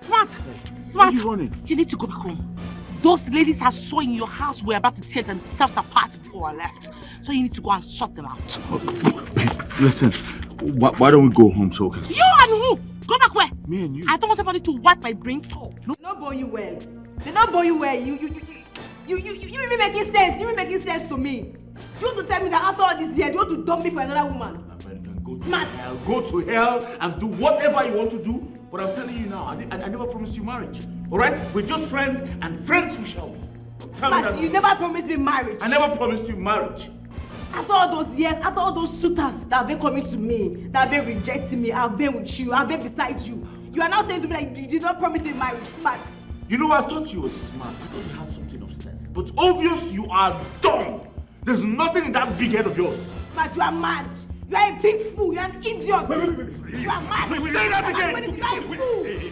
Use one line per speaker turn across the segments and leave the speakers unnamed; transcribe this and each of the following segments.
Smart.
Where are you running?
You need to go back home. Those ladies I saw in your house were about to tear themselves apart before I left. So you need to go and sort them out.
Listen, why don't we go home so okay?
You and who? Go back where?
Me and you.
I don't want somebody to wipe my brain.
No. They not born you well. They not born you well. You even making sense. You even making sense to me. You want to tell me that after all these years, you want to dump me for another woman? Smart.
Go to hell and do whatever you want to do. But I'm telling you now, I never promised you marriage. Alright? We're just friends, and friends we shall be.
Smart, you never promised me marriage.
I never promised you marriage.
After all those years, after all those suitors that have been coming to me, that have been rejecting me, I've been with you, I've been beside you. You are now saying to me that you did not promise me marriage. Smart.
You know, I thought you were smart. I thought you had something upstairs. But obvious you are dumb. There's nothing in that big head of yours.
Smart, you are mad. You are a big fool. You are an idiot. You are mad.
Say that again.
You are a fool.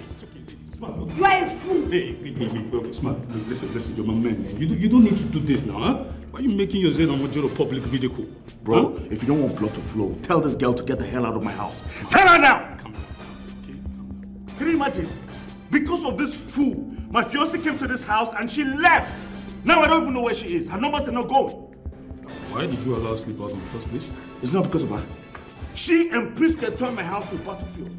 Smart.
You are a fool.
Hey, Smart. Listen, you're my man. You don't need to do this now, huh? Why are you making yourself a major public ridicule?
Bro, if you don't want blood to flow, tell this girl to get the hell out of my house. Tell her now!
Come on. Okay, come on.
Can you imagine? Because of this fool, my fiancée came to this house and she left. Now I don't even know where she is. Her numbers are not going.
Why did you allow her to sleep out in the first place?
It's not because of her. She and Priska turned my house to a battlefield.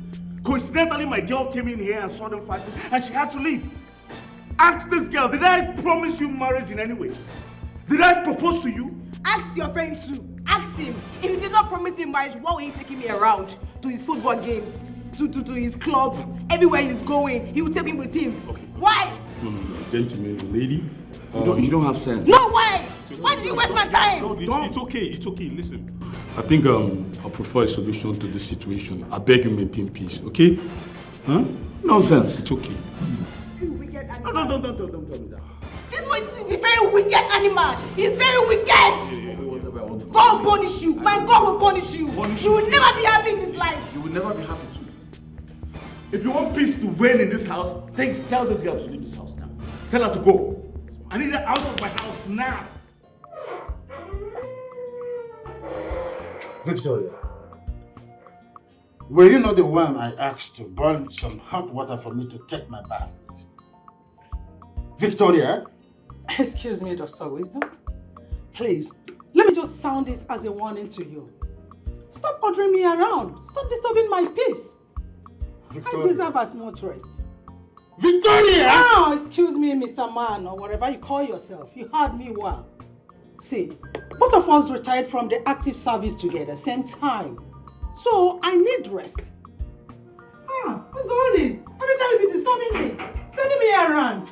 Coincidentally, my girl came in here and saw them fighting and she had to leave. Ask this girl, did I promise you marriage in any way? Did I propose to you?
Ask your friend too. Ask him. If he did not promise me marriage, why were he taking me around to his football games, to his club, everywhere he's going? He would take me with him.
Okay.
Why?
No. Gentlemen, lady.
You don't have sense.
No, why? Why did you waste my time?
It's okay. Listen, I think I'll prefer a solution to this situation. I beg you maintain peace, okay? Huh?
Nonsense.
It's okay.
You wicked animal.
No, don't tell me that.
This boy is a very wicked animal. He's very wicked. God will punish you. My God will punish you. You will never be happy in this life.
You will never be happy too. If you want peace to reign in this house, tell this girl to leave this house now. Tell her to go. I need her out of my house now.
Victoria, were you not the one I asked to burn some hot water for me to take my bath with? Victoria?
Excuse me, Dr. Wisdom. Please, let me just sound this as a warning to you. Stop ordering me around. Stop disturbing my peace.
Victoria.
I deserve as much rest.
Victoria!
Oh, excuse me, Mr. Man, or whatever you call yourself. You heard me well. See, both of us retired from the active service together, same time. So, I need rest. What's all this? Every time you be disturbing me, sending me around.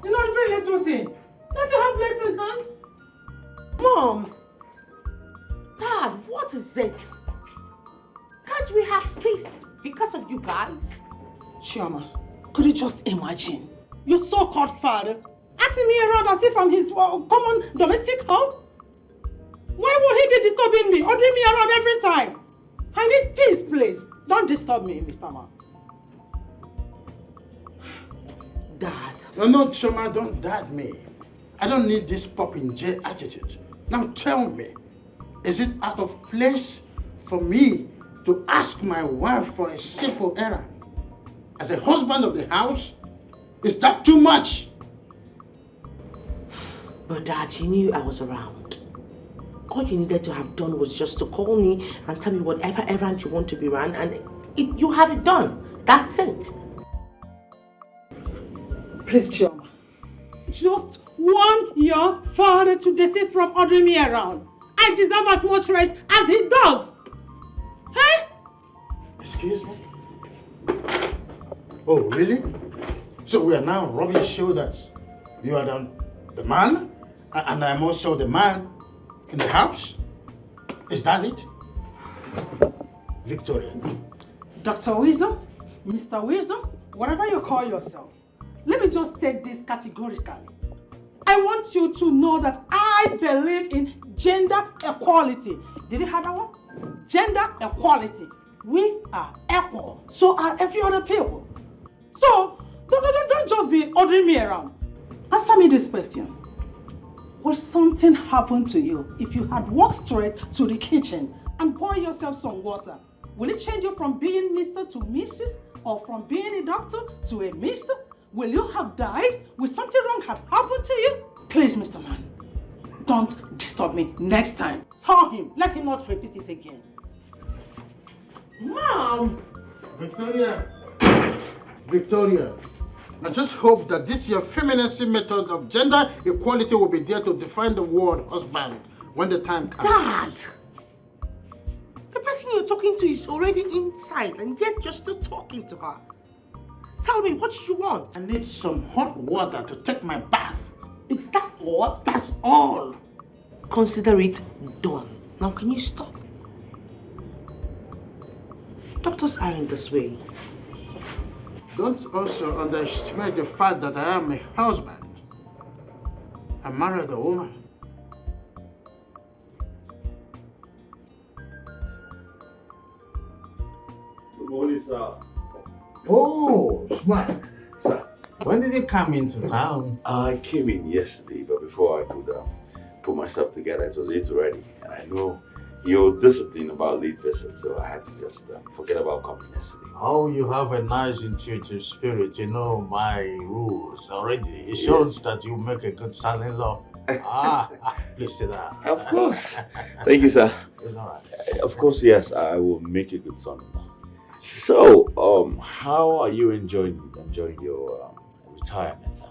You know, it's very little thing. Don't you have legs and hands? Mom! Dad, what is it? Can't we have peace because of you guys? Chioma, could you just imagine? Your so-called father asking me around as if I'm his common domestic help? Why would he be disturbing me, ordering me around every time? I need peace, please. Don't disturb me, Mr. Man. Dad.
No, Choma, don't dad me. I don't need this pop-in-J attitude. Now tell me, is it out of place for me to ask my wife for a simple errand? As a husband of the house, is that too much?
But Dad, you knew I was around. All you needed to have done was just to call me and tell me whatever errand you want to be run, and you have it done. That's it.
Please, Chioma. Just want your father to desist from ordering me around. I deserve as much rest as he does. Hey?
Excuse me? Oh, really? So we are now rubbing shoulders. You are the man, and I'm also the man in the house? Is that it? Victoria.
Dr. Wisdom, Mr. Wisdom, whatever you call yourself, let me just state this categorically. I want you to know that I believe in gender equality. Did you hear that one? Gender equality. We are equal. So are every other people. So, don't just be ordering me around. Answer me this question. Will something happen to you if you had walked straight to the kitchen and pour yourself some water? Will it change you from being Mr. to Mrs. or from being a doctor to a mister? Will you have died? Will something wrong have happened to you? Please, Mr. Man, don't disturb me next time. Tell him, let him not repeat it again.
Mom!
Victoria, I just hope that this your femininity method of gender equality will be there to define the word husband when the time comes.
Dad! The person you're talking to is already inside and yet you're still talking to her. Tell me, what do you want?
I need some hot water to take my bath.
Is that all?
That's all.
Consider it done. Now can you stop? Doctors aren't this way.
Don't also underestimate the fact that I am a husband. I married a woman.
Good morning, sir.
Oh, smart. Sir, when did you come into town?
I came in yesterday, but before I could put myself together, it was 8 already. And I know you're disciplined about late visits, so I had to just forget about coming yesterday.
Oh, you have a nice intuitive spirit. You know my rules already. It shows that you make a good son-in-law. Please sit down.
Of course. Thank you, sir.
It's all right.
Of course, yes, I will make a good son-in-law. So, how are you enjoying your retirement, sir?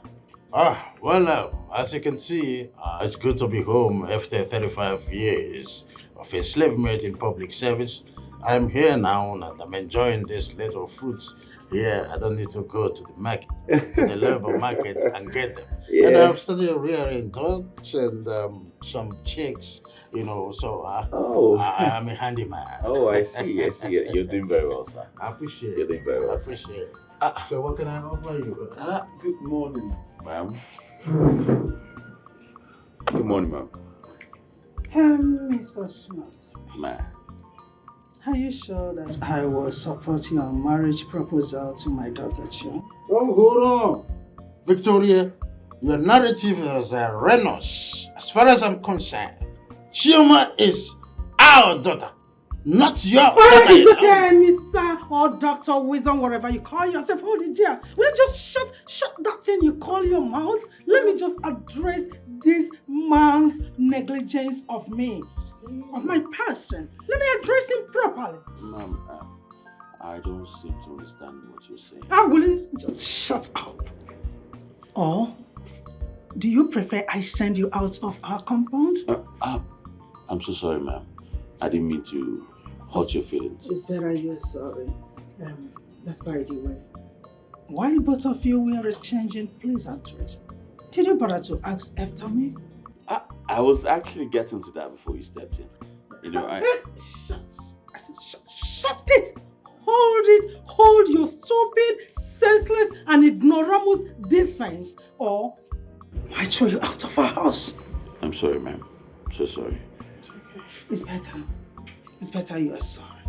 As you can see, it's good to be home after 35 years of enslavement in public service. I'm here now and I'm enjoying these little fruits here. I don't need to go to the market, to the labor market and get them.
Yeah.
And I'm studying rearing dogs and some chicks, you know, so I'm a handyman.
Oh, I see. You're doing very well, sir.
I appreciate it.
You're doing very well.
I appreciate it. So what can I offer you?
Good morning, ma'am. Good morning, ma'am.
Mr. Smart,
Ma'am.
are you sure that I was supporting a marriage proposal to my daughter, Chioma?
Oh, hold on. Victoria, your narrative is erroneous. As far as I'm concerned, Chioma is our daughter, not your daughter.
It's okay, Mr. or Dr. Wisdom, whatever you call yourself. Hold it there. Will you just shut that thing you call your mouth? Let me just address this man's negligence of me, of my person. Let me address him properly.
Ma'am, I don't seem to understand what you're saying.
Will you just shut up? Or do you prefer I send you out of our compound?
I'm so sorry, ma'am. I didn't mean to hurt your feelings.
It's better you're sorry. That's by the way. While both of you were exchanging pleasantries, did you bother to ask after me?
I was actually getting to that before you stepped in. You know,
Shut! I said shut it! Hold your stupid, senseless and ignoramus defense, or I throw you out of our house.
I'm sorry, ma'am. I'm so sorry.
It's better you are sorry.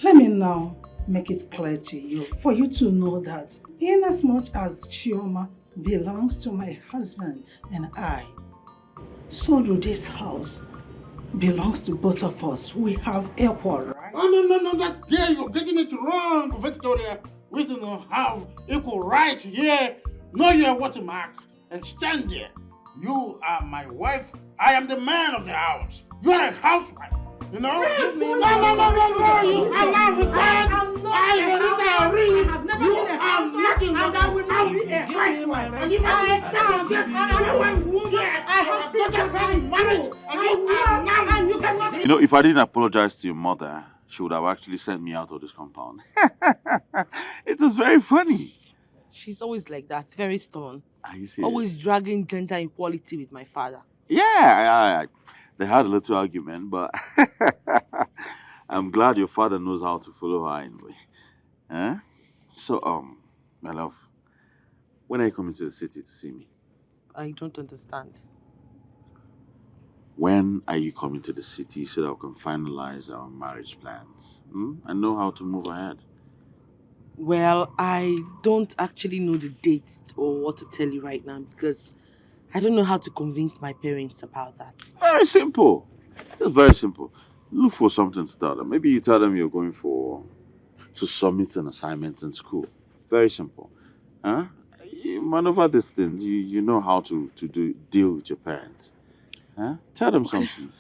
Let me now make it clear to you, for you to know that inasmuch as Chioma belongs to my husband and I, so do this house belongs to both of us. We have equal right.
Oh, no, that's there. You're getting it wrong, Victoria. We do not have equal right here. Know your watermark and stand there. You are my wife. I am the man of the house. You are a housewife. You know? No. You are not retired. I am retired.
I've never been a housewife and I will not be a housewife.
And you
You know, if I didn't apologize to your mother, she would have actually sent me out of this compound. It was very funny.
She's always like that, very stubborn.
Are you serious?
Always dragging gender equality with my father.
Yeah, they had a little argument, but I'm glad your father knows how to follow her anyway. Eh? So, my love, when are you coming to the city to see me?
I don't understand.
When are you coming to the city so that we can finalize our marriage plans? And know how to move ahead?
Well, I don't actually know the date or what to tell you right now because I don't know how to convince my parents about that.
Very simple. Just very simple. Look for something to tell them. Maybe you tell them you're going for to submit an assignment in school. Very simple. Huh? You maneuver these things. You know how to deal with your parents. Huh? Tell them something.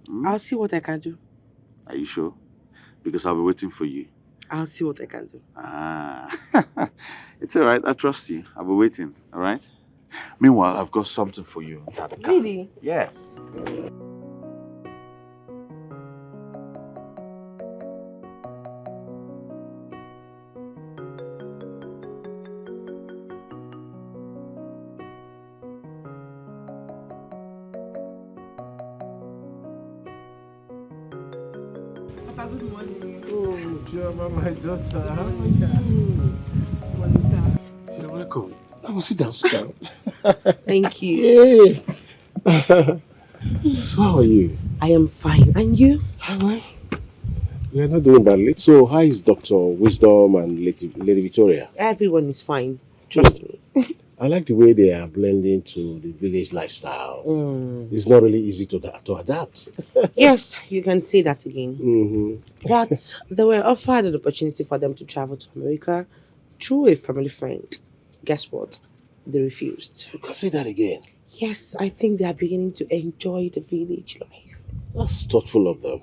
Hmm?
I'll see what I can do.
Are you sure? Because I'll be waiting for you.
I'll see what I can do.
Ah, it's all right. I trust you. I'll be waiting. All right. Meanwhile, I've got something for you inside the car.
Really?
Yes.
Papa, good morning.
Oh, Chioma, my daughter.
Good morning, sir.
You're welcome. Oh, sit down, sit down.
Thank you.
Yeah. So how are you?
I am fine. And you?
Well, you're not doing badly. So how is Dr. Wisdom and Lady Victoria?
Everyone is fine. Trust me.
I like the way they are blending to the village lifestyle. It's not really easy to adapt.
Yes, you can say that again.
Mm-hmm.
But they were offered an opportunity for them to travel to America through a family friend. Guess what? They refused.
You can say that again.
Yes, I think they are beginning to enjoy the village life.
That's thoughtful of them.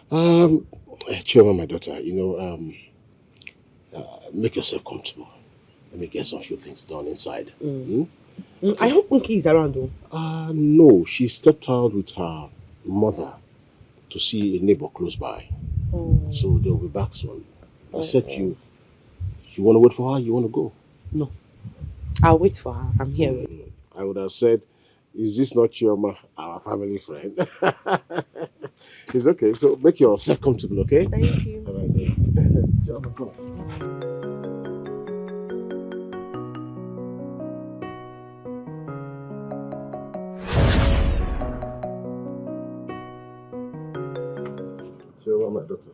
Chioma, my daughter, make yourself comfortable. Let me get some few things done inside.
I hope Unki is around though.
No, she stepped out with her mother to see a neighbor close by. So they'll be back soon. I said you want to wait for her? You want to go?
No. I'll wait for her. I'm here already.
I would have said, is this not our family friend? It's okay. So make yourself comfortable, okay?
Thank you.
All right, then. Chioma, go. Chioma, my daughter.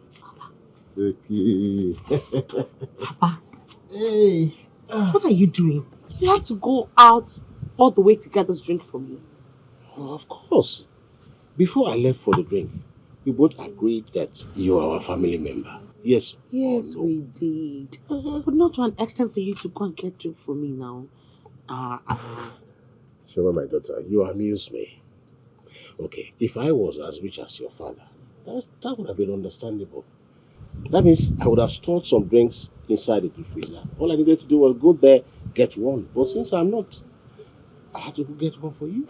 Vicky.
Papa.
Hey.
What are you doing? You have to go out all the way to get this drink for me.
Oh, of course. Before I left for the drink, we both agreed that you are our family member. Yes.
Yes,
or no?
we did. But not to an extent for you to go and get drink for me now.
Shema, my daughter, you amuse me. Okay, if I was as rich as your father, that would have been understandable. That means I would have stored some drinks inside the deep freezer. All I needed to do was go there, get one. But since I'm not, I had to go get one for you.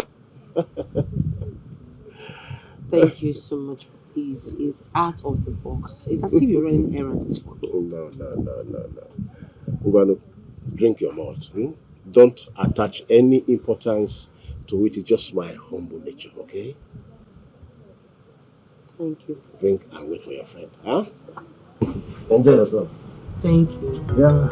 Thank you so much. Please, it's out of the box. It's as if you're running errands for me.
No. Ugano, drink your malt. Don't attach any importance to it. It's just my humble nature, okay?
Thank you.
Drink and wait for your friend, huh? Enjoy yourself.
Thank you.
Yeah.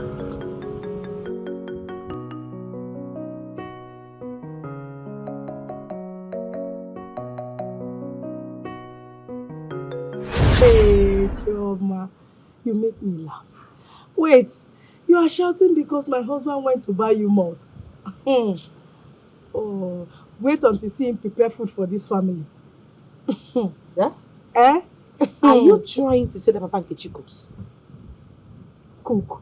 Hey, Chioma, you make me laugh. Wait, you are shouting because my husband went to buy you malt. Oh, wait until see him prepare food for this family.
Yeah?
Eh?
Are you trying to say that Papa Nkechi cooks?
Cook.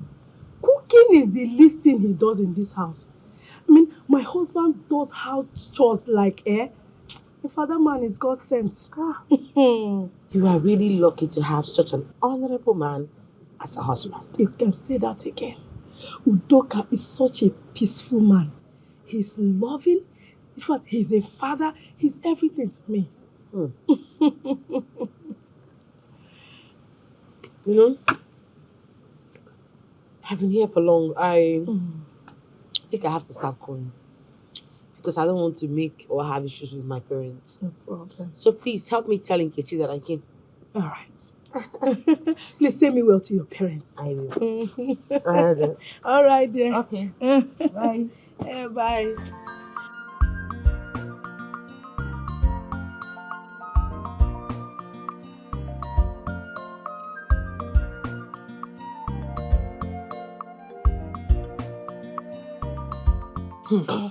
Cooking is the least thing he does in this house. I mean, my husband does house chores like, the father man is God sent.
You are really lucky to have such an honorable man as a husband.
You can say that again. Udoka is such a peaceful man. He's loving. In fact, he's a father. He's everything to me.
You know, I've been here for long. I think I have to start going. Because I don't want to make or have issues with my parents.
No problem.
So please help me tell Nkechi that I came.
All right. Please say me well to your parents.
I will.
All right then.
Okay. Bye.
Bye.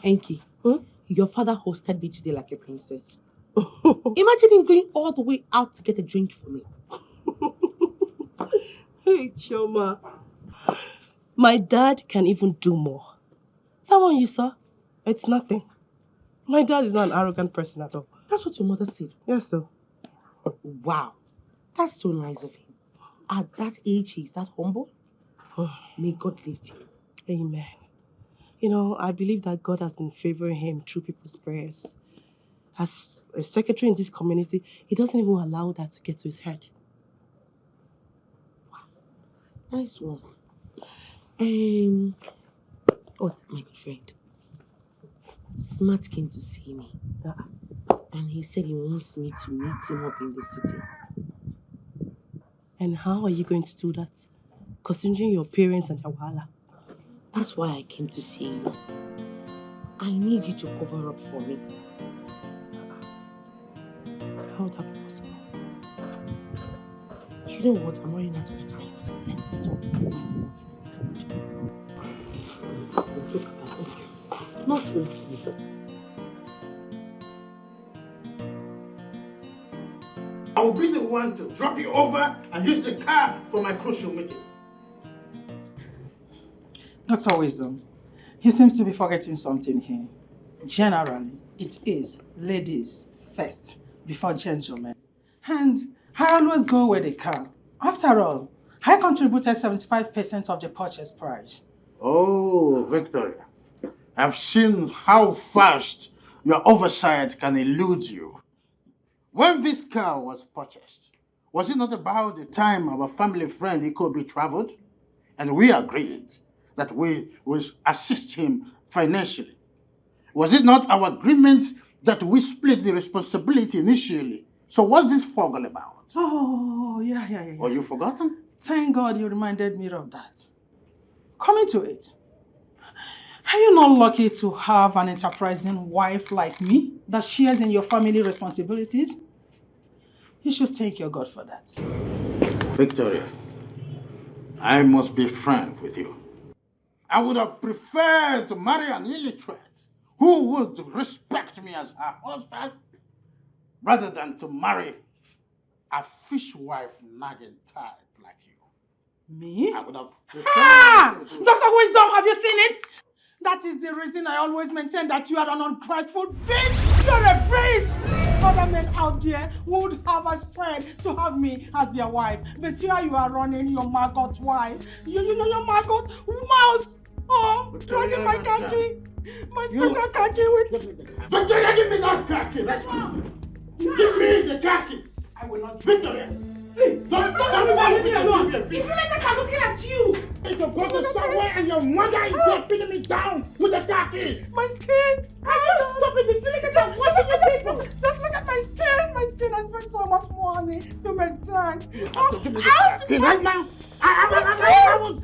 Enki, your father hosted me today like a princess. Imagine him going all the way out to get a drink for me.
Hey, Choma. My dad can even do more. That one you saw, it's nothing. My dad is not an arrogant person at all.
That's what your mother said.
Yes, sir.
Wow. That's so nice of him. At that age, he's that humble. May God lift him.
Amen. You know, I believe that God has been favoring him through people's prayers. As a secretary in this community, he doesn't even allow that to get to his head.
Nice one. Oh, my good friend. Smart came to see me. And he said he wants me to meet him up in the city.
And how are you going to do that? Considering your parents and your wahala.
That's why I came to see you. I need you to cover up for me.
How would that be possible?
You know what? I'm running out of time. Let's talk. Not okay.
I will be the one to drop you over and use the car for my crucial meeting.
Dr. Wisdom, he seems to be forgetting something here. Generally, it is ladies first before gentlemen. And I always go with the car. After all, I contributed 75% of the purchase price.
Oh, Victoria, I've seen how fast your oversight can elude you. When this car was purchased, was it not about the time our family friend Ikobi traveled? And we agreed that we would assist him financially. Was it not our agreement that we split the responsibility initially? So what's this fog all about?
Oh, yeah.
Or you forgotten?
Thank God you reminded me of that. Coming to it, are you not lucky to have an enterprising wife like me that shares in your family responsibilities? You should thank your God for that.
Victoria, I must be frank with you. I would have preferred to marry an illiterate who would respect me as her husband rather than to marry a fishwife nagging type like you.
Me?
I would have preferred
Dr. Wisdom, have you seen it? That is the reason I always maintain that you are an ungrateful bitch. You're a bitch. Other men out there would have aspired to have me as their wife. But here you are running your maggot wife. Your maggot mouth. Oh, dragging my khaki. My special khaki with...
Victoria, give me that khaki right now. Give me the khaki.
I will not...
Victoria.
Please,
don't
leave me alone. If you like that, I'm looking at you.
If you go to somewhere and your mother is there pinning me down with the khaki.
My skin. Can you stop it? The feeling is watching you people. Just look at my skin. My skin. I spent so much money to maintain.
You have to give me the khaki right now. I will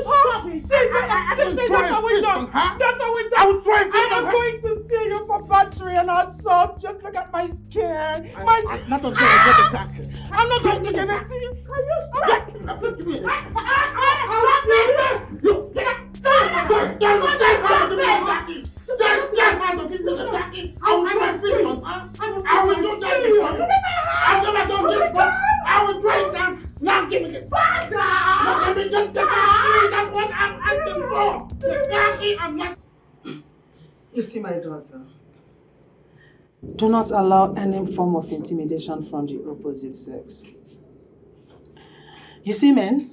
stop it.
See, Dr. Wisdom. Dr. Wisdom.
I will try.
I am going to sue you for battery and assault. Just look at my skin.
I'm not going to get the khaki.
I'm not going to give it to you. Can you stop?
Give me it. You get up. I will do that before you. I've never done this before. I will break down. Now give me this. Now let me just take it. That's what I'm asking for. The khaki, I'm not.
You see, my daughter, do not allow any form of intimidation from the opposite sex. You see, men,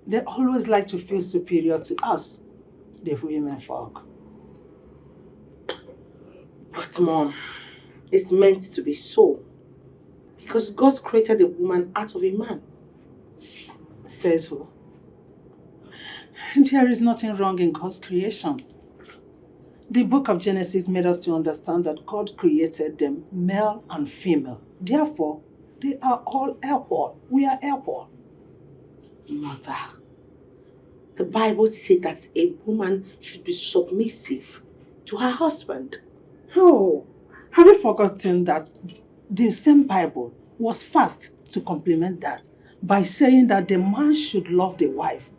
they always like to feel superior to us, the women folk.
But Mom, it's meant to be so. Because God created a woman out of a man.
Says who? There is nothing wrong in God's creation. The book of Genesis made us to understand that God created them male and female. Therefore, they are all equal. We are equal.
Mother, the Bible said that a woman should be submissive to her husband.
Oh, have you forgotten that the same Bible was fast to complement that by saying that the man should love the wife?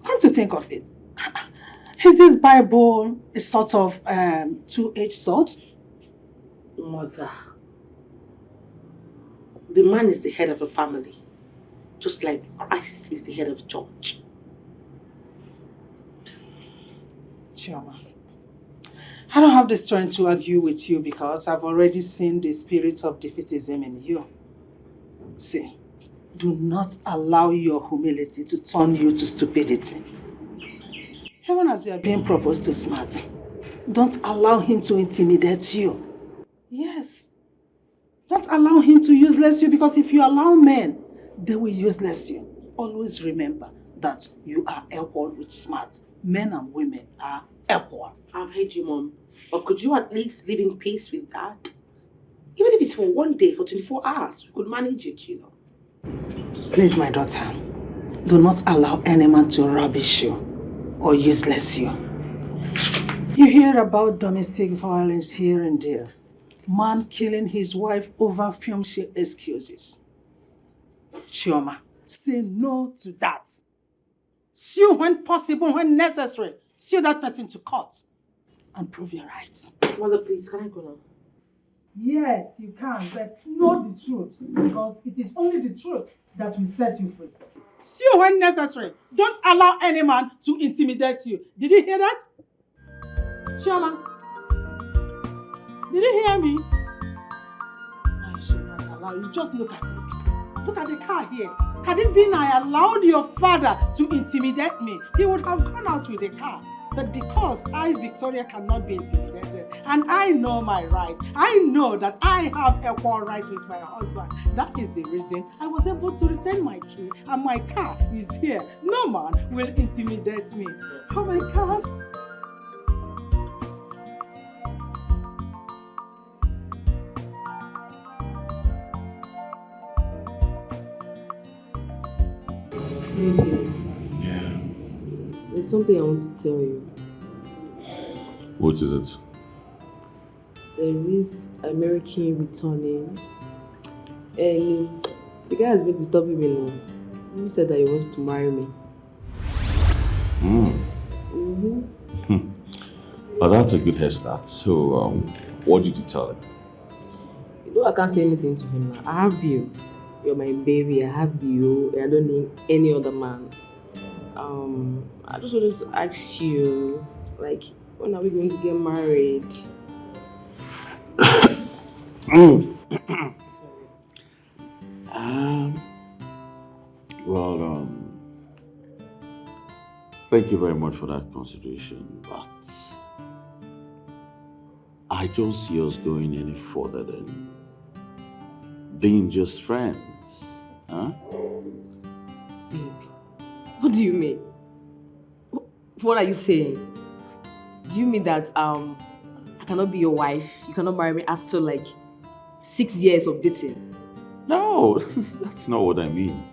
Come to think of it, is this Bible a sort of two-edged sword?
Mother, the man is the head of a family, just like Christ is the head of the church.
Chioma, I don't have the strength to argue with you because I've already seen the spirit of defeatism in you. See, do not allow your humility to turn you to stupidity. Even as you are being proposed to smart, don't allow him to intimidate you. Yes. Don't allow him to useless you, because if you allow men, they will useless you. Always remember that you are equal with smart. Men and women are equal.
I've heard you, Mom. But could you at least live in peace with that? Even if it's for one day, for 24 hours, we could manage it, you know.
Please, my daughter, do not allow any man to rubbish you or useless you. You hear about domestic violence here and there. Man killing his wife over filmshare excuses. Chioma, say no to that. Sue when possible, when necessary. Sue that person to court and prove your rights.
Mother, please, can I go now?
Yes, you can, but know the truth, because it is only the truth that will set you free. Sue when necessary. Don't allow any man to intimidate you. Did you hear that? Chioma, did you hear me? I should not allow you. Just look at it. Look at the car here. Had it been I allowed your father to intimidate me, he would have gone out with the car. But because I, Victoria, cannot be intimidated, and I know my rights, I know that I have equal rights with my husband. That is the reason I was able to retain my key, and my car is here. No man will intimidate me. Oh my God.
Baby,
Yeah.
there's something I want to tell you.
What is it?
There's this American returning, and the guy has been disturbing me now. He said that he wants to marry me.
Well, that's a good head start. So, what did you tell him?
You know I can't say anything to him now. I have you. You're my baby. I have you. I don't need any other man. I just wanted to ask you, like, when are we going to get married?
Well, thank you very much for that consideration, but I don't see us going any further than being just friends, huh?
Babe, what do you mean? What are you saying? Do you mean that I cannot be your wife? You cannot marry me after like 6 years of dating?
No, that's not what I mean.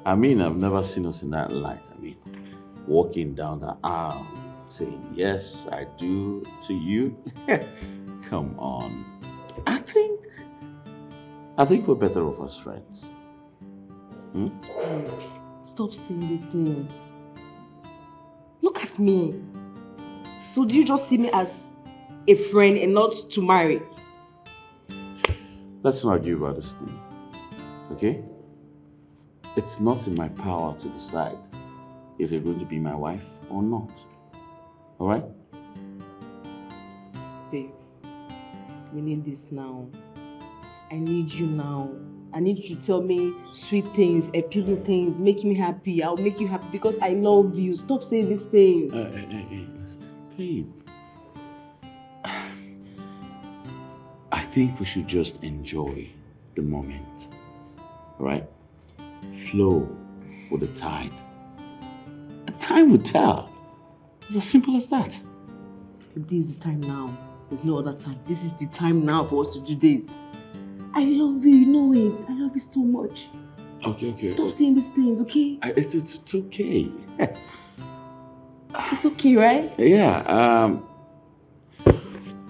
I mean, I've never seen us in that light. I mean, walking down the aisle, saying, yes, I do to you. Come on. I think we're better off as friends.
Stop saying these things. Look at me. So do you just see me as a friend and not to marry?
Let's not argue about this thing, okay? It's not in my power to decide if you're going to be my wife or not, all right?
Babe, we need this now. I need you now. I need you to tell me sweet things, appealing things, make me happy. I'll make you happy because I love you. Stop saying these things.
Babe. I think we should just enjoy the moment, all right? Flow with the tide. The time will tell. It's as simple as that.
This is the time now. There's no other time. This is the time now for us to do this. I love you, you know it. I love you so much.
Okay.
Stop saying these things, okay?
It's okay.
It's okay, right?
Yeah,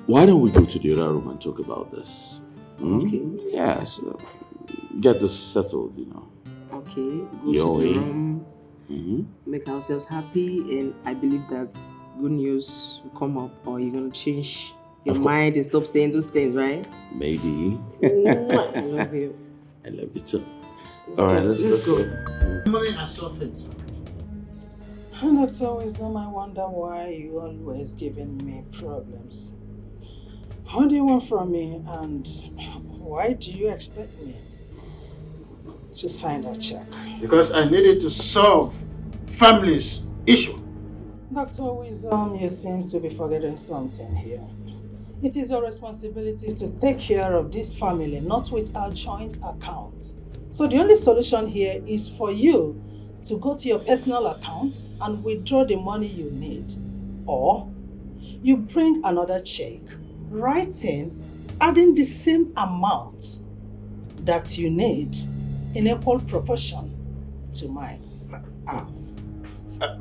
why don't we go to the other room and talk about this?
Okay.
Yeah, so get this settled, you know.
Okay, go
Your
to the
way.
room, make ourselves happy, and I believe that good news will come up, or you're gonna change your mind and stop saying those things, right?
Maybe.
I love you.
I love you too. All right, let's
go.
Money are so things.
Dr. Wisdom, I wonder why you always giving me problems. What do you want from me, and why do you expect me to sign that check?
Because I needed to solve family's issue.
Dr. Wisdom, you seem to be forgetting something here. It is your responsibility to take care of this family, not with our joint account. So the only solution here is for you to go to your personal account and withdraw the money you need. Or you bring another check, writing, adding the same amount that you need in equal proportion to mine.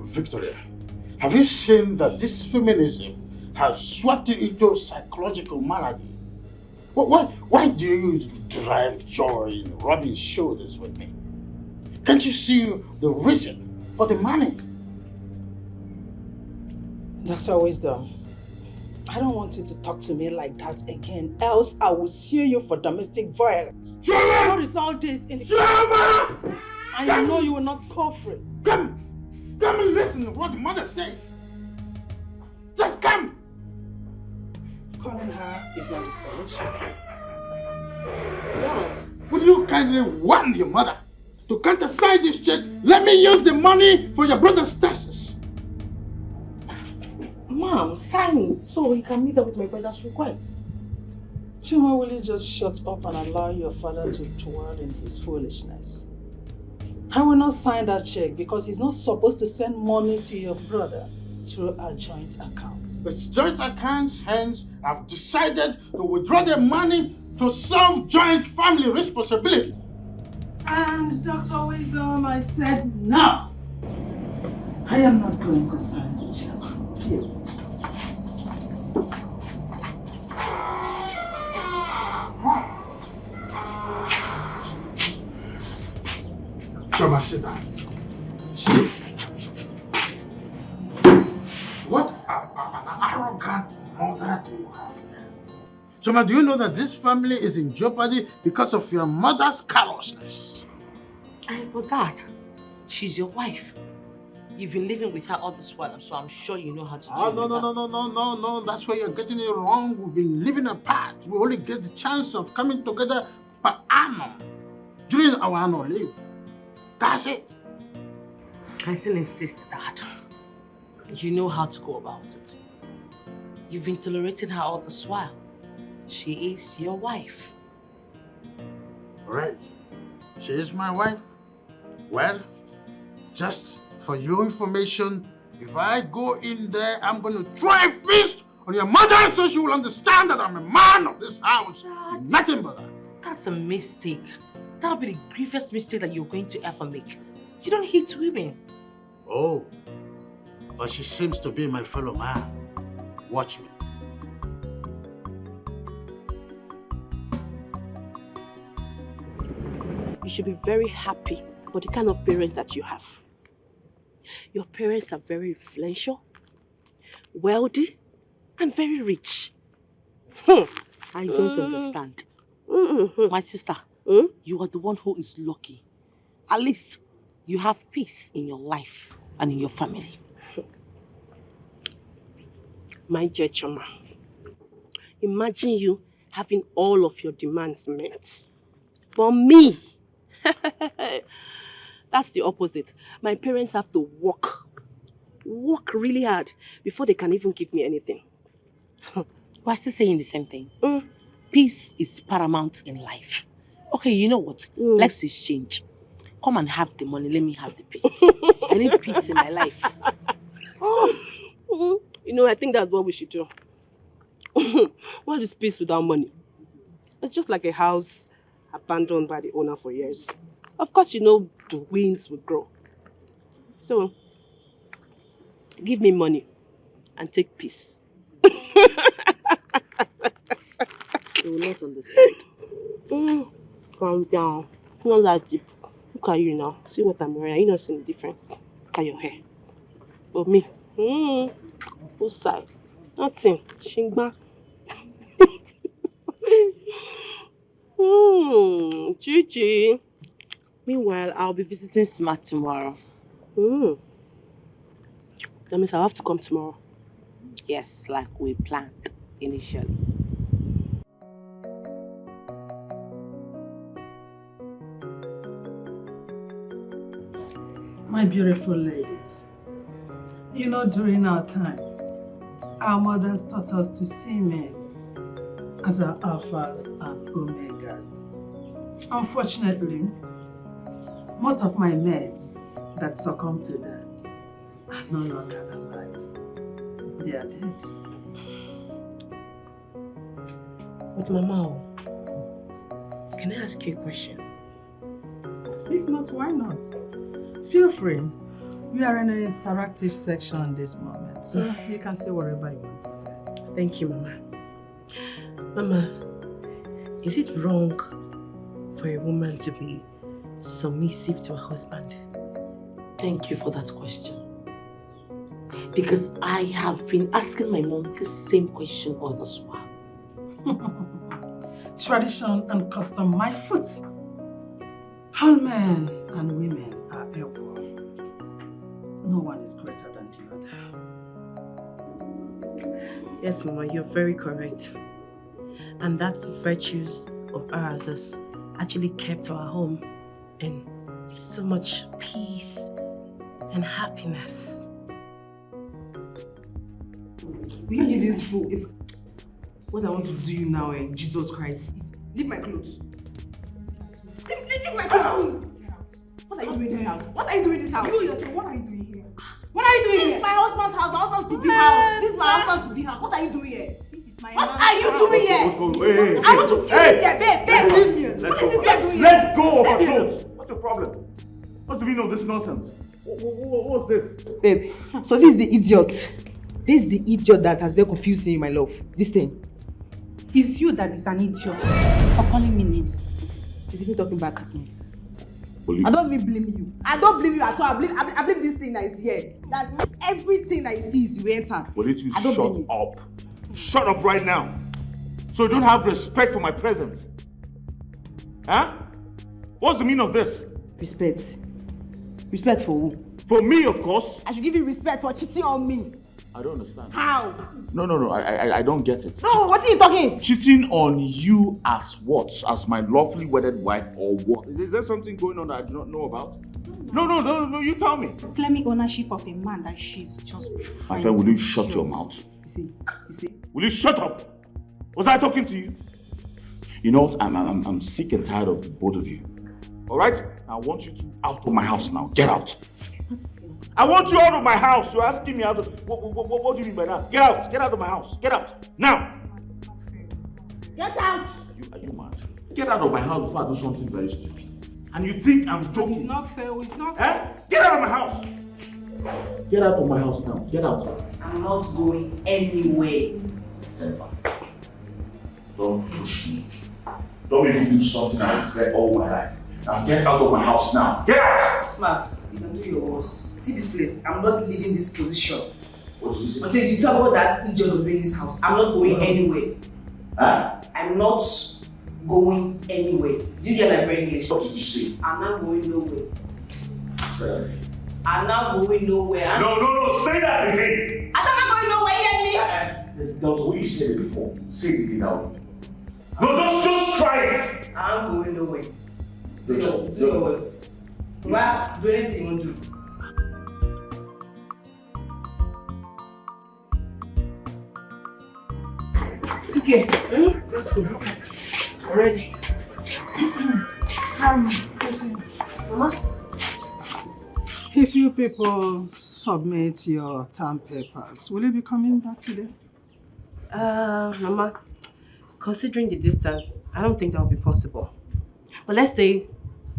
Victoria, have you seen that this feminism has swept you into psychological malady? Why do you derive joy in rubbing shoulders with me? Can't you see the reason for the money?
Dr. Wisdom, I don't want you to talk to me like that again, else I will sue you for domestic violence. What is all this in the and you know you will not go free.
Come and listen to what the mother says. Just come.
Calling her is not the solution.
Would you kindly warn your mother to countersign this check? Let me use the money for your brother's taxes.
Mom, sign it so he can meet up with my brother's request.
Chuma, will you just shut up and allow your father to dwell in his foolishness? I will not sign that check because he's not supposed to send money to your brother through our joint accounts.
It's joint accounts, hence I've decided to withdraw the money to solve joint family responsibility.
And Dr. Wisdom, I said no. I am not going to sign the check. Here.
Choma, sit down. Sit. What an arrogant mother do you have here? Choma, do you know that this family is in jeopardy because of your mother's callousness?
But Dad, she's your wife. You've been living with her all this while, so I'm sure you know how to deal with her.
No. That's where you're getting it wrong. We've been living apart. We only get the chance of coming together per annum during our annual leave. That's it.
I still insist, Dad. You know how to go about it. You've been tolerating her all this while. She is your wife.
Right. She is my wife. Well, just for your information, if I go in there, I'm going to try a fist on your mother so she will understand that I'm a man of this house.
Dad,
nothing but that.
That's a mistake. That'll be the grievous mistake that you're going to ever make. You don't hate women.
Oh, but she seems to be my fellow man. Watch me.
You should be very happy for the kind of parents that you have. Your parents are very influential, wealthy, and very rich.
I don't understand. My sister, you are the one who is lucky. At least you have peace in your life and in your family.
My dear Choma, imagine you having all of your demands met. But me, that's the opposite. My parents have to work really hard before they can even give me anything.
We're still saying the same thing. Peace is paramount in life. Okay, you know what? Let's exchange. Come and have the money, let me have the peace. I need peace in my life.
You know, I think that's what we should do. What is peace without money? It's just like a house abandoned by the owner for years. Of course, you know, the winds will grow. So, give me money and take peace.
You will not understand.
Calm down. Not that deep. Look at you now. See what I'm wearing. Are you not seeing the difference? Look at your hair. But me, whose side? Nothing. Shingba. Gigi.
Meanwhile, I'll be visiting Smart tomorrow.
That means I'll have to come tomorrow.
Yes, like we planned initially.
My beautiful ladies, you know, during our time, our mothers taught us to see men as our alphas and omegas. Unfortunately, most of my mates that succumbed to that are no longer alive. They are dead.
But Mama, can I ask you a question?
If not, why not? Feel free. We are in an interactive section at this moment, so you can say whatever you want to say.
Thank you, Mama. Mama, is it wrong for a woman to be submissive to her husband?
Thank you for that question. Because I have been asking my mom the same question all this while.
Tradition and custom, my foot. All men and women are equal. No one is greater than the other.
Yes, Mama, you're very correct. And that virtues of ours has actually kept our home in so much peace and happiness.
Will you this fool? If what I want to do you now, Jesus Christ, leave my clothes. Leave my clothes. What are you doing in this house? What are you doing in this house? You yourself, what are you doing here? What are you doing here? This is my husband's house. My husband's to be house. This is my husband's to be house. What are you doing here? This is my. What are you doing here?
Hey,
I want to kill you here, babe. Leave me. What is it you're doing here?
Let's go of our clothes. What's the problem? What's the meaning of this nonsense? What's this?
Babe, so this is the idiot. This is the idiot that has been confusing you, my love. This thing.
It's you that is an idiot for calling me names.
He's even talking back at me. I don't even blame you. I don't blame you at all. I blame this thing that is here. That everything that you see is you enter.
Will you shut up? Shut up right now. So you don't have respect for my presence. Huh? What's the meaning of this?
Respect. Respect for who?
For me, of course.
I should give you respect for cheating on me.
I don't understand.
How?
No. I don't get it.
No, what are you talking?
Cheating on you as what? As my lawfully wedded wife or what? Is there something going on that I do not know about? No, you tell me.
Claiming ownership of a man that she's just
My friend, will you shut your mouth?
You see.
Will you shut up? Was I talking to you? You know what? I'm sick and tired of the both of you. All right? I want you two out of my house now. Get out. I want you out of my house. You're asking me out of... What do you mean by that? Get out. Get out of my house. Get out. Now.
Get out.
Are you mad? Get out of my house before I do something very stupid. And you think I'm joking?
It's not fair. It's not fair.
Get out of my house. Get out of my house now. Get out.
I'm not going anywhere.
Don't push me. Don't make me do something I regret all my life. Now get out of my house now. Get out!
Smart, you can do your worst. See this place. I'm not leaving this position.
What did you say?
But if you tell me what that idiot will bring this house, I'm not going anywhere.
Huh?
I'm not going anywhere. Do you get my brain English?
What did you say?
I'm not going nowhere.
Sorry.
I'm not going nowhere.
No, say that again!
I said I'm not going nowhere, you hear me?
That was what you said before. Say it again now. No, just try it!
I'm going nowhere.
Do
yours. Well, do anything you want to do. Okay, let's go. Ready? Mama?
If you people submit your term papers, will you be coming back today?
Mama, considering the distance, I don't think that will be possible. But let's say,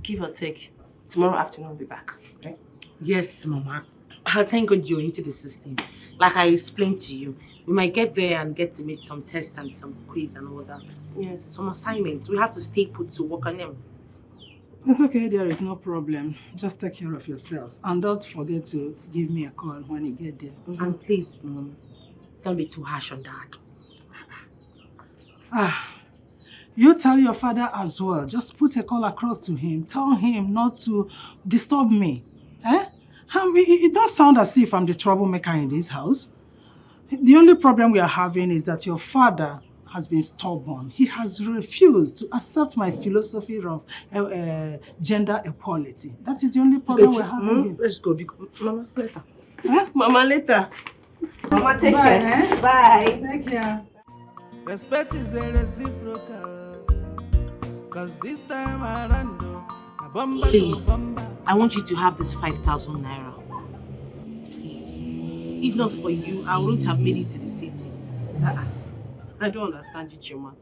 give or take, tomorrow afternoon I'll be back. Okay?
Yes, Mama. Thank God you're into the system. Like I explained to you, we might get there and get to make some tests and some quiz and all that.
Yes.
Some assignments. We have to stay put to work on them.
It's okay, there is no problem. Just take care of yourselves. And don't forget to give me a call when you get there.
And please, Mom, don't be too harsh on that.
You tell your father as well. Just put a call across to him. Tell him not to disturb me. Eh? It does sound as if I'm the troublemaker in this house. The only problem we are having is that your father has been stubborn. He has refused to accept my philosophy of gender equality. That is the only problem we're having.
Let's go. Mama, later.
Huh?
Mama, later. Mama, take
Bye,
care.
eh?
Bye.
Take care.
Respect is a reciprocal. Cause this time around, a bumper
Please,
to bumper.
I want you to have this 5,000 naira. Please. If not for you, I wouldn't have made it to the city.
I don't understand you, Chima.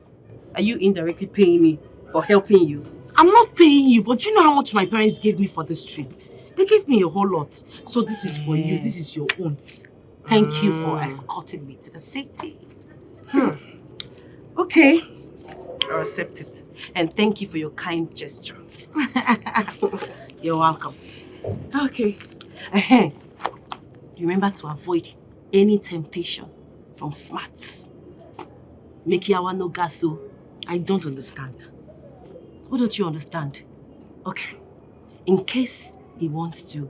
Are you indirectly paying me for helping you?
I'm not paying you, but you know how much my parents gave me for this trip? They gave me a whole lot. So this is for you. This is your own. Thank you for escorting me to the city.
Okay. I'll accept it. And thank you for your kind gesture.
You're welcome.
Okay.
Remember to avoid any temptation from smarts. Mekiawa no gaso. I don't understand. What don't you understand? Okay. In case he wants to,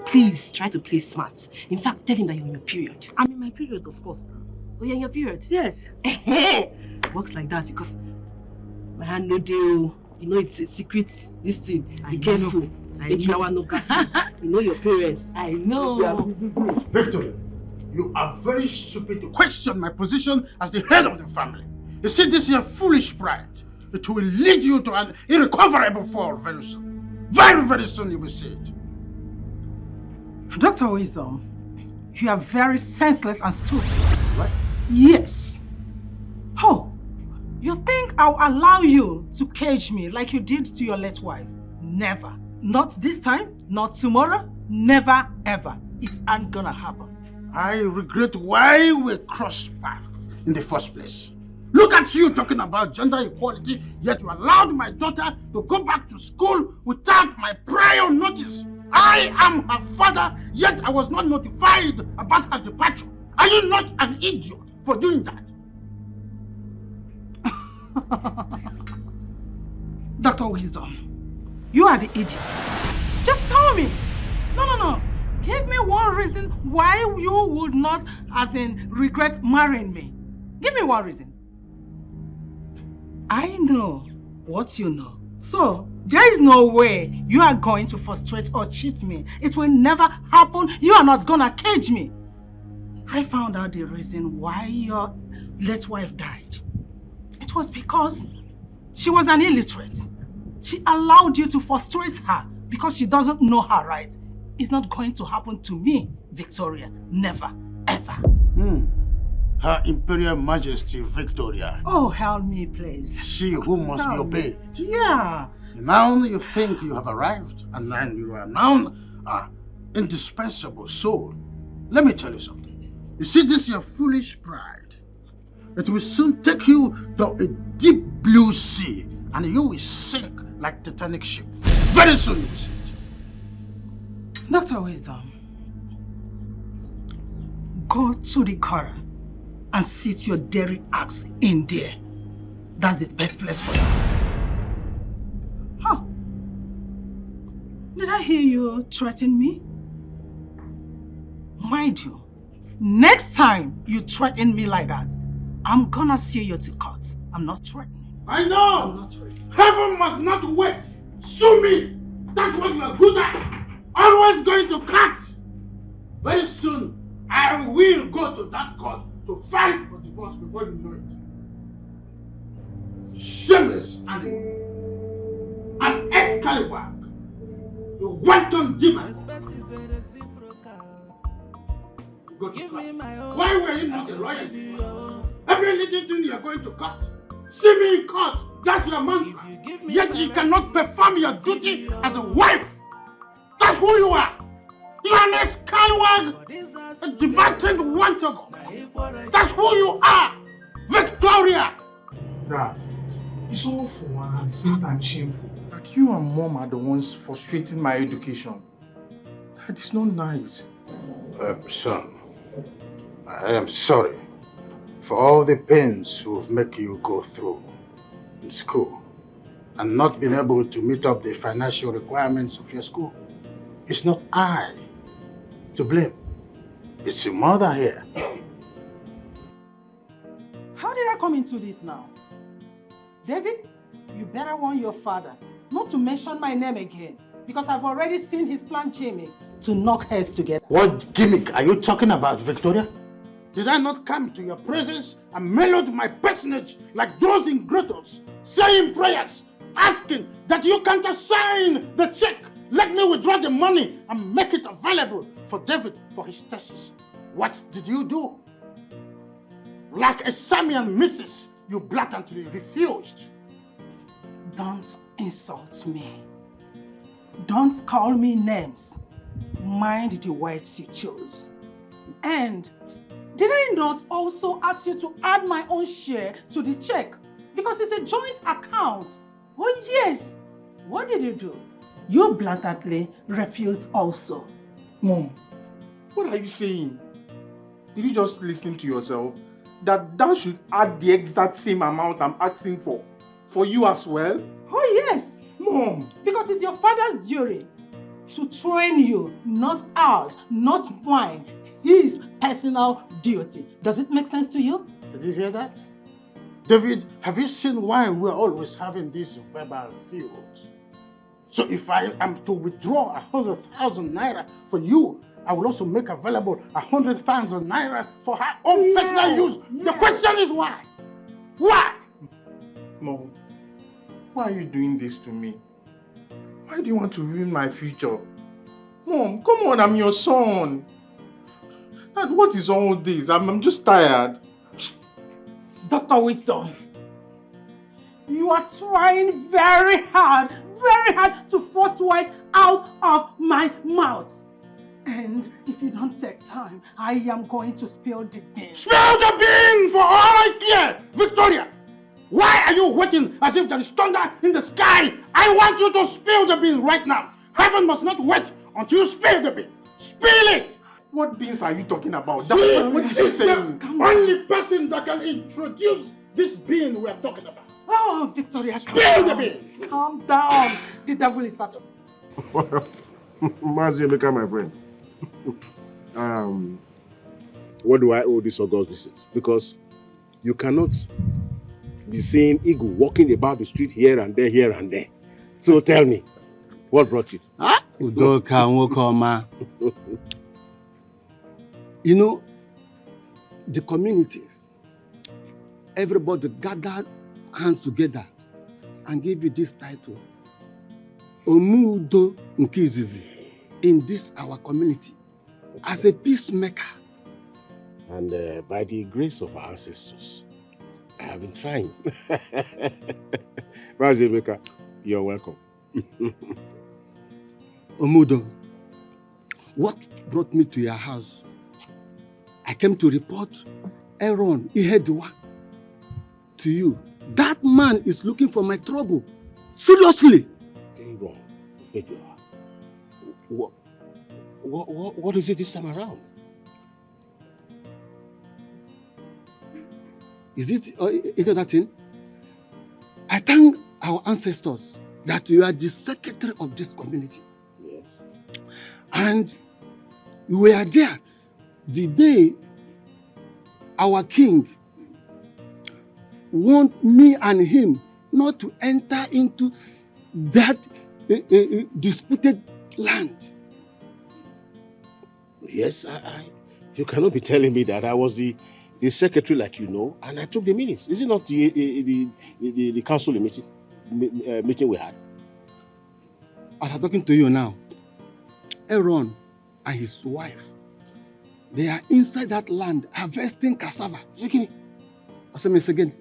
please try to play smart. In fact, tell him that you're in your period. I'm in my period, of course. Oh, you're in your period?
Yes.
Works like that because
My hand no deal. You know it's a secret, this thing. Be careful. Mekiawa no gaso. You know your parents.
I know.
Victor, you are very stupid to question my position as the head of the family. You see, this is your foolish pride. It will lead you to an irrecoverable fall very soon. Very, very soon you will see it.
Dr. Wisdom, you are very senseless and stupid.
What?
Yes. Oh, you think I'll allow you to cage me like you did to your late wife? Never. Not this time, not tomorrow, never ever. It ain't gonna happen.
I regret why we crossed paths in the first place. Look at you talking about gender equality, yet you allowed my daughter to go back to school without my prior notice. I am her father, yet I was not notified about her departure. Are you not an idiot for doing that?
Dr. Wisdom, you are the idiot. Just tell me. No. Give me one reason why you would not, as in, regret marrying me. Give me one reason. I know what you know. So, there is no way you are going to frustrate or cheat me. It will never happen. You are not gonna cage me. I found out the reason why your late wife died. It was because she was an illiterate. She allowed you to frustrate her because she doesn't know her rights. It's not going to happen to me, Victoria. Never, ever.
Her Imperial Majesty Victoria.
Oh, help me, please.
She who must be
Help me.
obeyed.
Yeah.
Now you think you have arrived, and then you are now indispensable soul. Let me tell you something. You see, this your foolish pride. It will soon take you to a deep blue sea, and you will sink like Titanic ship. Very soon you will see it.
Dr. Wisdom, go to the car and sit your dairy axe in there. That's the best place for you. Huh? Did I hear you threaten me? Mind you, next time you threaten me like that, I'm gonna see you to court. I'm not threatening.
I know!
I'm not threatening.
Heaven must not wait. Sue me! That's what you are good at. Always going to cut. Very soon, I will go to that court to fight for divorce before you know it. Shameless animal. An Excalibur. You wanton demon.
Respect is a reciprocal.
Go to
Give
court.
me my own.
Why were you not a
Give
lawyer?
you your own.
Every little thing you are going to court. See me in court. That's your mantra.
If you give me
Yet
my
you
right,
cannot perform your duty as a wife. That's who you are. You are an scallywag,
but this has
a demented wantago.
na equal right.
That's who you are, Victoria.
Dad, it's awful and at the same time shameful. Like you and Mom are the ones frustrating my education. Dad, it's not nice.
Son, I am sorry for all the pains we've make you go through in school and not being able to meet up the financial requirements of your school. It's not I to blame. It's your mother here.
How did I come into this now? David, you better warn your father not to mention my name again, because I've already seen his plan gimmicks to knock heads together.
What gimmick are you talking about, Victoria? Did I not come to your presence and mellowed my personage like those in grottos, saying prayers, asking that you countersign the check, let me withdraw the money and make it available for David for his thesis? What did you do? Like a Sarian missus, you blatantly refused.
Don't insult me. Don't call me names. Mind the words you chose. And did I not also ask you to add my own share to the check? Because it's a joint account. Oh yes. What did you do? You blatantly refused also.
Mom, what are you saying? Did you just listen to yourself? That should add the exact same amount I'm asking for you as well?
Oh yes.
Mom.
Because it's your father's duty to train you, not ours, not mine. His personal duty. Does it make sense to you?
Did you hear that? David, have you seen why we're always having these verbal feuds? So if I am to withdraw 100,000 naira for you, I will also make available 100,000 naira for her own personal use. The question is why? Why?
Mom, why are you doing this to me? Why do you want to ruin my future? Mom, come on, I'm your son. Dad, what is all this? I'm just tired.
Dr. Wisdom, you are trying very hard to force words out of my mouth. And if you don't take time, I am going to spill the bean.
Spill the bean for all I care! Victoria, why are you waiting as if there is thunder in the sky? I want you to spill the bean right now. Heaven must not wait until you spill the bean. Spill it!
What beans are you talking about?
What is she saying? The only person that can introduce this bean we are talking about.
Oh, Victoria,
spill the bean!
Calm down. The devil is at
Maziemeka, my friend. What do I owe this August visit? Because you cannot be seeing eagle walking about the street here and there. So tell me, what brought you?
Udoka Nwokoma. You know, the communities, everybody gathered hands together and gave you this title, Omudo Nkizizi, in this our community, as a peacemaker.
And by the grace of our ancestors, I have been trying. Maziemeka, you're welcome.
Omudo, what brought me to your house? I came to report Aaron Ihedwa to you. That man is looking for my trouble. Seriously.
Aaron Ihedwa. What is it this time around?
Is it that thing? I thank our ancestors that you are the secretary of this community.
Yes.
And you were there the day our king want me and him not to enter into that disputed land.
Yes, you cannot be telling me that I was the secretary, like you know, and I took the minutes. Is it not the council meeting we had?
As I'm talking to you now, Aaron and his wife, they are inside that land harvesting cassava.
Zikini.
I say this again.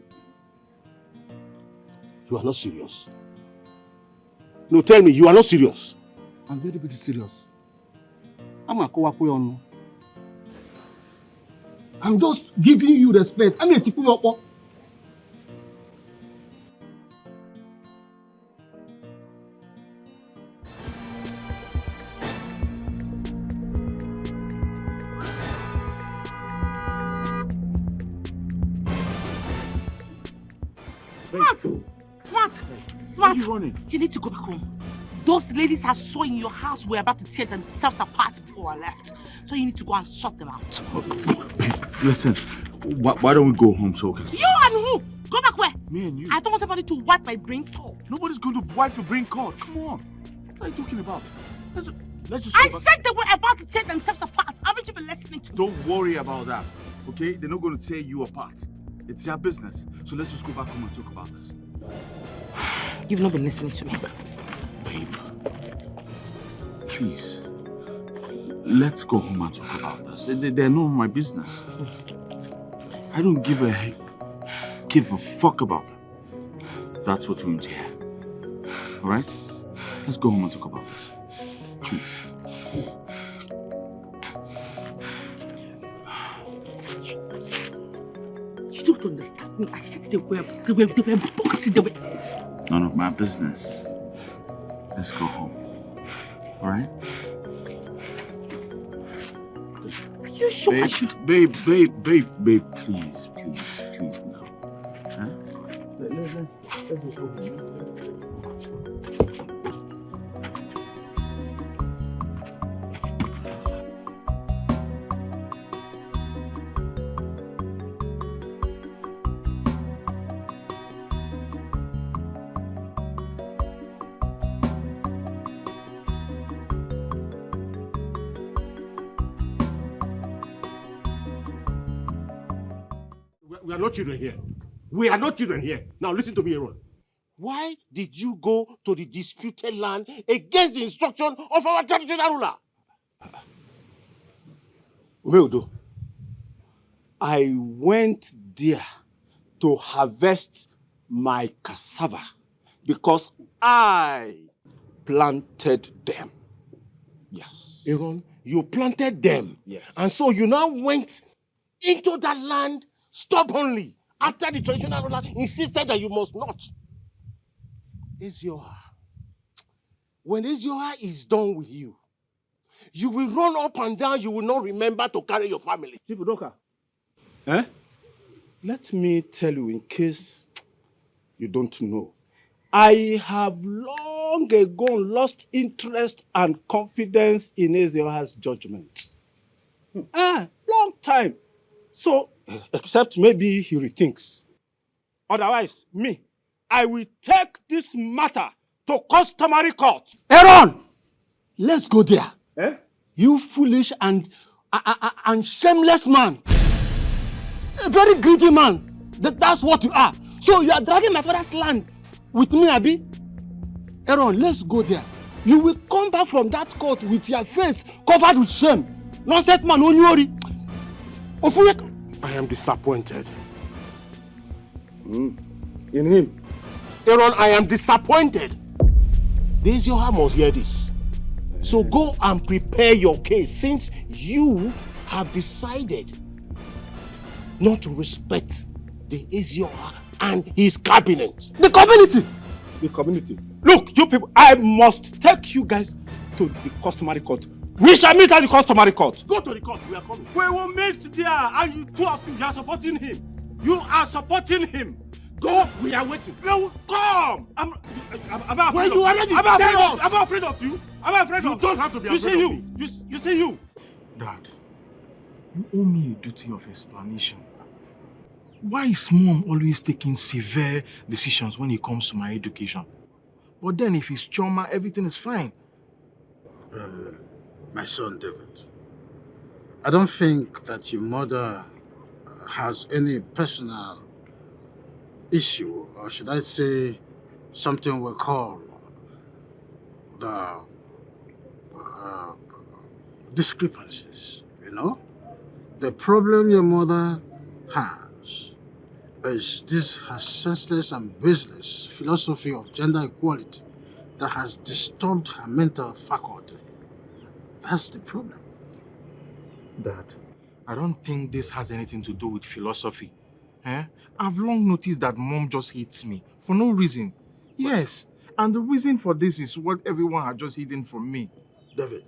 You are not serious. No, tell me, you are not serious.
I'm very, very serious. I'm just giving you respect. I'm a tipu.
Smart! Smart! Smart!
Where are you running?
You need to go back home. Those ladies I saw in your house were about to tear themselves apart before I left. So you need to go and sort them out.
Listen, why don't we go home so okay?
You and who? Go back where?
Me and you.
I don't want somebody to wipe my brain cold.
Nobody's going to wipe your brain cold. Come on. What are you talking about? Let's just
I
go back.
said they were about to tear themselves apart. Haven't you been listening to me?
Don't worry about that, okay? They're not going to tear you apart. It's their business. So let's just go back home and talk about this.
You've not been listening to me.
Babe, please, let's go home and talk about this. They're not my business. I don't give a fuck about them. That's what we need to hear. All right? Let's go home and talk about this. Please.
You don't understand me. I said they were boxing. They were...
None of my business. Let's go home. All right?
Are you sure I should?
Babe, please now. Huh? Let's just go home.
We are not children here. We are not children here. Now listen to me, Aaron. Why did you go to the disputed land against the instruction of our traditional ruler?
Umeodo, I went there to harvest my cassava because I planted them. Yes.
Aaron, you planted them.
Yes.
And so you now went into that land stubbornly after the traditional ruler insisted that you must not. Ezioha, when Ezioha is done with you, you will run up and down, you will not remember to carry your family.
Chief Udoka, let me tell you in case you don't know. I have long ago lost interest and confidence in Ezioha's judgment. Long time. So, except maybe he rethinks. Otherwise, I will take this matter to customary court.
Aaron, let's go there.
You foolish and
shameless man. A very greedy man. That's what you are. So you are dragging my father's land with me, Abi? Aaron, let's go there. You will come back from that court with your face covered with shame. Nonsense man, don't worry.
I am disappointed. In him.
Aaron, I am disappointed. This Yoha must hear this. So go and prepare your case since you have decided not to respect the Ezioha and his cabinet. The community!
The community. Look, you people, I must take you guys to the customary court. We shall meet at the customary court.
Go to the court, we are coming.
We will meet there and you two of you are supporting him. You are supporting him.
Go, we are waiting.
No, come! I'm
when you already
I'm afraid of you. I'm afraid
you
of you.
You don't have to be afraid of me.
You see you.
Dad, you owe me a duty of explanation. Why is Mom always taking severe decisions when it comes to my education? But then if it's trauma, everything is fine.
My son David, I don't think that your mother has any personal issue, or should I say something we call the discrepancies, you know? The problem your mother has is this her senseless and baseless philosophy of gender equality that has disturbed her mental faculty. That's the problem.
Dad, I don't think this has anything to do with philosophy. I've long noticed that Mom just hates me for no reason. Yes, and the reason for this is what everyone had just hidden from me.
David,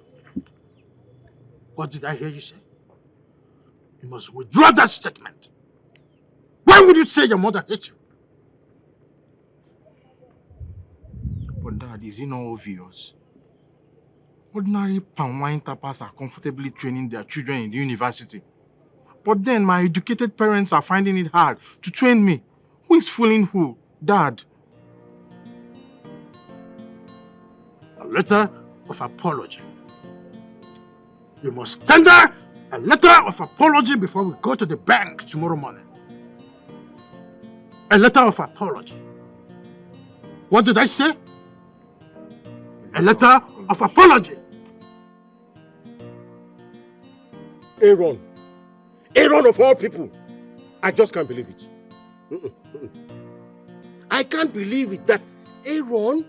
what did I hear you say? You must withdraw that statement. Why would you say your mother hates you?
But Dad, is it not obvious? Ordinary palm wine tappers are comfortably training their children in the university. But then my educated parents are finding it hard to train me. Who is fooling who? Dad.
A letter of apology. You must tender a letter of apology before we go to the bank tomorrow morning. A letter of apology. What did I say? A letter of apology.
Aaron. Aaron of all people. I just can't believe it. I can't believe it that Aaron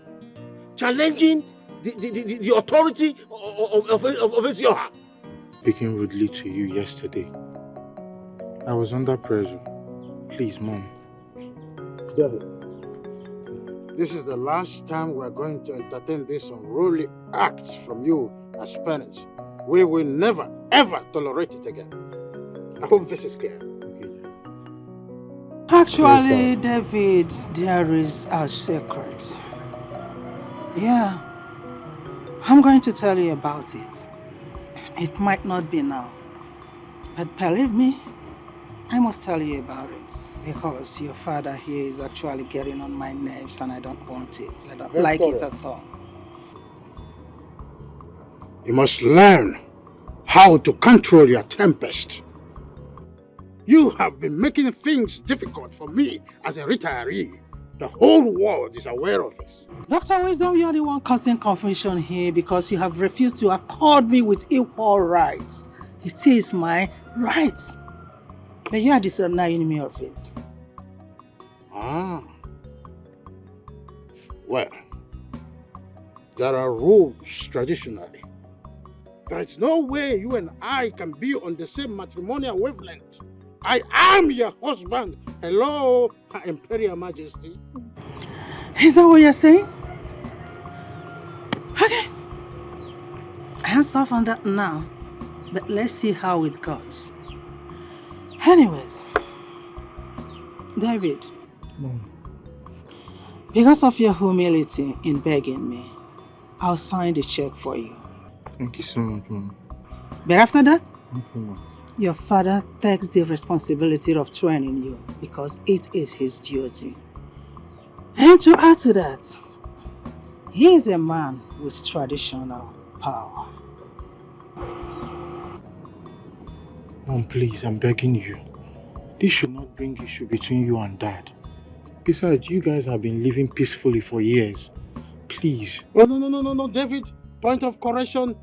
challenging the authority of Ezioha.
Speaking rudely to you yesterday. I was under pressure. Please, Mom.
David, this is the last time we're going to entertain these unruly acts from you as parents. We will never, ever tolerate it again. I hope this is clear.
Actually, David, there is a secret. Yeah, I'm going to tell you about it. It might not be now, but believe me, I must tell you about it because your father here is actually getting on my nerves and I don't want it. I don't like it at all.
You must learn how to control your tempest. You have been making things difficult for me as a retiree. The whole world is aware of this.
Dr. Wisdom, you are the one causing confusion here because you have refused to accord me with equal rights. It is my rights. But you are the enemy of it.
Ah. Well, there are rules traditionally. There is no way you and I can be on the same matrimonial wavelength. I am your husband. Hello, Her Imperial Majesty.
Is that what you're saying? Okay. Hands off on that now. But let's see how it goes. Anyways, David.
Mom.
Because of your humility in begging me, I'll sign the check for you.
Thank you so much, Mom.
But after that,
Mom.
your father takes the responsibility of training you because it is his duty. And to add to that, he is a man with traditional power.
Mom, please, I'm begging you. This should not bring issue between you and Dad. Besides, you guys have been living peacefully for years. Please.
Oh, no, David. Point of correction.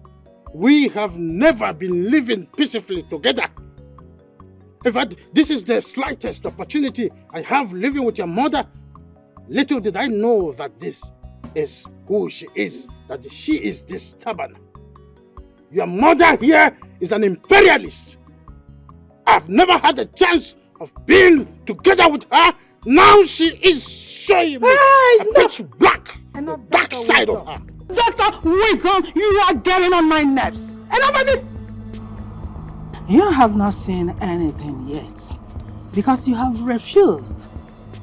We have never been living peacefully together. In fact, this is the slightest opportunity I have living with your mother. Little did I know that this is who she is, that she is this stubborn. Your mother here is an imperialist. I've never had a chance of being together with her. Now she is showing me a pitch black, the dark side of her.
Dr. Wisdom, you are getting on my nerves. Enough of it! You have not seen anything yet because you have refused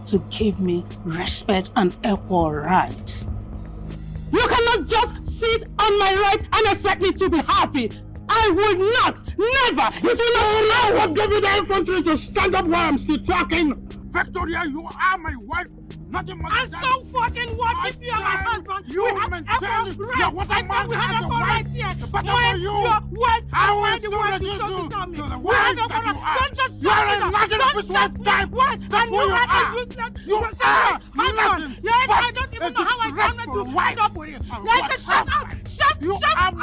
to give me respect and equal rights. You cannot just sit on my right and expect me to be happy. I would not, never, it will not allow.
I will give you the infantry to stand up while I'm still talking. Victoria, you are my wife, not a mother.
And so fucking what if you are my husband?
You
we have equal rights. I said we have equal rights here.
But
when
you,
your words
I
are
will
the
soon
words you
reduce
chose
you
to tell me.
to the
We have
wife
equal
that
rights.
you are.
Don't just
You are
shut
a
me down.
nothing
Don't
with
shut
one
me
time.
What?
That's
And
who
you
you
are
are.
a useless.
You are nothing.
Yes, I don't even know how I come to wind up with you. Yes, shut up. Shut up.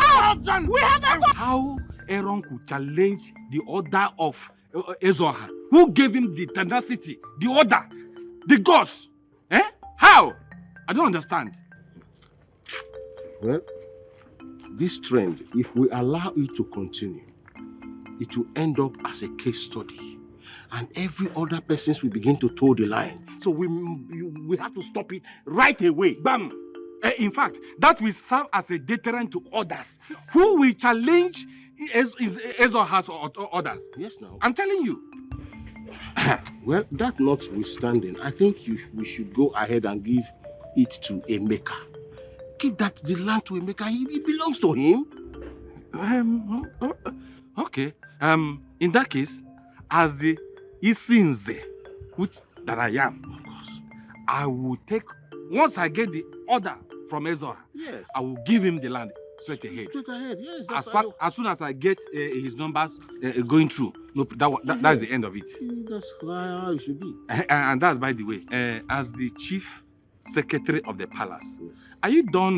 We have equal.
How Aaron could challenge the order of Ezioha? Who gave him the tenacity, the order, the gods? Eh? How? I don't understand.
Well, this trend, if we allow it to continue, it will end up as a case study. And every other person will begin to toe the line. So we have to stop it right away.
Bam! In fact, that will serve as a deterrent to others who will challenge Ezioha's orders.
Yes, now.
I'm telling you.
Well, that notwithstanding, I think we should go ahead and give it to a maker. give the land to Emeka. It belongs to him.
Okay. In that case, as the Isinze, which that I am, of course, I will take, once I get the order from Ezoha,
yes,
I will give him the land straight ahead.
Straight ahead, yes.
As soon as I get his numbers going through, no, that's the end of it.
That's how it should be.
And that's by the way, as the chief secretary of the palace, are you done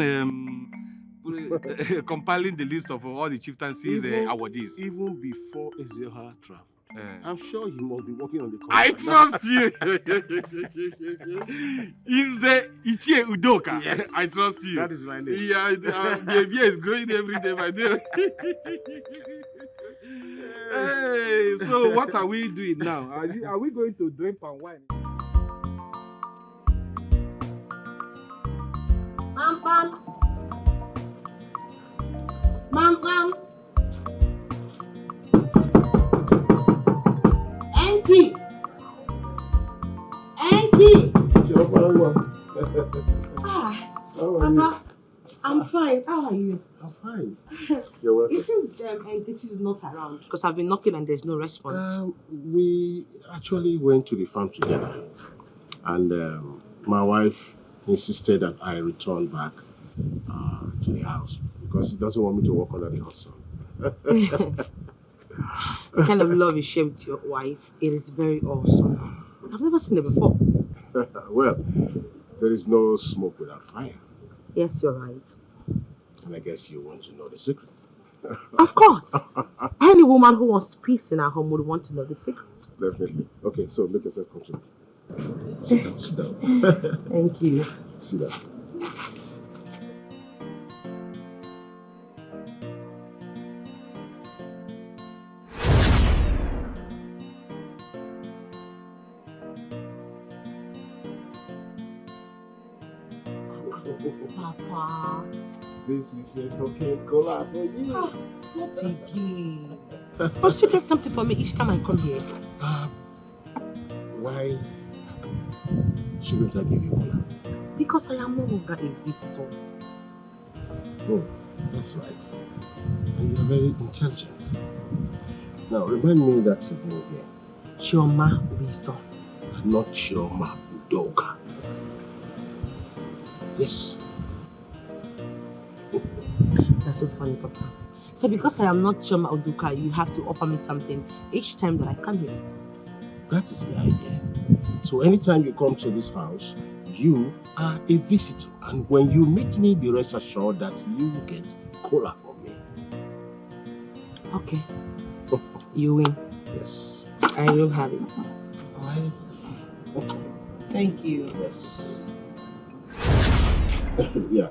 compiling the list of all the chieftaincies awardees?
Even before Ezoha traveled. I'm sure he must be working on the
I
contract.
trust you. Is the Ichie Udoka?
Yes.
I trust you.
That is my name.
Yeah, the beer is growing every day by day. Hey, so what are we doing now? Are we going to drink palm wine?
Mom. Mom. Auntie. Papa, I'm fine. How are you?
I'm fine. You're welcome.
It seems Auntie is not around because I've been knocking and there's no response.
We actually went to the farm together, and my wife insisted that I return back to the house because she doesn't want me to work under the hot sun.
The kind of love you share with your wife, it is very awesome. I've never seen it before.
Well, there is no smoke without fire.
Yes, you're right.
And I guess you want to know the secret.
Of course. Any woman who wants peace in her home would want to know the secret.
Definitely. Okay, so make yourself comfortable. Sit down.
Thank you.
Sit down.
Papa.
This is a talking cola for you.
Not again. Must you get something for me each time I come here?
Why shouldn't I give you cola?
Because I am no longer a visitor.
Oh, that's right. And you're very intelligent. Now, remind me that your name again.
Chioma Wisdom.
Not Chioma Udoka. Yes.
That's so funny, Papa. So because I am not Chioma Udoka, you have to offer me something each time that I come here.
That is the idea. So anytime you come to this house, you are a visitor. And when you meet me, be rest assured that you will get cola from me.
Okay. You win.
Yes.
I will have it.
Why?
Thank you.
Yes. Yeah.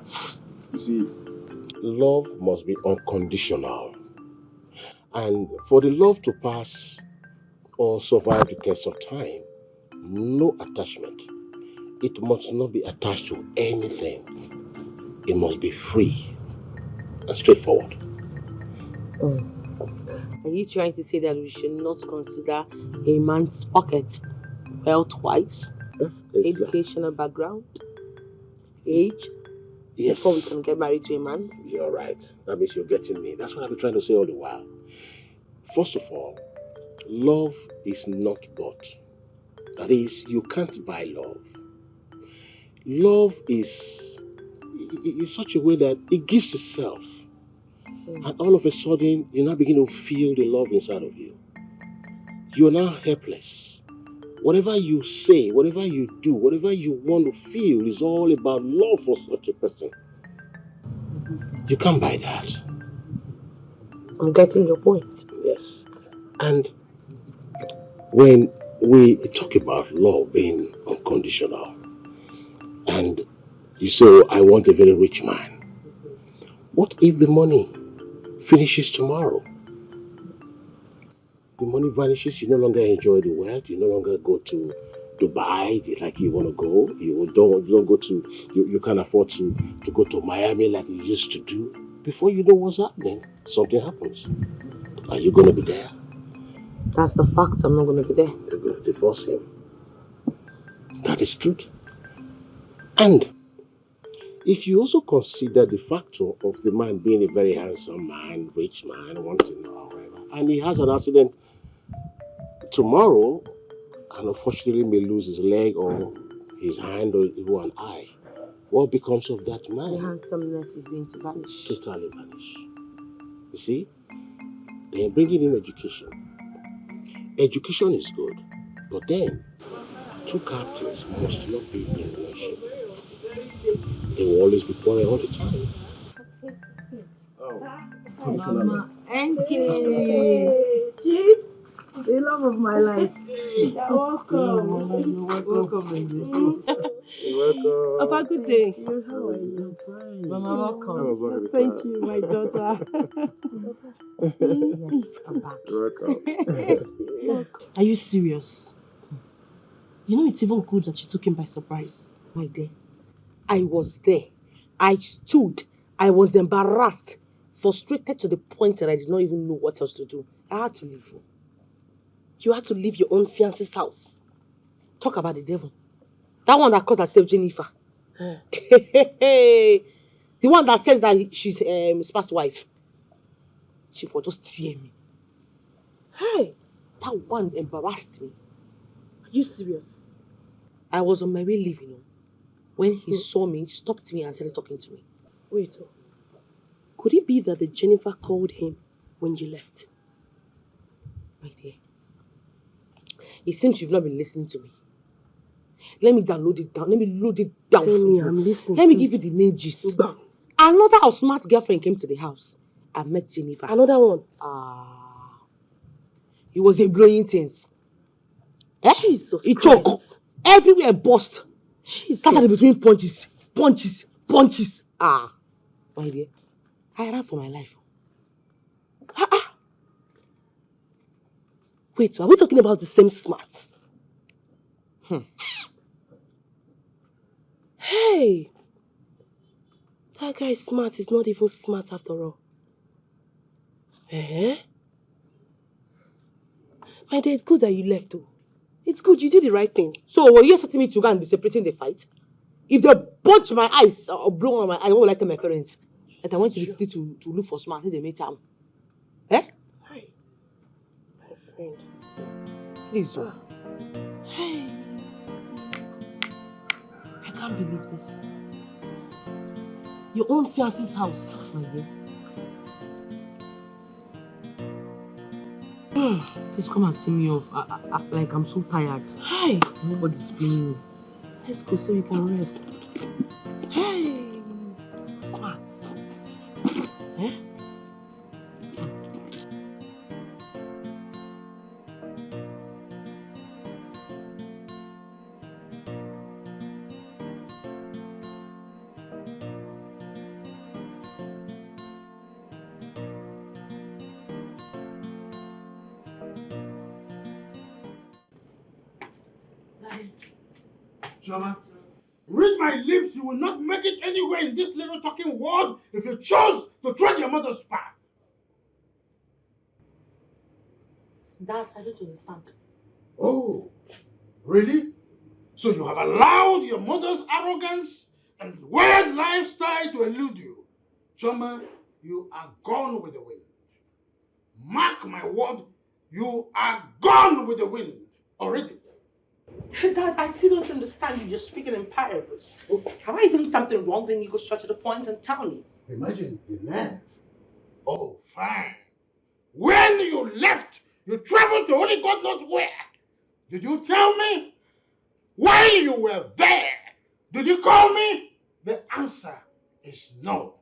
You see, love must be unconditional. And for the love to pass or survive the test of time, no attachment. It must not be attached to anything. It must be free and straightforward.
Oh. Are you trying to say that we should not consider a man's pocket wealth-wise, educational background, age,
yes,
before we can get married to a man?
You're right. That means you're getting me. That's what I've been trying to say all the while. First of all, love is not bought. That is, you can't buy love. Love is such a way that it gives itself. And all of a sudden, you now begin to feel the love inside of you. You are now helpless. Whatever you say, whatever you do, whatever you want to feel is all about love for such a person. You can't buy that.
I'm getting your point.
Yes. And when we talk about love being unconditional, and you say, oh, I want a very rich man. What if the money finishes tomorrow? The money vanishes, you no longer enjoy the wealth, you no longer go to Dubai like you want to go, you don't go to, you can't afford to go to Miami like you used to do. Before you know what's happening, something happens. Are you going to be there?
That's the fact, I'm not going to be there.
You're going to divorce him. That is truth. And if you also consider the factor of the man being a very handsome man, rich man, wanting or whatever, and he has an accident tomorrow, and unfortunately may lose his leg or his hand or even an eye, what becomes of that man?
The handsomeness is going to vanish.
Totally vanish. You see, then bringing in education. Education is good, but then two captains must not be in one ship. They will always be quarreling all the time.
Mama, NK, Chief, the love of my life. You're welcome. Welcome, baby.
You're welcome.
Papa, good day. How are you?
Fine.
Mama, welcome. Thank you, my daughter.
Yes, I'm back.
You're welcome.
Are you serious? You know, it's even good that you took him by surprise. My dear, I was there. I stood. I was embarrassed, frustrated to the point that I did not even know what else to do. I had to leave. You had to leave your own fiancé's house. Talk about the devil. That one that calls herself Jennifer. The one that says that she's Spa's wife. She will just tear me. Hey, that one embarrassed me. Are you serious? I was on my way leaving. When he saw me, he stopped me and started talking to me.
Wait, could it be that the Jennifer called him when you left?
My dear, it seems you've not been listening to me. Let me download it down. Let me load it down for you.
I'm listening.
Let me give you the main gist. Another smart girlfriend came to the house. I met Jennifer.
Another one?
He was blowing things.
Jesus
He
Christ.
choked. Everywhere bust. That's in between punches. Punches. My dear, I ran for my life.
Wait, are we talking about the same smarts? Hey, that guy is smart. He's not even smart after all. My dear, it's good that you left though. It's good, you did the right thing.
So were you expecting me to go and be separating the fight? If they punch my eyes or blow on my eyes, I won't like my parents. That I went to the city to look for smart, they made charm.
Hi, my friend.
Please,
Hey, I can't believe this. Your own fiancé's house, my dear.
Please come and see me off. Like I'm so tired.
Hi.
Nobody's paying me.
Let's go so you can rest. Hey, smart.
Choma, read my lips, you will not make it anywhere in this little talking world if you chose to tread your mother's path.
Dad, I don't understand.
Oh, really? So you have allowed your mother's arrogance and weird lifestyle to elude you. Choma, you are gone with the wind. Mark my word, you are gone with the wind already.
Dad, I still don't understand you. You're speaking in parables. Have I done something wrong? Then you go straight to the point and tell me.
Imagine the nerve. Oh, fine. When you left, you traveled to only God knows where. Did you tell me? While you were there, did you call me? The answer is no.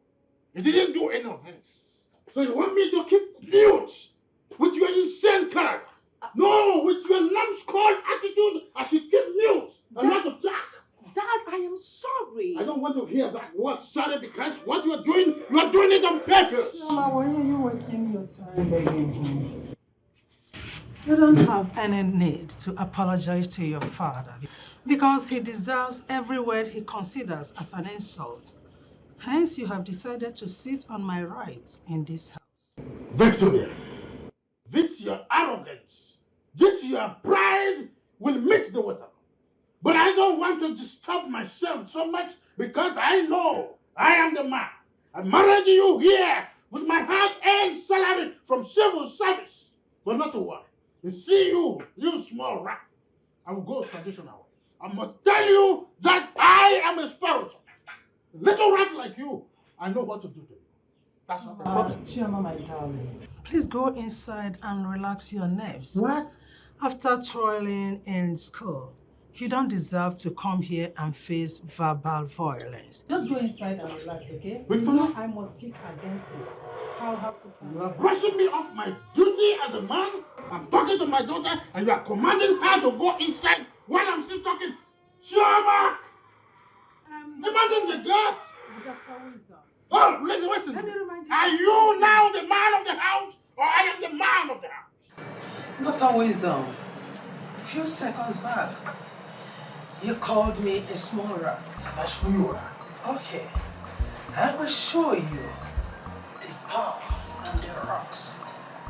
You didn't do any of this. So you want me to keep mute with your insane character? No, with your numbskull attitude, I should keep mute and not attack.
Dad, I am sorry.
I don't want to hear that word sorry because what you are doing it on purpose.
Mama, why are you wasting your time begging him? You don't have any need to apologize to your father because he deserves every word he considers as an insult. Hence, you have decided to sit on my rights in this house.
Victoria, this your arrogance, this your pride will meet the water. But I don't want to disturb myself so much because I know I am the man. I married you here with my hard-earned salary from civil service. But not to worry. You see you small rat. I will go traditional. I must tell you that I am a spiritual. Little rat like you, I know what to do to you. That's not the problem.
Chioma, my darling, please go inside and relax your nerves.
What?
After toiling in school, you don't deserve to come here and face verbal violence. Just go inside and relax, okay?
Victoria?
I must kick against it. I'll have to stand.
You are brushing me off my duty as a man. I'm talking to my daughter and you are commanding her to go inside while I'm still talking. Chioma! Imagine the guts! Oh, listen. Are you now the man of the house or I am the man of the house?
Dr. Wisdom, a few seconds back, you called me a small rat.
That's who you are.
Okay, I will show you the power and the rocks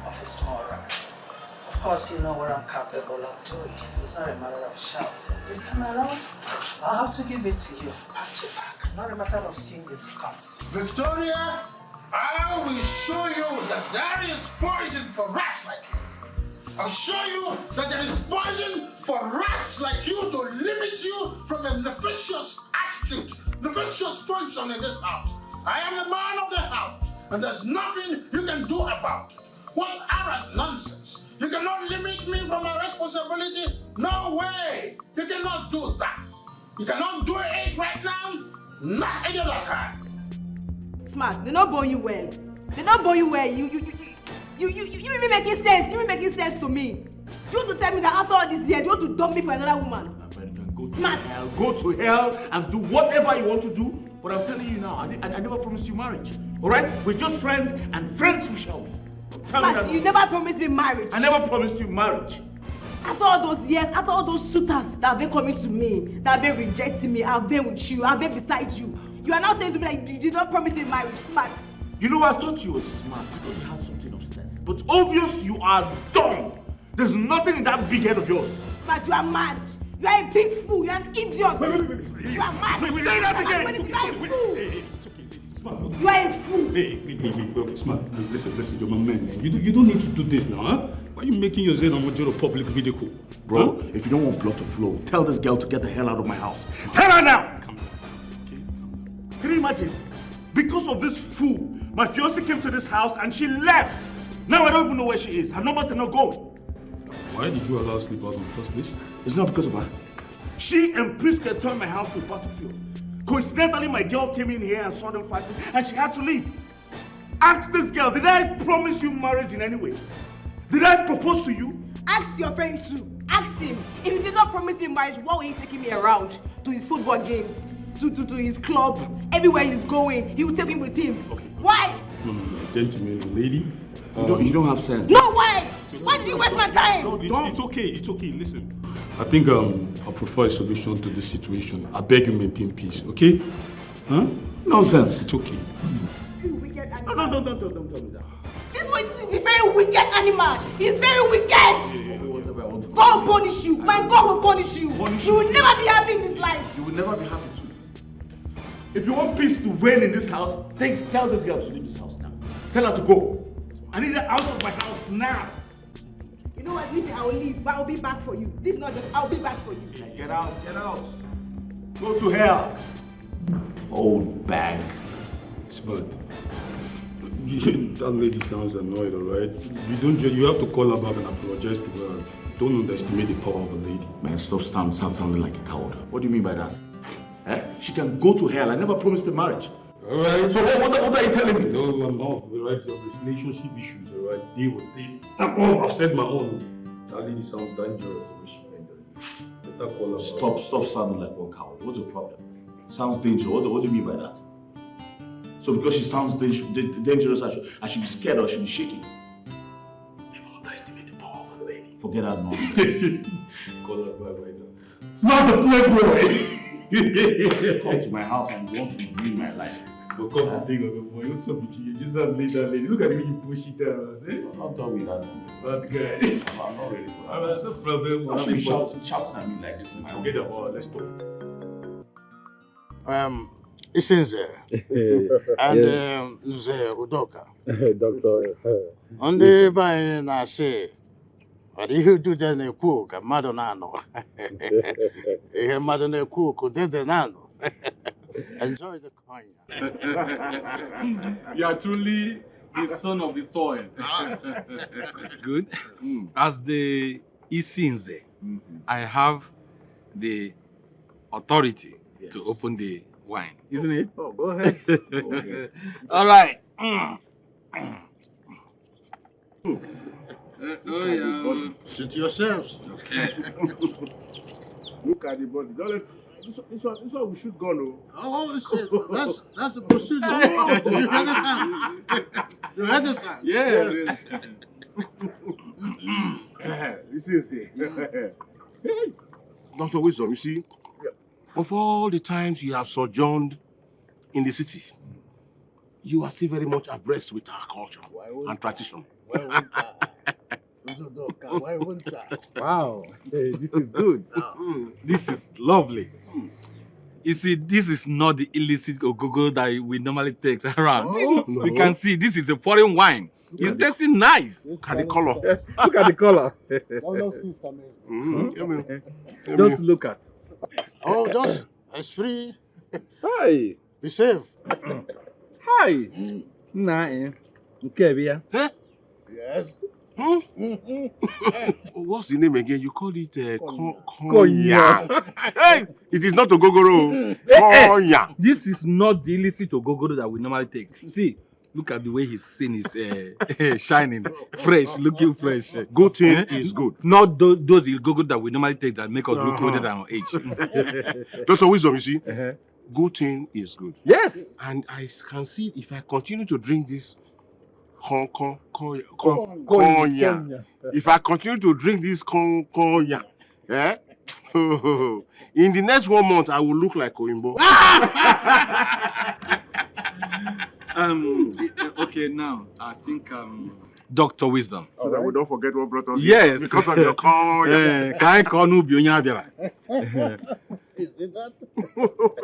of a small rat. Of course, you know what I'm capable of doing. It's not a matter of shouting. This time around, I'll have to give it to you, back to back. Not a matter of seeing its cuts.
Victoria, I will show you that there is poison for rats like you. I'll show you that there is poison for rats like you to limit you from a nefarious attitude, nefarious function in this house. I am the man of the house, and there's nothing you can do about it. What arrant nonsense! You cannot limit me from my responsibility. No way! You cannot do that. You cannot do it right now, not any other time.
Smart, they don't born you well. They don't born you well. You be making sense. You be making sense to me. You want to tell me that after all these years, you want to dump me for another woman?
Smart. Go to hell and do whatever you want to do. But I'm telling you now, I never promised you marriage. All right? We're just friends, and friends we shall be.
Smart, you never promised me marriage.
I never promised you marriage.
After all those years, after all those suitors that have been coming to me, that have been rejecting me, I've been with you, I've been beside you. You are now saying to me that you did not promise me marriage. Smart.
You know, I thought you were smart. I thought you had something upstairs. But obvious you are dumb. There's nothing in that big head of yours.
But you are mad. You are a big fool. You are an idiot. You are mad.
Say that again.
You are a fool.
Smart.
You are a fool.
Hey, okay, Smart. Listen, you're my man. You don't need to do this now, huh? Why are you making yourself a major public video?
Bro, if you don't want blood to flow, tell this girl to get the hell out of my house. Tell her now!
Come on. Okay?
Can you imagine? Because of this fool, my fiancée came to this house and she left. Now I don't even know where she is. Her numbers are not going.
Why did you allow her to sleep out in the first place?
It's not because of her. She and Priska turned my house to a battlefield. Coincidentally, my girl came in here and saw them fighting and she had to leave. Ask this girl, did I promise you marriage in any way? Did I propose to you?
Ask your friend too. Ask him. If he did not promise me marriage, why were he taking me around to his football games, to his club, everywhere he's going? He would take me with him. Okay. Why?
No, gentleman, lady.
You don't have sense.
No, why? Why do you waste my time?
No, it's okay. Listen, I think I prefer a solution to this situation. I beg you maintain peace, okay? Huh?
Nonsense.
It's okay.
You wicked animal.
No, don't tell me that.
This one is a very wicked animal. He's very wicked. God will punish you. My God will punish you. You will never be happy in this life.
You will never be happy too. If you want peace to reign in this house, tell this girl to leave this house now. Tell her to go. I need her out of my house now.
You know what? Leave me. I will leave, but I'll be back for you. This is not just. I'll be back for you.
Get out. Go to hell. Old bag.
Smart. That lady sounds annoyed, alright? You have to call her back and apologize to her. Don't underestimate the power of a lady.
Man, stop sounding like a coward. What do you mean by that? Eh? She can go to hell. I never promised her marriage.
Alright.
So what are you telling me?
No, I'm off, alright? Your relationship issues, alright? Deal with it. I'm off. I've said my own. That lady sounds dangerous when she enters. Better call her.
Stop sounding like one coward. What's your problem? Sounds dangerous. What do you mean by that? So because she sounds dangerous, I should be scared or I should be shaking. Never underestimate the power of a lady. Forget that nonsense.
Call her back right now.
It's not the playboy. Come to my house and you want to ruin my life.
But come to think of it, boy, what's up with you? You just have laid that lady. Look at the way you push it down. Eh?
I'm not done with that.
Bad guy.
I'm not ready for that.
Alright, no problem.
Why are you shouting at me like this?
Forget about it. Let's talk.
Isinze and Nze Udoka.
Doctor.
Ndị be anyị na-asị ọ dị ihe udude na-ekwu ka mmadụ na-anọ. Ihe mmadụ na-ekwu ka udede na-anọ. Enjoy the coin.
You are truly the son of the soil. Good. As the Isinze, I have the authority to open the wine, isn't it?
Oh, go ahead.
All right.
Suit yourselves.
Okay.
Look at the body. Don't let, this one we should go, no?
Oh, that's the procedure. Oh, do you understand? You understand?
Yes.
This is it. Hey, Dr. Wisdom, you see, of all the times you have sojourned in the city, you are still very much abreast with our culture and tradition.
Why won't I?
Wow, hey, this is good. This is lovely. You see, this is not the illicit ogogo that we normally take around.
Oh, no.
We can see this is a foreign wine. It's tasting nice.
Look at the color.
Look at the color.
Just
look at.
Oh, just it's free.
Hi.
Be safe.
Hi. Nah, Nkebia.
Yes.
What's the name again? You called it
Konya.
Hey, it is not ogogoro. Konya.
This is not the illicit ogogoro that we normally take. See, look at the way his skin is shining, fresh, looking fresh.
Good thing is good.
Not those ogogoro that we normally take that make us look older than our age.
Dr. Wisdom, you see, good thing is good.
Yes.
And I can see if I continue to drink this Konya. If I continue to drink this Konya, in the next 1 month, I will look like Oimbo.
Okay, now I think Dr. Wisdom.
So that we don't forget what brought us
here.
Yes. Because of your Konya.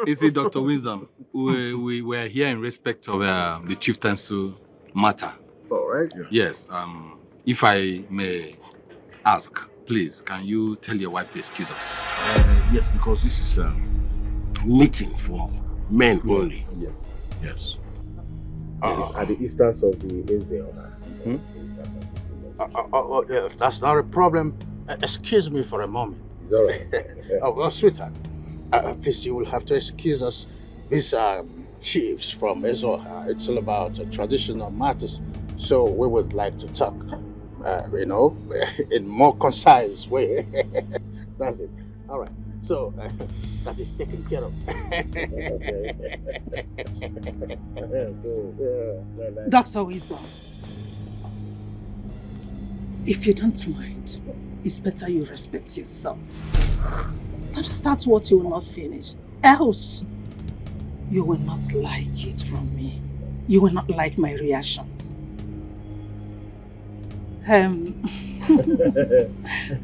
You see, Dr. Wisdom, we were here in respect of the chieftaincy matter.
All right.
Yes. If I may ask, please, can you tell your wife to excuse us?
Yes, because this is a meeting for men only.
Yes.
Yes.
At the instance of the Ezeona.
Yes, that's not a problem. Excuse me for a moment.
It's all right.
Well, sweetheart, please, you will have to excuse us. These are chiefs from Ezoha. It's all about traditional matters. So we would like to talk, in more concise way. That's it. All right. So that is taken care of.
Dr. Wisdom, if you don't mind, it's better you respect yourself. Don't start what you will not finish. Else, you will not like it from me. You will not like my reactions.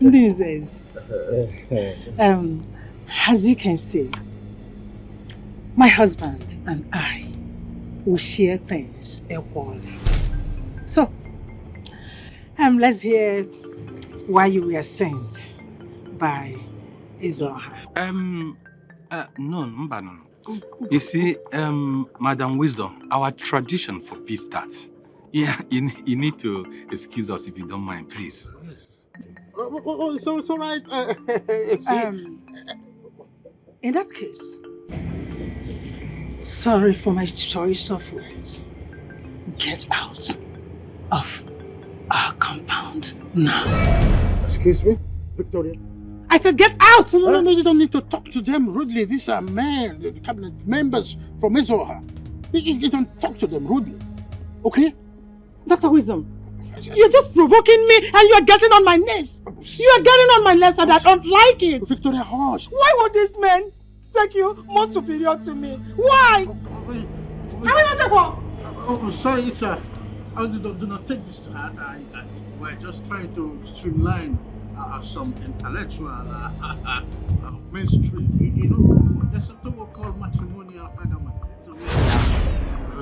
This is, as you can see, my husband and I will share things equally. So, let's hear why you were sent by Ezoha.
No. You see, Madam Wisdom, our tradition for peace starts. Yeah, you need to excuse us if you don't mind, please.
Yes. So it's all right.
In that case, sorry for my choice of words. Get out of our compound now.
Excuse me, Victoria.
I said get out!
No, you don't need to talk to them rudely. These are men, the cabinet members from Ezoha. You don't talk to them rudely, okay?
Dr. Wisdom, you're just provoking me and you're getting on my nerves. You're getting on my nerves and I don't like it.
Victoria, hush.
Why would this man take you more superior to me? Why?
Oh, sorry, it's do not take this to heart. We're just trying to streamline some intellectual mainstream. You know, there's something we call matrimonial agreement.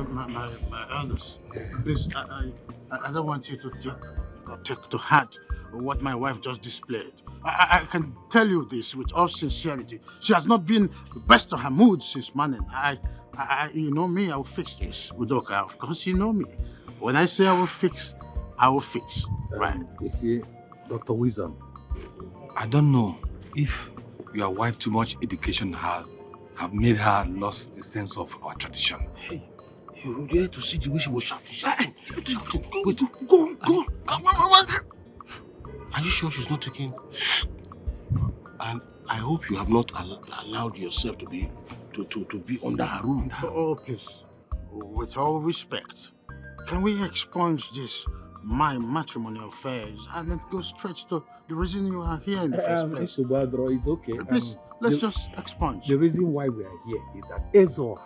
My elders, please, I don't want you to take to heart what my wife just displayed. I can tell you this with all sincerity. She has not been the best of her mood since morning. You know me, I will fix this. Udoka, of course you know me. When I say I will fix, I will fix. Right.
You see, Dr. Wisdom, I don't know if your wife too much education have made her lost the sense of our tradition.
Hey, you need to see the way she was shouting. Wait, go. Are you sure she's not taking? And I hope you have not allowed yourself to be under her rule. Oh, please. With all respect, can we expunge this my matrimonial affairs and then go straight to the reason you are here in the first place?
It's okay.
Please, let's just expunge.
The reason why we are here is that Ezo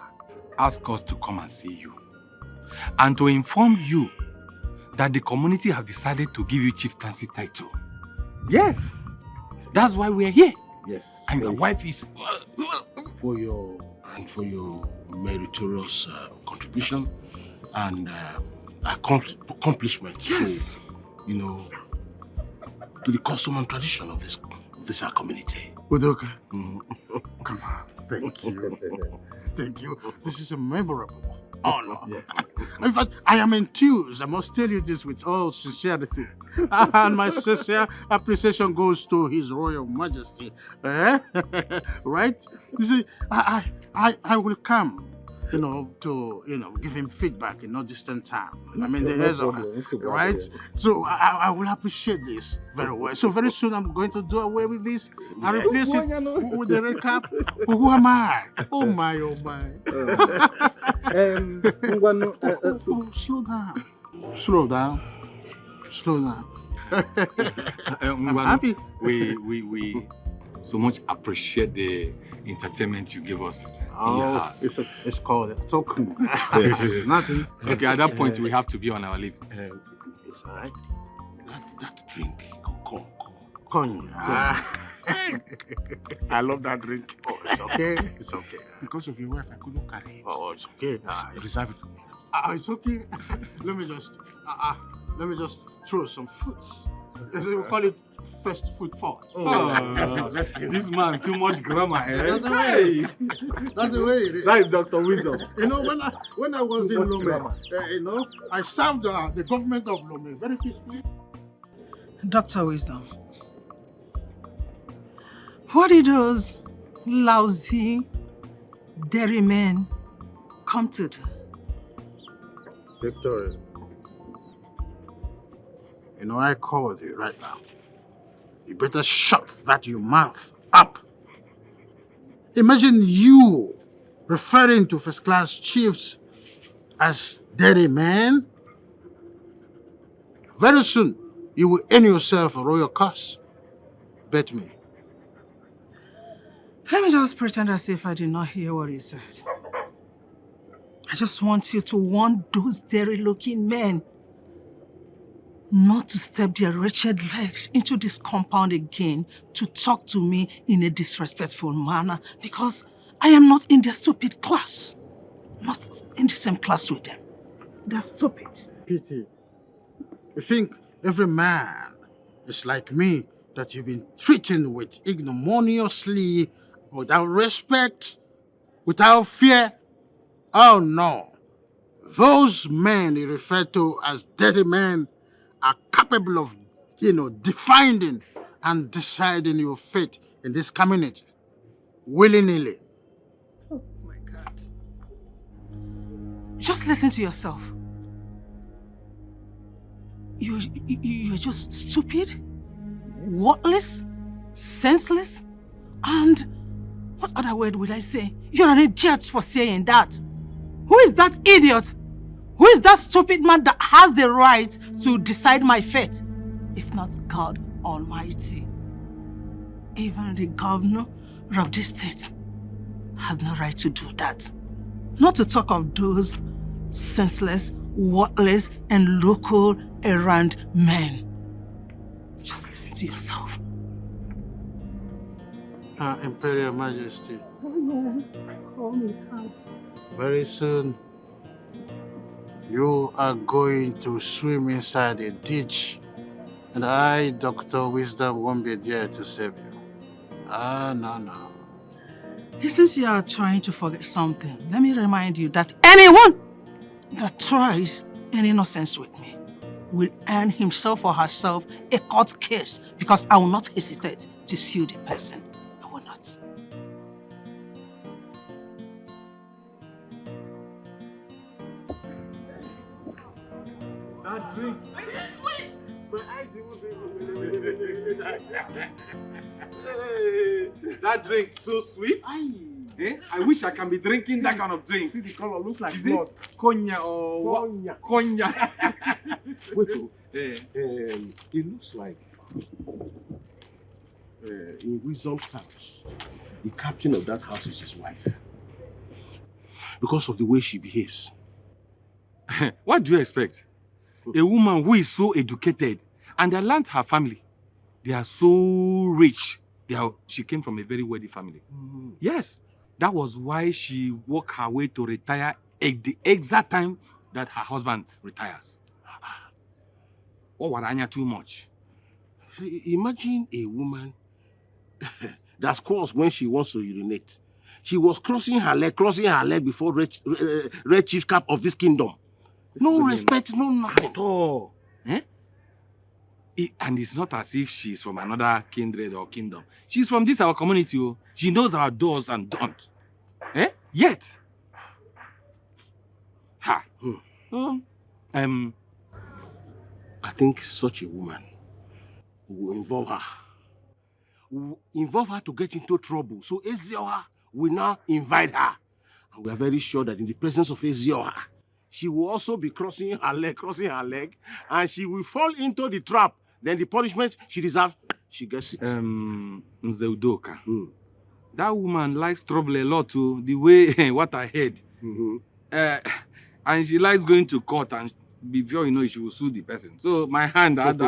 asked us to come and see you and to inform you that the community have decided to give you chieftaincy title. Yes, that's why we are here.
Yes.
And your wife is
for your meritorious contribution and accomplishment.
Yes.
To, to the custom and tradition of this our community. Udoka, come on. Thank you. Thank you. This is a memorable honor. Yes. In fact, I am enthused. I must tell you this with all sincerity. And my sincere appreciation goes to His Royal Majesty. Right? You see, I will come, to, give him feedback in no distant time. I mean, right? So I will appreciate this very well. So very soon I'm going to do away with this and replace it with the recap. Who am I? Oh my. Slow down. I'm happy.
We so much appreciate the entertainment you give us in your house.
It's called a token.
Nothing. Okay, at that point we have to be on our leave.
It's all right. That drink, cognac. I love that drink. Oh, it's okay. It's okay. Because of your wife, I couldn't carry it. Oh, it's okay. Reserve it for me. It's okay. Let me just throw some foods. We call it first foot forward.
Oh, that's interesting. This man, too much grammar, eh?
That's the way. That's the way it is.
That is Dr. Wisdom.
When I was in Lome, I served the government of Lome very peacefully.
Dr. Wisdom, what did those lousy dairymen come to do?
Victoria, I called you right now. You better shut that your mouth up. Imagine you referring to first-class chiefs as dairymen. Very soon, you will earn yourself a royal curse. Bet me.
Let me just pretend as if I did not hear what he said. I just want you to warn those dairy-looking men not to step their wretched legs into this compound again to talk to me in a disrespectful manner, because I am not in their stupid class. Not in the same class with them. They're stupid.
Pity. You think every man is like me that you've been treating with ignominiously, without respect, without fear? Oh no. Those men you refer to as dirty men are capable of, defining and deciding your fate in this community, willy-nilly.
Oh my God. Just listen to yourself. You're just stupid, worthless, senseless, and what other word would I say? You're an idiot for saying that. Who is that idiot? Who is that stupid man that has the right to decide my fate? If not God Almighty. Even the governor of this state has no right to do that. Not to talk of those senseless, worthless, and local errand men. Just listen to yourself.
Her Imperial Majesty,
Call me heart.
very soon you are going to swim inside a ditch, and I, Dr. Wisdom, won't be there to save you. No.
It seems you are trying to forget something. Let me remind you that anyone that tries any nonsense with me will earn himself or herself a court case, because I will not hesitate to sue the person. I will not.
That drink. That drink so sweet. Eh? I wish I can be drinking that kind of drink.
See the color, looks like
Is
blood.
it Konya or what? Konya.
Wait, it looks like in Wisdom's house, the captain of that house is his wife. Because of the way she behaves.
What do you expect? A woman who is so educated and they learned her family. They are so rich. She came from a very wealthy family.
Mm-hmm.
Yes, that was why she worked her way to retire at the exact time that her husband retires. Oh, Waranya too much.
Imagine a woman that's crossed when she wants to urinate. She was crossing her leg before Red Chief Cap of this kingdom. No respect, no nothing at all.
Eh? And it's not as if she's from another kindred or kingdom. She's from this our community. Oh. She knows our do's and don'ts. Eh? Yet. Ha.
I think such a woman will involve her to get into trouble. So Ezioha will now invite her. And we are very sure that in the presence of Ezioha, she will also be crossing her leg, and she will fall into the trap. Then the punishment she deserves, she gets it.
Nzeudoka. That woman likes trouble a lot too, the way what I heard.
Mm-hmm.
And she likes going to court, and before you know it, she will sue the person. So my hand,
it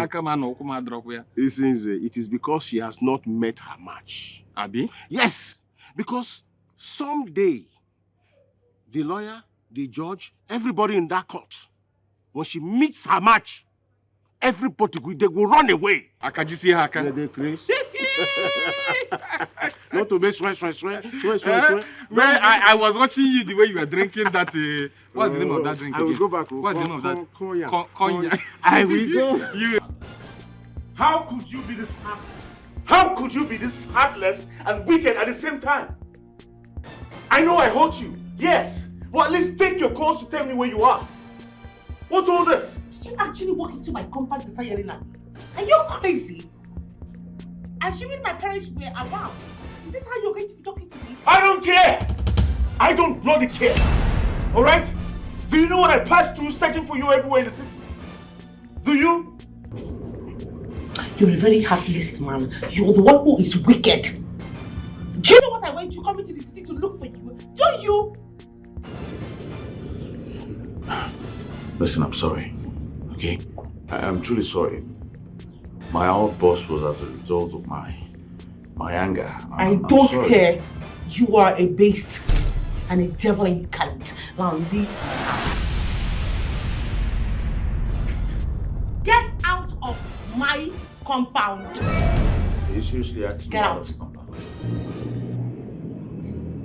is because she has not met her match.
Abi?
Yes, because someday the lawyer, the judge, everybody in that court, when she meets her match, everybody they will run away.
Can you see her?
They crazy. Not to be swear.
I was watching you the way you were drinking that. What's the name of that drink?
I will go back.
What's the name of that?
Konya. I will go.
You.
How could you be this heartless? How could you be this heartless and wicked at the same time? I know I hurt you, yes. Well, at least take your course to tell me where you are. What's all this?
Did you actually walk into my compound to start yelling at me? Are you crazy? Assuming my parents were around, is this how you're going to be talking to me?
I don't care! I don't bloody care! Alright? Do you know what I passed through searching for you everywhere in the city? Do you?
You're a very heartless man. You're the one who is wicked. Do you know what I went to coming to the city to look for you? Do you?
Listen, I'm sorry. Okay? I'm truly sorry. My outburst was as a result of my anger.
I don't care. You are a beast and a devil incarnate. Now leave my house. Get out of my compound.
You seriously asking
Get out.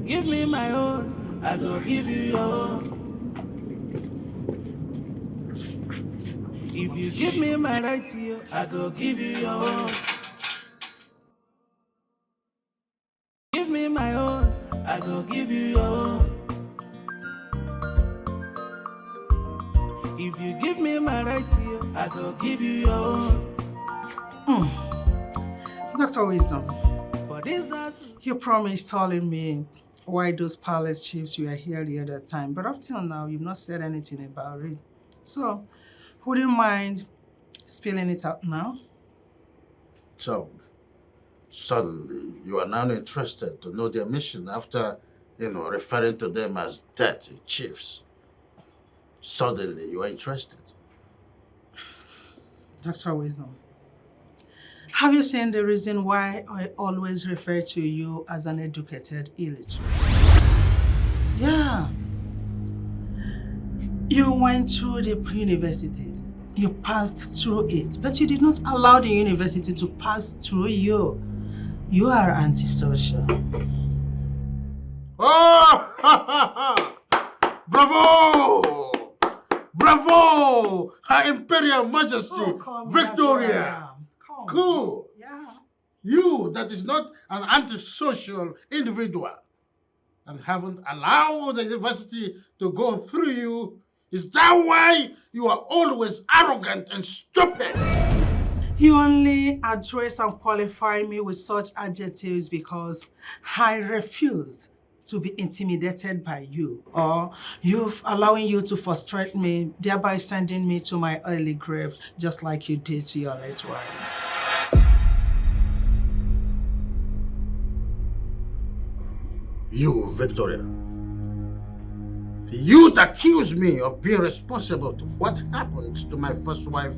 Give me my own, I go give you your own. If you give me my right to you, I go give you your own. Give me my own, I go give you your own. If you give me my right to you, I go give you your own.
Dr. Wisdom,
For this house,
you promised telling me why those palace chiefs were here the other time, but up till now, you've not said anything about it. So, would you mind spilling it out now?
So, suddenly, you are now interested to know their mission after referring to them as dirty chiefs. Suddenly, you are interested.
Dr. Wisdom, have you seen the reason why I always refer to you as an educated illiterate? Yeah. You went through the university. You passed through it, but you did not allow the university to pass through you. You are antisocial.
Oh! Bravo! Bravo! Her Imperial Majesty, Victoria! Cool!
Yeah.
You that is not an antisocial individual and haven't allowed the university to go through you, is that why you are always arrogant and stupid?
You only address and qualify me with such adjectives because I refused to be intimidated by you, or allowing you to frustrate me, thereby sending me to my early grave, just like you did to your late wife.
You, Victoria. You'd accuse me of being responsible to what happened to my first wife.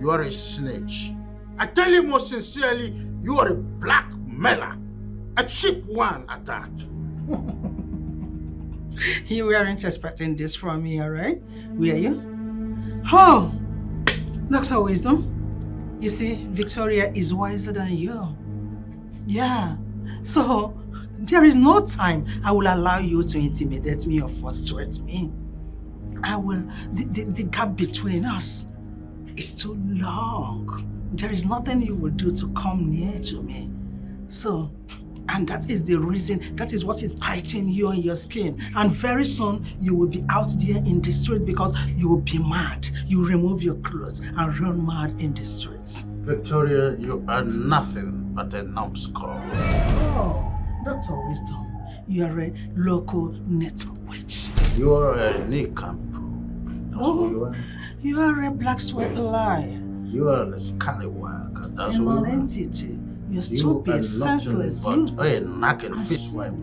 You are a snitch. I tell you most sincerely, you are a blackmailer. A cheap one at that.
You weren't expecting this from me, all right? Were you? Oh, Dr. Wisdom, you see, Victoria is wiser than you. Yeah, so there is no time I will allow you to intimidate me or frustrate me. The gap between us is too long. There is nothing you will do to come near to me. So, and that is the reason, that is what is biting you on your skin. And very soon, you will be out there in the street because you will be mad. You will remove your clothes and run mad in the streets.
Victoria, you are nothing but a numbskull.
Oh, Dr. Wisdom, you are a local network witch.
You are a nincompoop. That's who you are.
You are a black sweat liar.
You are a scallywag. That's
a
who you are.
entity. You're stupid, senseless, useless.
A knacking fishwife.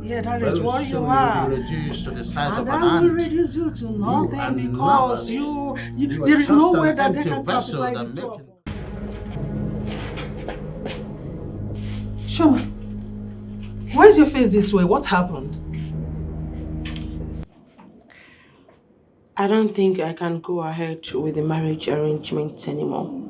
Yeah, that is what you
soon
are.
You'll be reduced to the size
And
of an
I will
ant.
reduce you to nothing
You
because
you
there
are
is no
just
way
an
that they
empty
can
vessel
classify
that
this
make
trouble. Shoma, why is your face this way? What happened?
I don't think I can go ahead with the marriage arrangements anymore.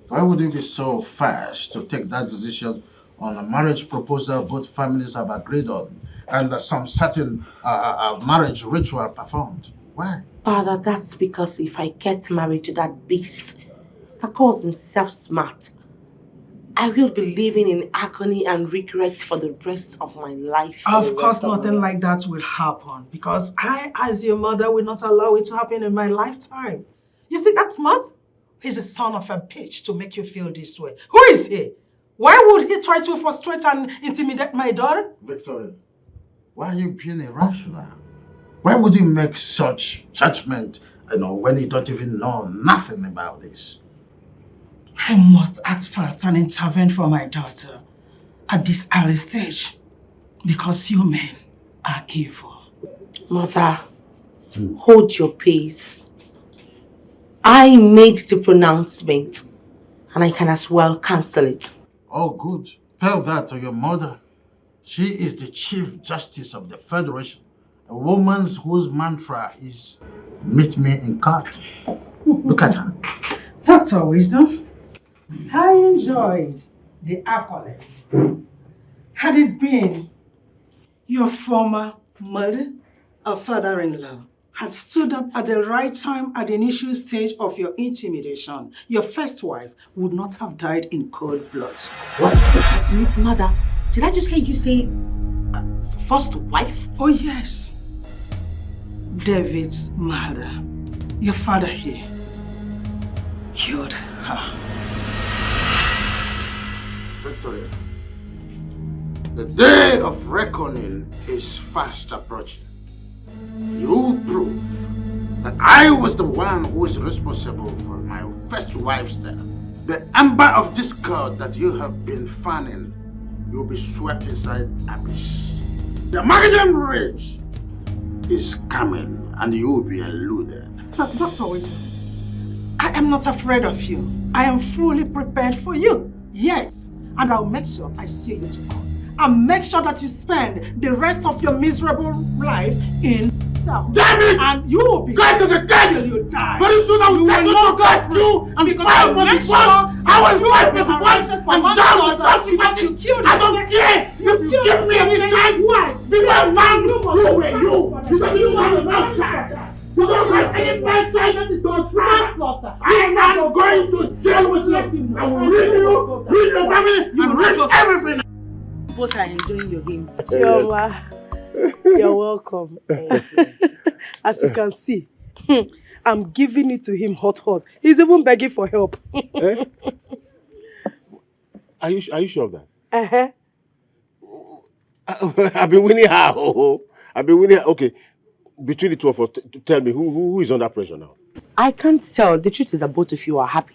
Why would you be so fast to take that decision on a marriage proposal both families have agreed on and some certain marriage ritual performed? Why?
Father, that's because if I get married to that beast that calls himself smart, I will be living in agony and regret for the rest of my life.
Of course, nothing like that will happen because I, as your mother, will not allow it to happen in my lifetime. You see, that smart? He's the son of a bitch to make you feel this way. Who is he? Why would he try to frustrate and intimidate my daughter?
Victoria, why are you being irrational? Why would you make such judgment, when you don't even know nothing about this?
I must act fast and intervene for my daughter at this early stage because you men are evil.
Mother, hold your pace. I made the pronouncement and I can as well cancel it.
Oh, good. Tell that to your mother. She is the Chief Justice of the Federation, a woman whose mantra is, meet me in court. Look at her.
Dr. Wisdom, I enjoyed the accolades. Had it been your former mother or father-in-law had stood up at the right time at the initial stage of your intimidation, your first wife would not have died in cold blood.
What? Mother, did I just hear you say first wife?
Oh yes. David's mother, your father here, killed her.
Victoria, the day of reckoning is fast approaching. You prove that I was the one who is responsible for my first wife's death. The ember of discord that you have been fanning, you'll be swept inside abyss. The marketing rich is coming and you will be eluded.
Dr. Wisdom, I am not afraid of you. I am fully prepared for you. Yes. And I'll make sure I see you to court. And make sure that you spend the rest of your miserable life in cell.
Damn it!
And you will be
go to the dead
till you die.
Very soon I will take you to get you and fight for the boss. I will fight for the boss and down the consequences. I don't care if you give me any time. Because man, you don't even have a mouth shot. You don't have any mouth shot. I am going to deal with you. I will rid you, rid your family, and rid everything.
Both are enjoying your games.
Chioma,
you're welcome. As you can see, I'm giving it to him hot. He's even begging for help.
Eh? Are you sure of that? I've been winning her. I've been winning her. Okay, between the two of us, tell me who is under pressure now?
I can't tell. The truth is that both of you are happy.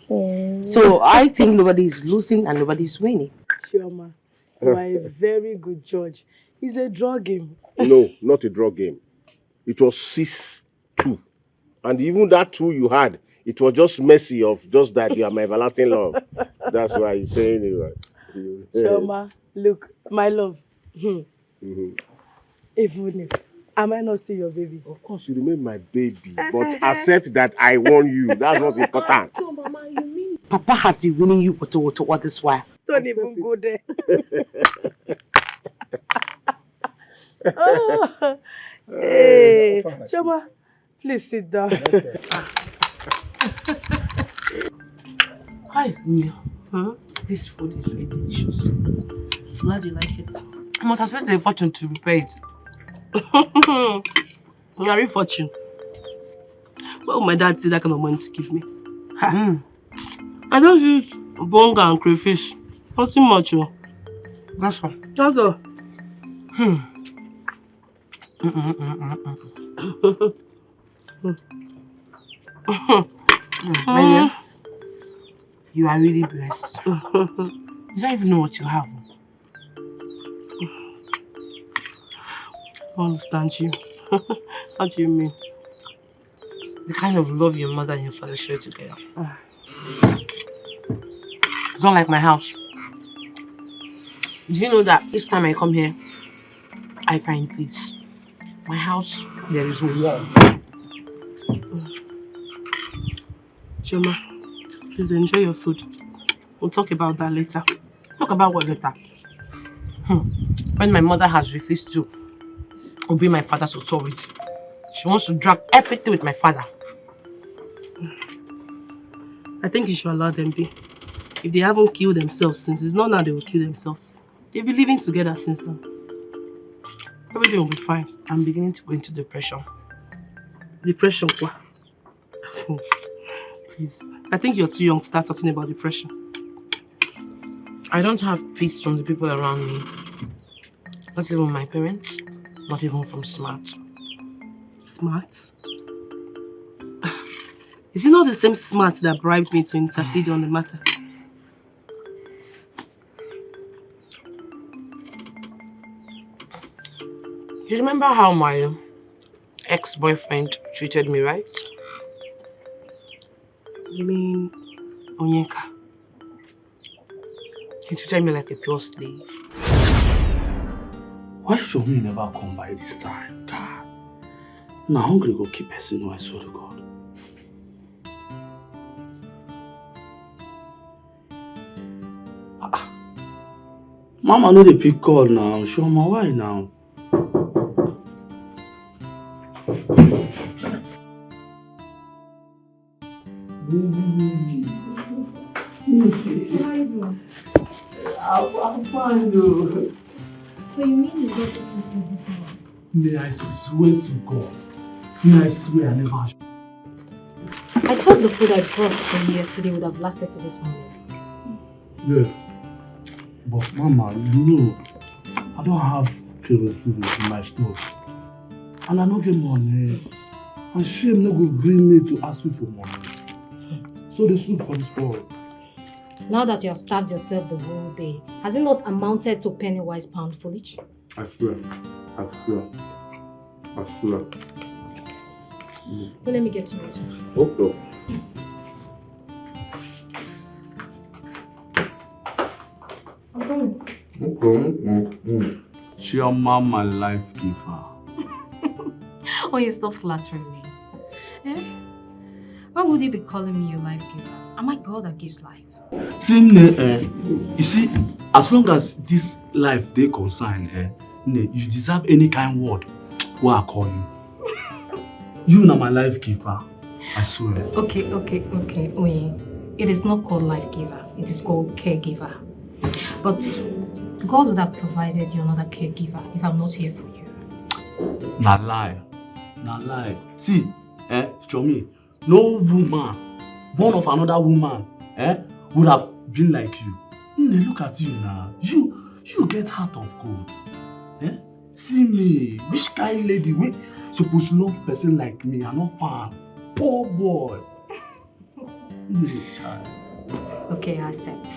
So I think nobody is losing and nobody is winning.
Chioma, you are a very good judge. It's a draw game.
No, not a draw game. It was 6-2. And even that 2 you had, it was just mercy of just that you are my everlasting love. That's why you're saying it right.
Chioma, look, my love. Even if I might not still your baby.
Of course, you remain my baby, but accept that I won you. That's what's important.
So, Mama, you mean Papa has been winning you what this while?
Don't even go there. Oh, hey, Chioma, please sit down.
Hi, Mia. This food is really delicious. Glad you like it. I must have spent a fortune to prepare it.
You're a fortune. What would my dad say that kind of money to give me? I don't use bonga and crayfish. Nothing much.
That's all.
That's all.
Maria, you are really blessed. You don't even know what you have.
I understand you. What do you mean?
The kind of love your mother and your father share together. It's not like my house. Do you know that each time I come here, I find peace? My house, there is war.
Chioma, please enjoy your food. We'll talk about that later.
Talk about what later? When my mother has refused to obey my father's authority, she wants to drag everything with my father.
I think you should allow them be. If they haven't killed themselves since, it's not now they will kill themselves. They've been living together since then. Everything will be fine.
I'm beginning to go into depression.
Depression, what? Please. I think you're too young to start talking about depression.
I don't have peace from the people around me. Not even my parents. Not even from Smart.
Smart? Is it not the same Smart that bribed me to intercede on the matter?
You remember how my ex-boyfriend treated me, right?
You mean Onyenka?
He treated me like a pure slave.
Why should me never come by this time? God. Now hungry go keep person who I swear to God. Mama no dey pick call now. Show me why now. I'm fine though.
So you mean you got to this man?
May I swear to God. May I swear I never.
I thought the food I brought for you yesterday would have lasted to this morning.
Yeah. But Mama, you know, I don't have kerosene in my stove. And I don't get money. And shame no go agree me to ask me for money. So the soup can spoil.
Now that you have starved yourself the whole day, has it not amounted to penny-wise, pound foolish?
I swear. I swear. I swear.
Well, let me get to it.
Okay.
I'm coming.
Chioma, my life giver.
Oh, you stop flattering me. Eh? Why would you be calling me your life giver? Am I God that gives life?
See, you see, as long as this life they concern, you deserve any kind word where I call you. You are my life giver. I swear.
Okay. Oye, it is not called life giver. It is called caregiver. But God would have provided you another caregiver if I'm not here for you.
Na lie. See, Chomi, no woman born of another woman, would have been like you. Look at you now. You get heart of gold. See me, which kind lady we supposed to love person like me? I'm not fan. Poor boy. Child.
Okay, I said,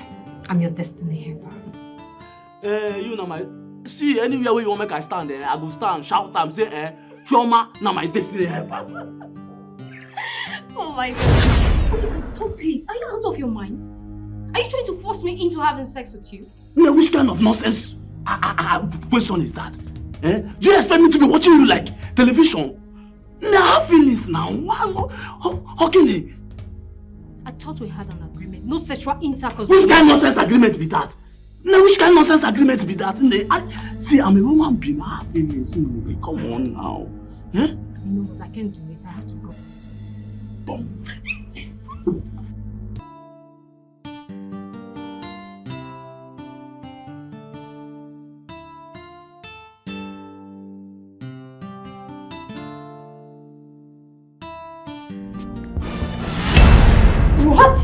I'm your destiny helper.
You know my. See, anywhere where you want make I stand there, I go stand, shout and say, Chioma, now my destiny helper.
Oh my God. Stop it. Are you out of your mind? Are you trying to force me into having sex with you?
No, which kind of nonsense question is that? Do you expect me to be watching you like television? Now I have feelings now. How can he?
I thought we had an agreement. No sexual intercourse.
Which kind of nonsense agreement be that? No, which kind of nonsense agreement be that? See, I'm a woman being. I have feelings. Come on now.
You know what? I can't do it. I have to go. What?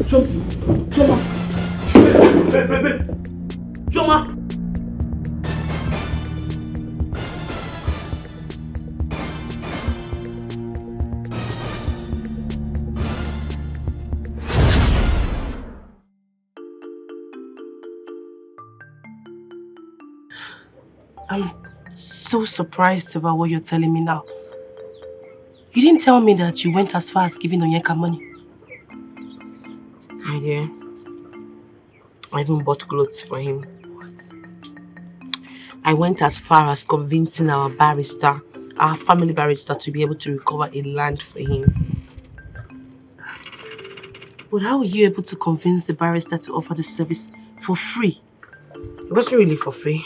Chioma! Chioma!
I'm so surprised about what you're telling me now. You didn't tell me that you went as far as giving Onyeka money.
My dear, I even bought clothes for him.
What?
I went as far as convincing our barrister, our family barrister, to be able to recover a land for him.
But how were you able to convince the barrister to offer the service for free?
It wasn't really for free.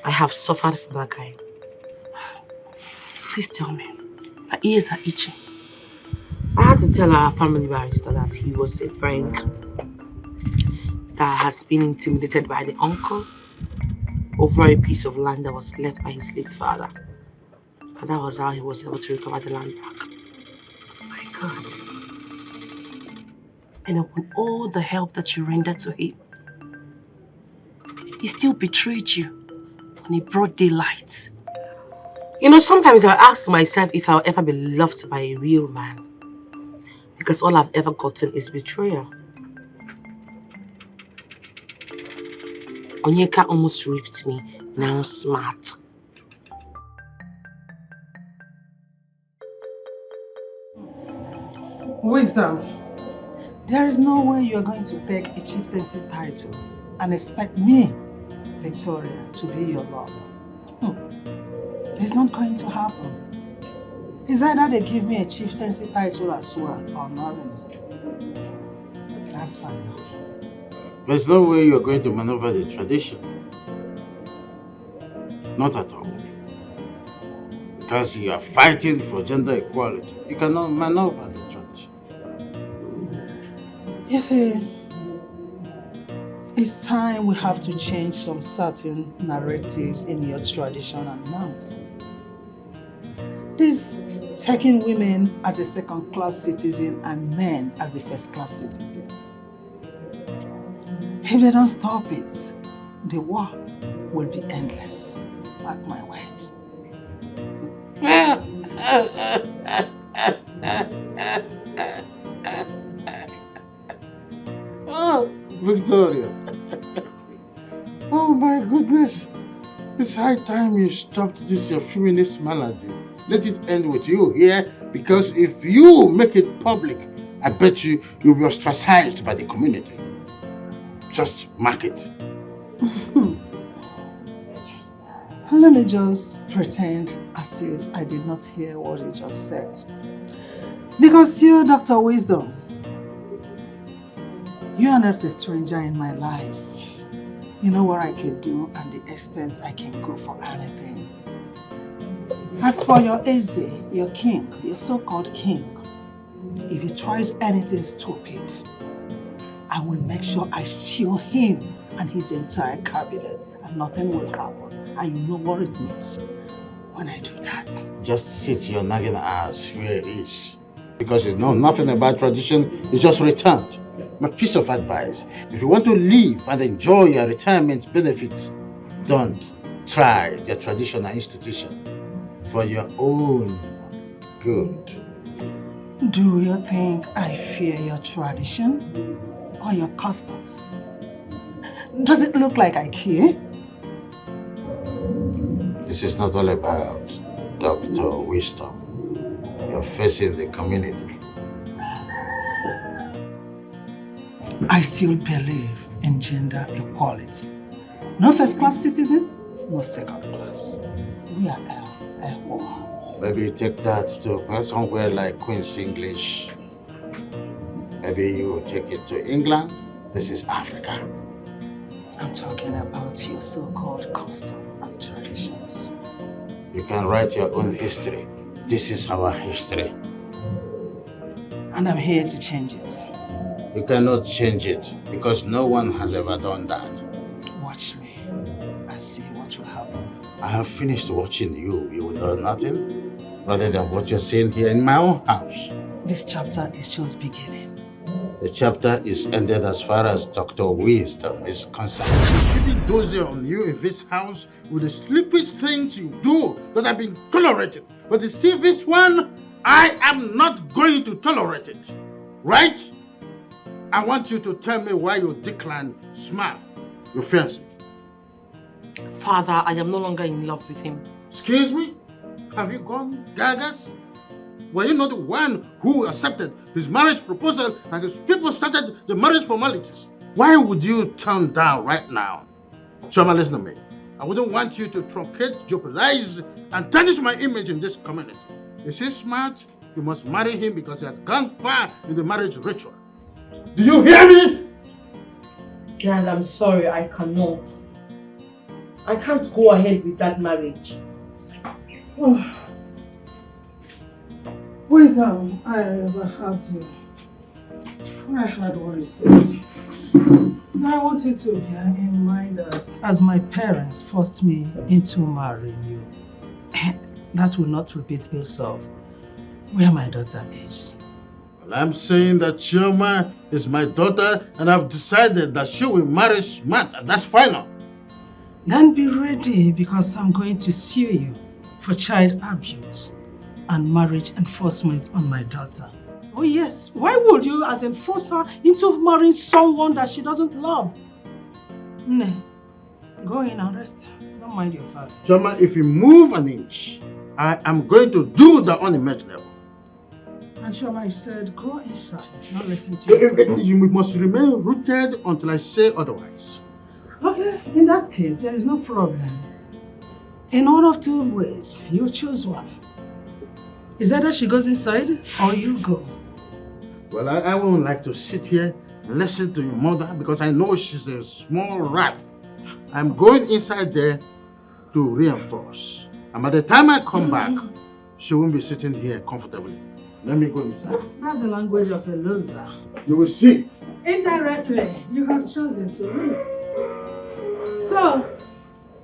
I have suffered for that guy.
Please tell me. My ears are itching.
I had to tell our family barrister that he was a friend that has been intimidated by the uncle over a piece of land that was left by his late father. And that was how he was able to recover the land back.
Oh my God. And upon all the help that you rendered to him, he still betrayed you in broad daylight.
You know, sometimes I ask myself if I'll ever be loved by a real man. Because all I've ever gotten is betrayal. Onyeka almost raped me. Now I'm smart.
Wisdom. There is no way you are going to take a chieftaincy title and expect me, Victoria, to be your lover. It's not going to happen. It's either they give me a chieftaincy title as well or nothing. That's fine.
There's no way you're going to maneuver the tradition. Not at all. Because you are fighting for gender equality, you cannot maneuver the tradition.
You see, it's time we have to change some certain narratives in your tradition and norms. This taking women as a second-class citizen and men as the first-class citizen. If they don't stop it, the war will be endless. Mark my words.
Oh, Victoria. Oh my goodness. It's high time you stopped this your feminist malady. Let it end with you here, because if you make it public, I bet you'll be ostracized by the community. Just mark it.
Let me just pretend as if I did not hear what you just said. Because you, Dr. Wisdom, you are not a stranger in my life. You know what I can do and the extent I can go for anything. As for your Eze, your king, your so-called king, if he tries anything stupid, I will make sure I shield him and his entire cabinet and nothing will happen. And you know what it means when I do that.
Just sit your nagging ass where it is. Because you know nothing about tradition, you just returned. My piece of advice, if you want to live and enjoy your retirement benefits, don't try the traditional institution for your own good.
Do you think I fear your tradition or your customs? Does it look like I care?
This is not all about Dr. Wisdom. You're facing the community.
I still believe in gender equality. No first-class citizen, no second-class. We are equal.
Maybe you take that to somewhere like Queen's English. Maybe you take it to England. This is Africa.
I'm talking about your so-called custom and traditions.
You can write your own history. This is our history.
And I'm here to change it.
You cannot change it because no one has ever done that.
Watch me and see what will happen.
I have finished watching you. You will know nothing rather than what you're seeing here in my own house.
This chapter is just beginning.
The chapter is ended as far as Dr. Wisdom is concerned. Keeping dozy on you in this house with the stupid things you do that have been tolerated. But you see this one, I am not going to tolerate it. Right? I want you to tell me why you declined Smart, your fiancé.
Father, I am no longer in love with him.
Excuse me? Have you gone gagas? Were you not the one who accepted his marriage proposal and his people started the marriage formalities? Why would you turn down right now? Choma, listen to me. I wouldn't want you to truncate, jeopardize, and tarnish my image in this community. Is he smart? You must marry him because he has gone far in the marriage ritual. Do you hear me?
Dad, I'm sorry, I cannot. I can't go ahead with that marriage.
Wisdom, I overheard you. I heard what you said. I want you to bear in mind that as my parents forced me into marrying you, that will not repeat itself where my daughter is.
Well, I'm saying that Chioma is my daughter and I've decided that she will marry Smart, and that's final.
Then be ready because I'm going to sue you for child abuse and marriage enforcement on my daughter. Oh yes, why would you as enforce her into marrying someone that she doesn't love? No, go in and rest. Don't mind your father.
Chioma, if you move an inch, I am going to do the unimaginable.
And Chioma, I said, go inside, not listen to you.
You must remain rooted until I say otherwise.
Okay, in that case, there is no problem. In one of two ways, you choose one. Is either she goes inside or you go.
Well, I wouldn't like to sit here and listen to your mother because I know she's a small rat. I'm going inside there to reinforce. And by the time I come back, she won't be sitting here comfortably. Let me go inside.
That's the language of a loser.
You will see.
Indirectly, you have chosen to leave. So,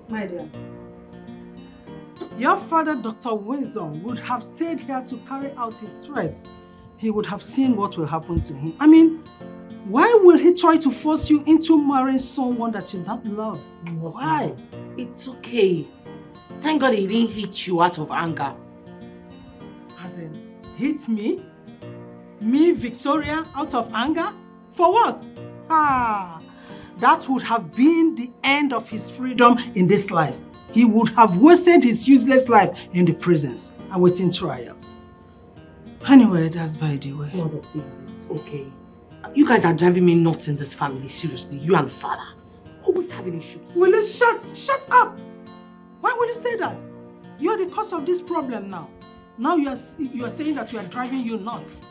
my dear, your father, Dr. Wisdom, would have stayed here to carry out his threats. He would have seen what will happen to him. I mean, why will he try to force you into marrying someone that you don't love? Why?
It's okay. Thank God he didn't hit you out of anger.
As in, hit me? Me, Victoria, out of anger? For what? That would have been the end of his freedom in this life. he would have wasted his useless life in the prisons awaiting trials. Anyway, that's by the way.
Mother, please, okay. You guys are driving me nuts in this family, seriously. You and father. Always having issues.
Will you shut up? Why would you say that? You're the cause of this problem now. Now you are saying that you are driving you nuts.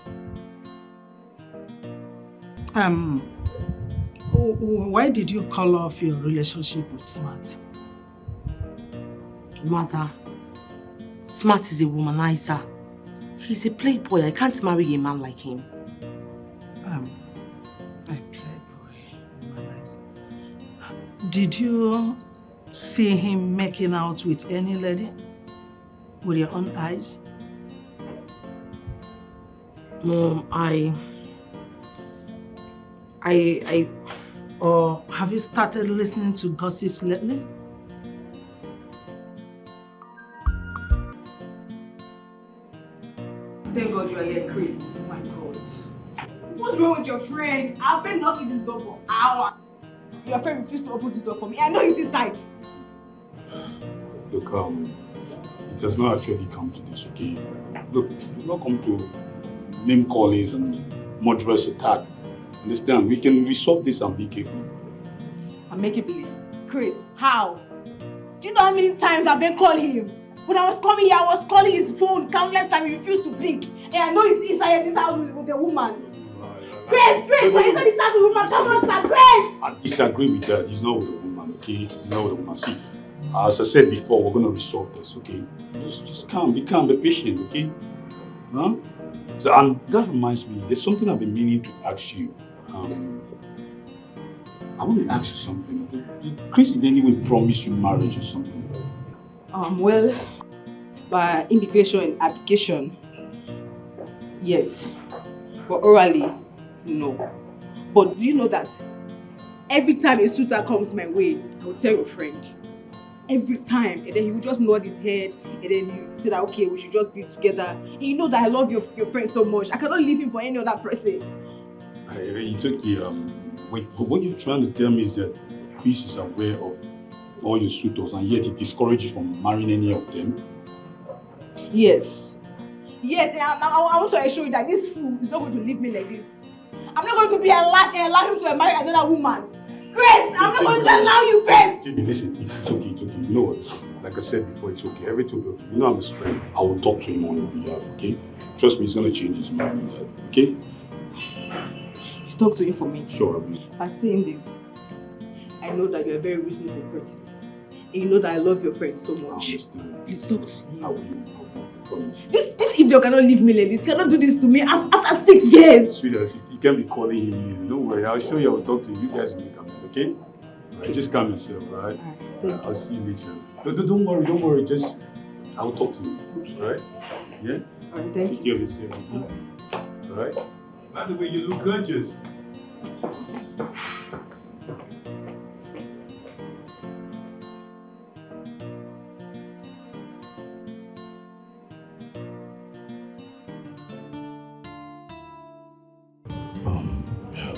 Why did you call off your relationship with Smart?
Mother, Smart is a womanizer. He's a playboy. I can't marry a man like him.
A playboy, womanizer. Did you see him making out with any lady? With your own eyes?
Mom,
Or have you started listening to gossips lately?
Thank God you are here, Chris. Oh my God. What's wrong with your friend? I've been knocking this door for hours. Your friend refused to open this door for me. I know he's inside.
Look, it has not actually come to this, okay? Look, it's not come to name callings and murderous attack. Understand? We can resolve this amicably.
Amicably? Chris, how? Do you know how many times I've been calling him? When I was coming here, I was calling his phone countless times. He refused to pick. And I know he's inside this house with a woman. Chris, we're inside this house with a woman. Come on, stop, Chris!
I disagree with that. He's not with a woman, okay? He's not with a woman. See, as I said before, we're going to resolve this, okay? Just calm, be patient, okay? Huh? So, and that reminds me, there's something I've been meaning to ask you. I want to ask you something. Did Chris in any way promise you marriage or something?
Well, by implication and application, yes. But orally, no. But do you know that every time a suitor comes my way, I will tell your friend. Every time. And then he will just nod his head. And then he will say that, okay, we should just be together. And you know that I love your friend so much. I cannot leave him for any other person.
It's okay. Wait, but what you're trying to tell me is that Chris is aware of all your suitors and yet he discourages you from marrying any of them?
Yes. Yes, and I want to assure you that this fool is not going to leave me like this. I'm not going to be allowed him to marry another woman. Chris, I'm not going to allow you, Chris!
Jimmy, listen, it's okay. You know what? Like I said before, it's okay. Everything will be okay. You know I'm his friend. I will talk to him on your behalf, okay? Trust me, he's going to change his mind, okay?
Talk to him for me.
Sure, I will.
By saying this, I know that you're a very reasonable person. And you know that I love your friend so much. Please talk to him.
I will, promise.
This idiot cannot leave me like this. Cannot do this to me after 6 years.
Sweetheart, you can't be calling him in. Don't worry, I'll show you. I'll talk to you. You guys will come in, okay? Alright, just calm yourself, alright? I'll see you later. Don't worry. Just, I'll talk to you. Okay. Alright? Yeah?
Alright, thank you.
Take care of yourself, okay? Alright? By the way, you look gorgeous.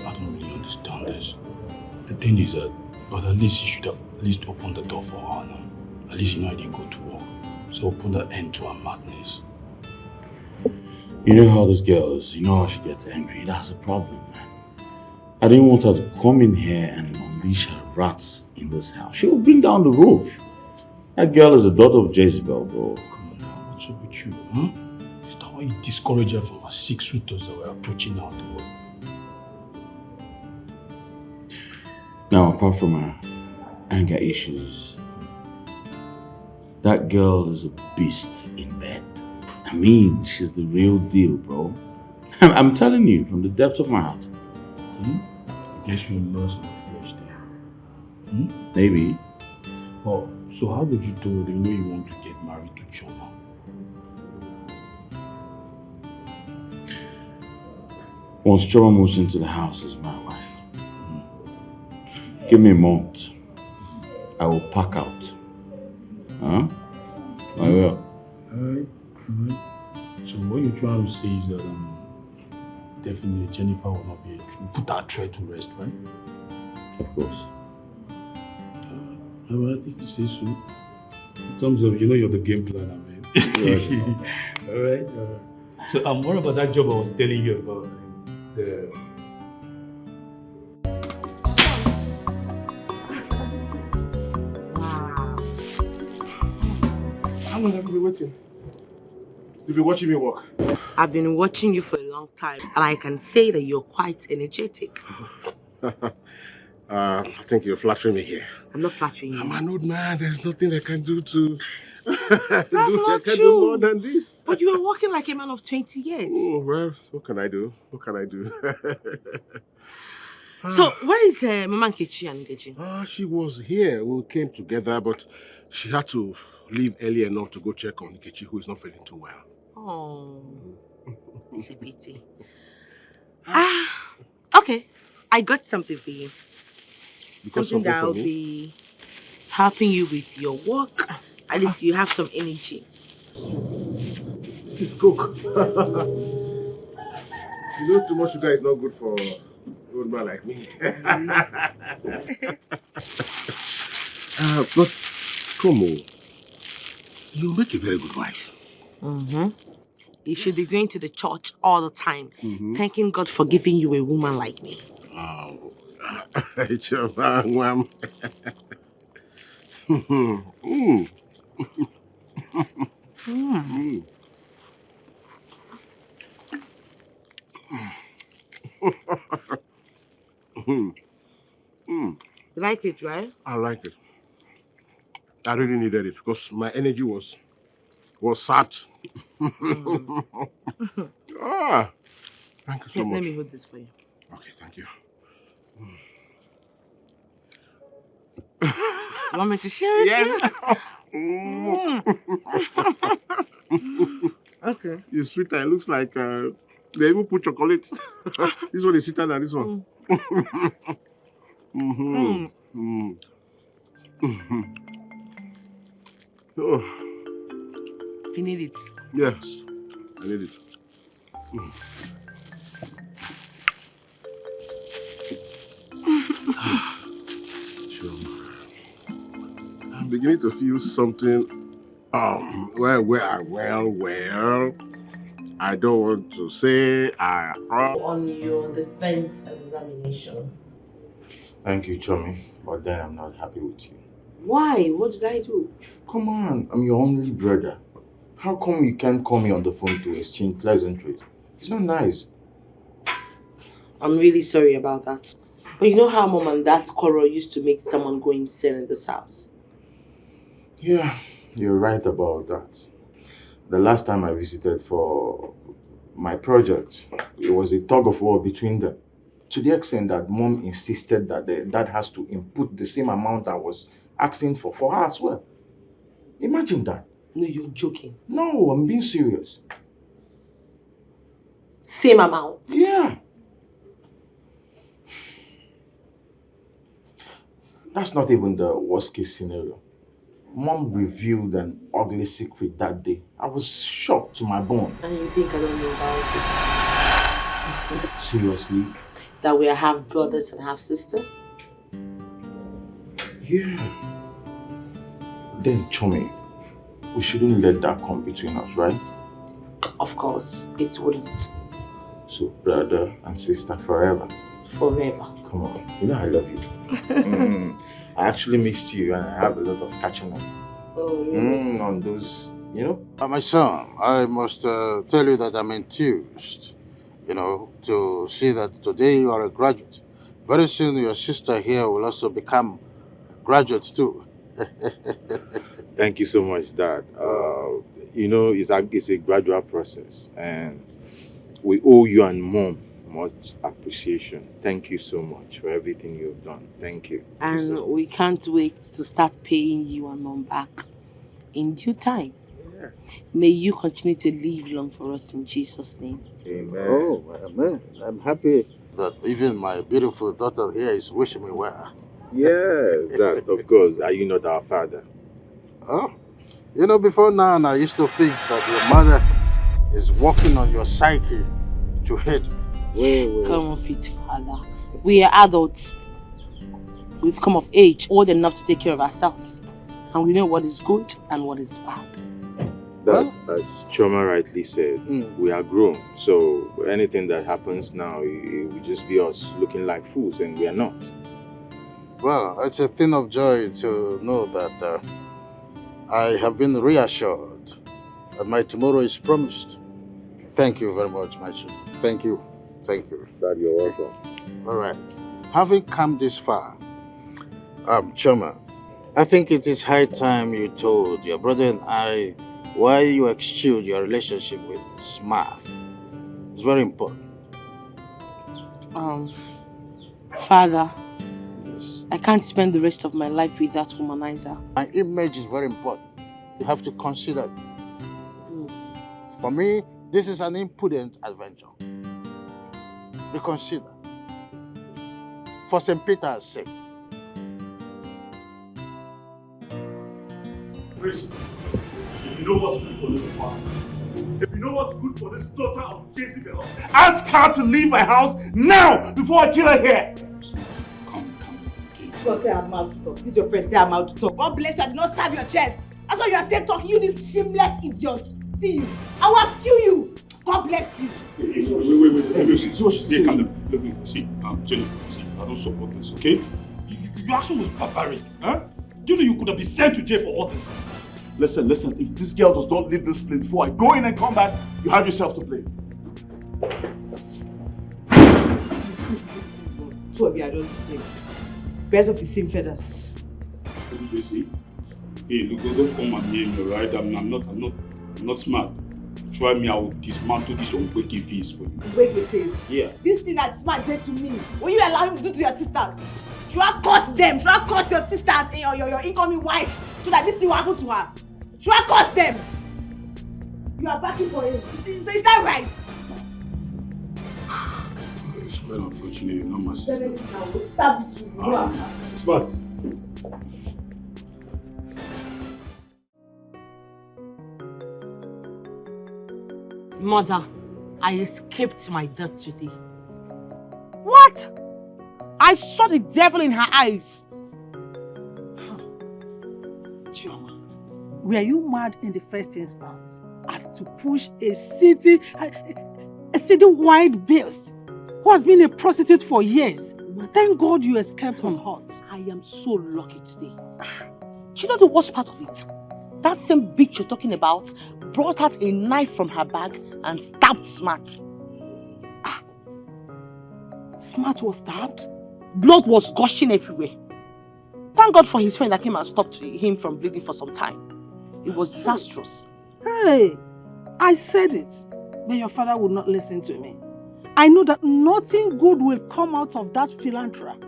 I don't really understand this. The thing is that, but at least you should have at least opened the door for her now. At least you know I didn't go to work. So open the end to her madness.
You know how this girl is. You know how she gets angry. That's a problem, man. I didn't want her to come in here and unleash her rats in this house. She will bring down the roof. That girl is the daughter of Jezebel, bro.
Come on now, what's up with you, huh? Is that why you discourage her from her 6 suitors that were approaching her to work?
Now, apart from her anger issues, that girl is a beast in bed. I mean, she's the real deal, bro. I'm telling you, from the depths of my heart.
I guess you're lost in the flesh there.
Maybe.
Oh, so how would you do it? You know you want to get married to Choma.
Once Choma moves into the house as my wife, give me a month. I will pack out. Huh? I will.
Alright. So what you're trying to say is that definitely Jennifer will not be able to put that threat to rest, right?
Of course.
Alright, if you say so. In terms of, you're the game planner, man. All right. So, what about that job I was telling you about? The
How long have you been waiting? You've been watching me work.
I've been watching you for a long time, and I can say that you're quite energetic.
I think you're flattering me here.
I'm not flattering you.
I'm an old man. There's nothing I can do to
That's not
do
true.
more than this.
But you were walking like a man of 20 years.
Oh, well, what can I do? What can I do?
So, where is Mama Nkechi and Nkechi?
She was here. We came together, but she had to leave early enough to go check on Nkechi, who is not feeling too well.
Oh, it's a pity. Okay. I got something for you. Something that will be helping you with your work. At least you have some energy.
It's cook. You know, too much sugar is not good for an old man like me. But, Como, you make a very good wife.
You should be going to the church all the time, thanking God for giving you a woman like me.
Oh,
You like it, right?
I like it. I really needed it because my energy was sapped. Thank you so much.
Let me hold this for you.
Okay, thank you.
You want me to share it?
Yes.
Okay.
Your sweeter, it looks like they even put chocolate. This one is sweeter than this one. Oh.
You need it?
Yes, I need it. I'm beginning to feel something. Well. I don't want to say
on your defense examination.
Thank you, Chomi, but then I'm not happy with you.
Why? What did I do?
Come on, I'm your only brother. How come you can't call me on the phone to exchange pleasantries? It's not nice.
I'm really sorry about that. But you know how Mom and Dad's quarrel used to make someone go insane in this house?
Yeah, you're right about that. The last time I visited for my project, it was a tug of war between them. To the extent that Mom insisted that the dad has to input the same amount I was asking for her as well. Imagine that.
No, you're joking.
No, I'm being serious.
Same amount?
Yeah. That's not even the worst case scenario. Mom revealed an ugly secret that day. I was shocked to my bone.
And you think I don't know about it?
Seriously?
That we are half brothers and half sisters?
Yeah. Then, Chomi, we shouldn't let that come between us, right?
Of course, it wouldn't.
So, brother and sister forever.
Forever.
Come on, you know I love you. I actually missed you and I have a lot of catching up.
Oh, really?
On those, you know?
My son, I must tell you that I'm enthused, to see that today you are a graduate. Very soon your sister here will also become a graduate too.
Thank you so much, Dad. It's a gradual process and we owe you and Mom much appreciation. Thank you so much for everything you've done. Thank you.
And we can't wait to start paying you and Mom back in due time. Yeah. May you continue to live long for us in Jesus' name.
Amen.
Oh, amen. I'm happy that even my beautiful daughter here is wishing me well.
Yes, Dad, of course. Are you not our father?
Oh, before now, I used to think that your mother is working on your psyche to hate.
Come off it, Father. We are adults. We've come of age, old enough to take care of ourselves. And we know what is good and what is bad.
That, as Choma rightly said, we are grown. So anything that happens now, it will just be us looking like fools, and we are not.
Well, it's a thing of joy to know that I have been reassured that my tomorrow is promised. Thank you very much, my children. Thank you. Thank you.
Dad, you're welcome.
All right. Having come this far, Choma, I think it is high time you told your brother and I why you eschewed your relationship with Smart. It's very important.
Father, I can't spend the rest of my life with that womanizer.
My image is very important. You have to consider it. For me, this is an imprudent adventure. Reconsider. For St. Peter's sake.
Maurice, if you know what's good for this pastor, if you know what's good for this daughter of Jezebel, ask her to leave my house now before I kill her here.
God say I'm out to talk. This is your friend, say I'm out to talk. God bless you, I did not stab your chest. That's why you are still talking, you this shameless idiot. See you. I will kill you. God bless you.
Wait, calm down. Look, see, Jennifer, see, I don't support this, okay? Your action was barbaric, huh? Do you know you could have been sent to jail for all this?
Listen, if this girl does not leave this place before I go in and come back, you have yourself to blame.
Two of you are not the same. Birds of the same feathers.
What did you say? Hey, look, don't come and hear me, right? I'm not smart. Try me, I will dismantle this unwakey face for you.
Unwakey face?
Yeah.
This thing that Smart did to me, will you allow him to do to your sisters? Should I curse them? Should I curse your sisters and your incoming wife so that this thing will happen to her? Should I curse them? You are backing for him. Is that right?
It's quite unfortunate, you're not my sister.
I will stab you.
Smart.
Mother, I escaped my death today.
What? I saw the devil in her eyes. Chioma, were you mad in the first instance as to push a city-wide beast who has been a prostitute for years? Thank God you escaped unhurt.
I am so lucky today. Do you know the worst part of it? That same bitch you're talking about brought out a knife from her bag and stabbed Smart.
Smart was stabbed?
Blood was gushing everywhere. Thank God for his friend that came and stopped him from bleeding for some time. It was disastrous.
Hey, I said it, but your father would not listen to me. I know that nothing good will come out of that philanthropy.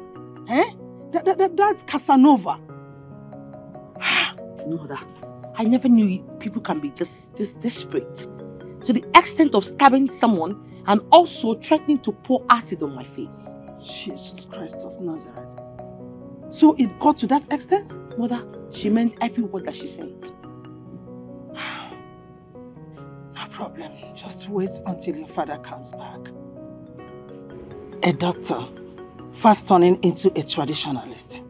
That's Casanova.
Mother, I never knew people can be this desperate. To the extent of stabbing someone and also threatening to pour acid on my face.
Jesus Christ of Nazareth. So it got to that extent?
Mother, she meant every word that she said.
No problem. Just wait until your father comes back. A doctor, fast turning into a traditionalist.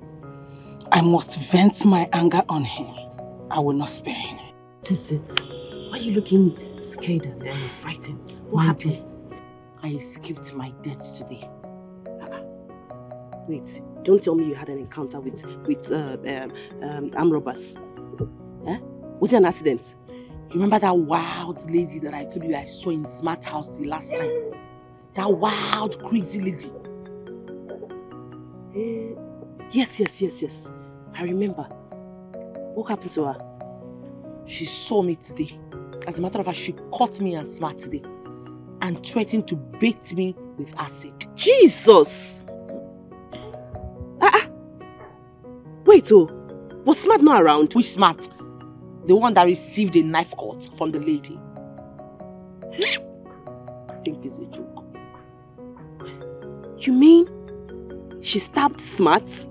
I must vent my anger on him. I will not spare him.
What is it? Why are you looking scared and frightened? What happened?
I escaped my death today.
Wait, don't tell me you had an encounter with armed robbers. Eh? Was it an accident?
You remember that wild lady that I told you I saw in Smart House the last time? That wild, crazy lady.
Yes. I remember. What happened to her?
She saw me today. As a matter of fact, she caught me and Smart today and threatened to bait me with acid.
Jesus! Wait, was Smart not around?
Which Smart? The one that received a knife cut from the lady.
I think it's a joke. You mean she stabbed Smart?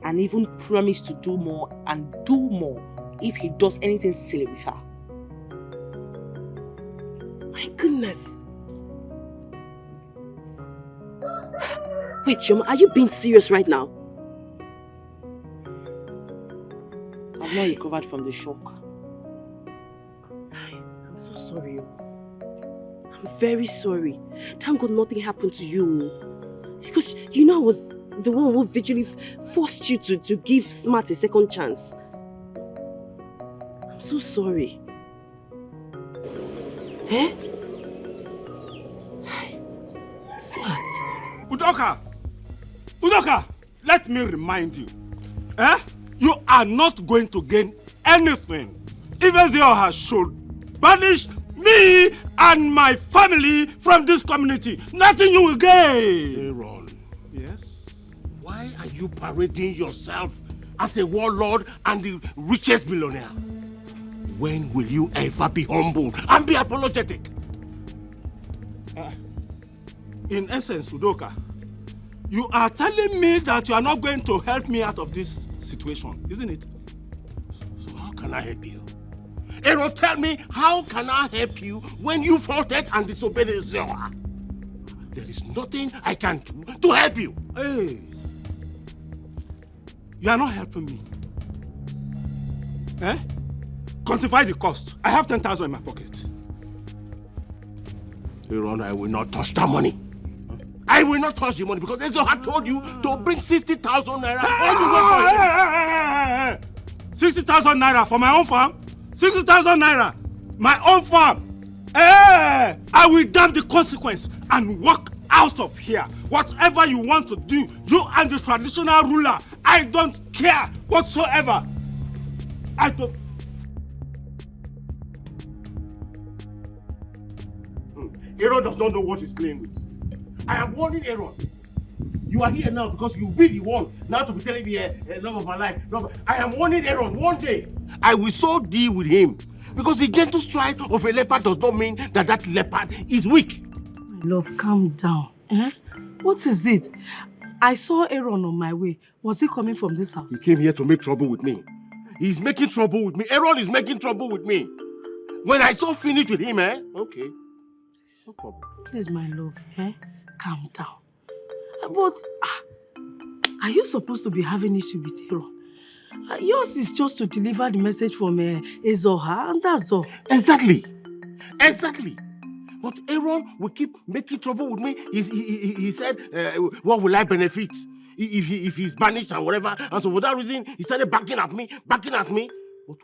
And even promised to do more and do more if he does anything silly with her.
My goodness. Wait, Choma, are you being serious right now?
I've not recovered from the shock.
I'm so sorry. I'm very sorry. Thank God nothing happened to you. Because you know I was the one who virtually forced you to give Smart a second chance. I'm so sorry. Eh? Smart.
Udoka! Udoka! Let me remind you. You are not going to gain anything. If Ezio should banish me and my family from this community, nothing you will gain.
Aaron.
Yes?
Why are you parading yourself as a warlord and the richest billionaire? When will you ever be humble and be apologetic?
In essence, Udoka, you are telling me that you are not going to help me out of this situation, isn't it?
So how can I help you? Aaron, tell me, how can I help you when you faulted and disobeyed Ezio? There is nothing I can do to help you.
Hey, you are not helping me. Quantify the cost. I have 10,000 in my pocket.
Aaron, I will not touch that money. I will not touch the money because Ezio had told you to bring 60,000 naira.
Hey! 60,000 naira for my own farm? 60,000 naira? My own farm? Hey! I will damn the consequence and walk out of here. Whatever you want to do, you and the traditional ruler, I don't care whatsoever. I don't.
Aaron does not know what he's playing with. I am warning Aaron. You are here now because you be the one now to be telling me love of my life. I am warning Aaron. One day, I will so deal with him. Because the gentle stride of a leopard does not mean that that leopard is weak.
Love, calm down. What is it? I saw Aaron on my way. Was he coming from this house?
He came here to make trouble with me. He's making trouble with me. Aaron is making trouble with me. When I saw finish with him, okay. No problem.
Please, my love, calm down. But are you supposed to be having issue with Aaron? Yours is just to deliver the message from Ezoha, and that's all.
Exactly. But Aaron will keep making trouble with me. He said, what will I benefit if he's banished and whatever? And so for that reason, he started backing at me. But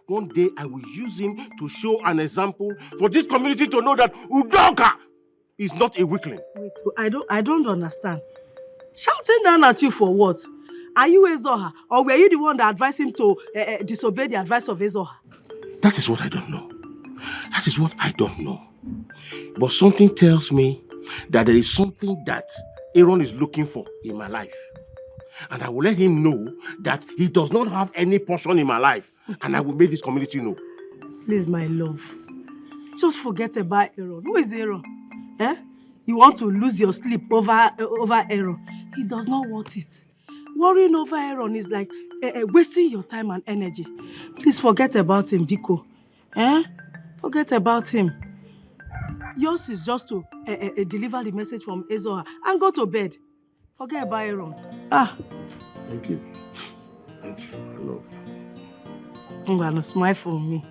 one day I will use him to show an example for this community to know that Udoka is not a weakling.
Wait, I don't understand. Shouting down at you for what? Are you Ezoha, or were you the one that advised him to disobey the advice of Ezoha?
That is what I don't know. But something tells me that there is something that Aaron is looking for in my life. And I will let him know that he does not have any portion in my life. And I will make this community know.
Please, my love. Just forget about Aaron. Who is Aaron? You want to lose your sleep over Aaron. He does not want it. Worrying over Aaron is like wasting your time and energy. Please forget about him, Biko. Forget about him. Yours is just to deliver the message from Ezoha and go to bed. Forget about Aaron.
Thank you. I love you.
I'm gonna smile for me.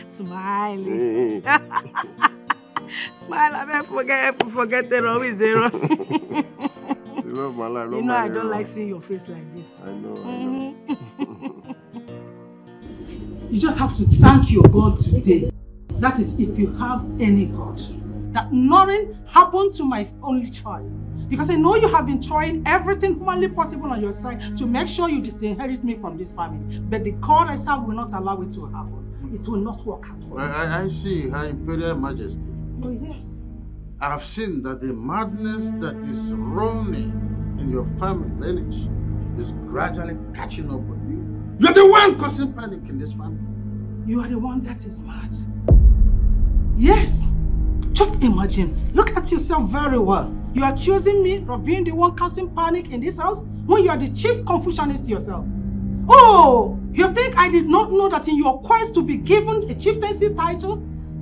Smile. Smile, I mean, forget Aaron. Who is Aaron?
You love my life.
You know I don't like seeing your face like this.
I know.
You just have to thank your God today. That is, if you have any God. That nothing happened to my only child. Because I know you have been trying everything humanly possible on your side to make sure you disinherit me from this family. But the God I serve will not allow it to happen. It will not work out for you.
I see, Her Imperial Majesty.
Oh, yes.
I have seen that the madness that is roaming in your family lineage is gradually catching up on you. You're the one causing panic in this family.
You are the one that is mad. Yes. Just imagine. Look at yourself very well. You are accusing me of being the one causing panic in this house when you are the chief Confucianist yourself. Oh, you think I did not know that in your quest to be given a chieftaincy title,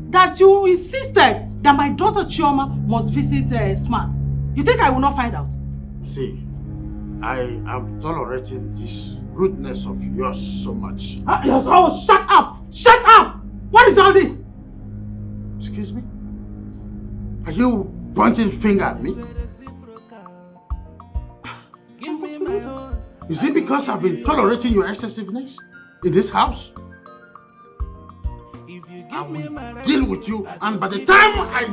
that you insisted that my daughter Chioma must visit Smart? You think I will not find out?
See, I am tolerating this rudeness of yours so much.
Oh, shut up! Shut up! What is all this?
Excuse me? Are you pointing finger at me? Is it because I've been tolerating your excessiveness in this house? I will deal with you, and by the time I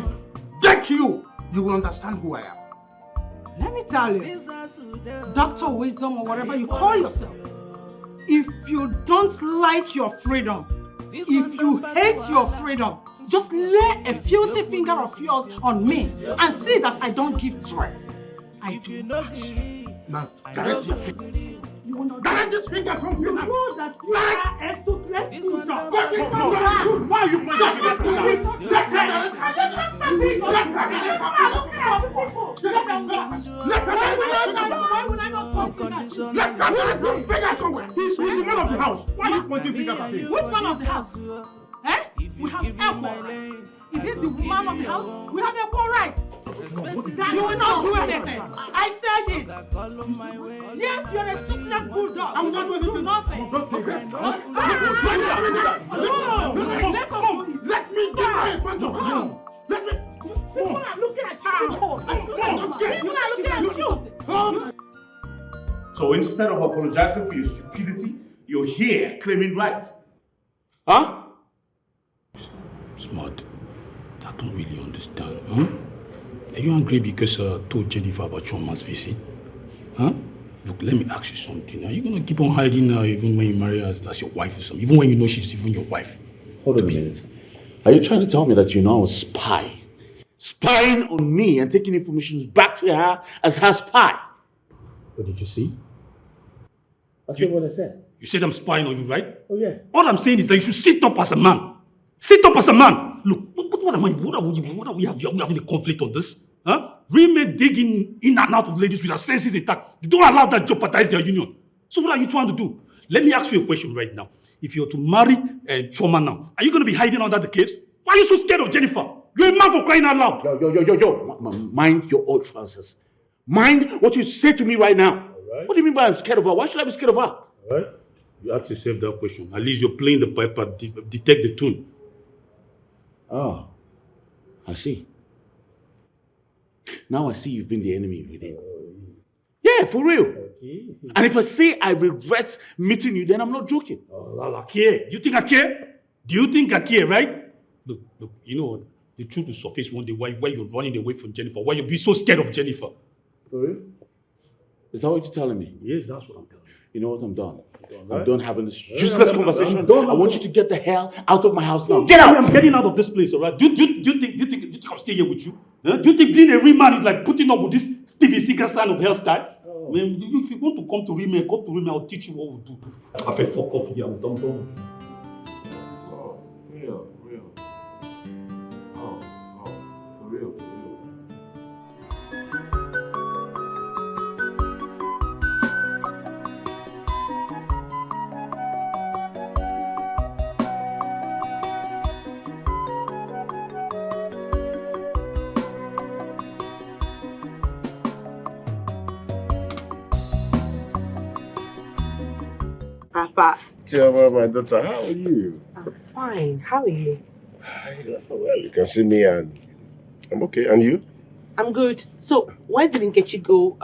deck you, you will understand who I am.
Let me tell you, Dr. Wisdom or whatever you call yourself, if you don't like your freedom, if you hate your freedom, just lay a filthy finger of yours on me and see that I don't give threats. I do action.
Now, direct your finger. Direct this finger from you now.
You know that you are a toothless loser.
Why are you pointing at me? He's the man of the house. Why are you pointing fingers at him?
Which man of the house? Eh? We have equal right. If he's the man of the house, we have equal right. You will not do anything. I said it. Yes, you're a toothless bulldog. I will not do anything. Nothing.
Let me get my punch of you. Let me.
People are looking at you. People are looking at you.
So instead of apologizing for your stupidity, you're here claiming rights.
Huh? Smart. I don't really understand. Huh? Are you angry because I told Jennifer about Choma's visit? Huh? Look, let me ask you something. Are you going to keep on hiding her even when you marry her as your wife or something? Even when you know she's even your wife?
Hold on a minute. Are you trying to tell me that you're now a spy? Spying on me and taking information back to her as her spy? What did you see? I said what I said.
You said I'm spying on you, right?
Oh, yeah.
All I'm saying is that you should sit up as a man. Sit up as a man. Look, what am I? What are we having a conflict on this? Huh? Women digging in and out of ladies with their senses intact. You don't allow that to jeopardize their union. So what are you trying to do? Let me ask you a question right now. If you're to marry Choma now, are you going to be hiding under the caves? Why are you so scared of Jennifer? You're a man for crying out loud.
Yo. Mind your utterances. Mind what you say to me right now.
Right.
What do you mean by I'm scared of her? Why should I be scared of her?
All right. You ask yourself that question. At least you're playing the piper, detect the tune.
Oh, I see. Now I see you've been the enemy within. Yeah, for real. Okay. And if I say I regret meeting you, then I'm not joking.
I care. You think I care? Do you think I care, right? Look, you know what? The truth will surface one day why you're running away from Jennifer, why you're being so scared of Jennifer.
For real? Is that what you're telling me?
Yes, that's what I'm telling you.
You know what? I'm done. I'm done having this useless conversation. I want you to get the hell out of my house now. Get out!
I'm getting out of this place, all right? Do you think I'll stay here with you? Huh? Do you think being a real man is like putting up with this Stevie Seeger style of hairstyle? Oh. Man, if you want to come to real men, I'll teach you what we'll do. I feel fuck off here. I'm done.
Oh, real. Oh, for real.
Papa.
Chioma, my daughter, how are you?
I'm fine. How are you?
Well, you can see me and I'm okay. And you?
I'm good. So, why didn't Nkechi go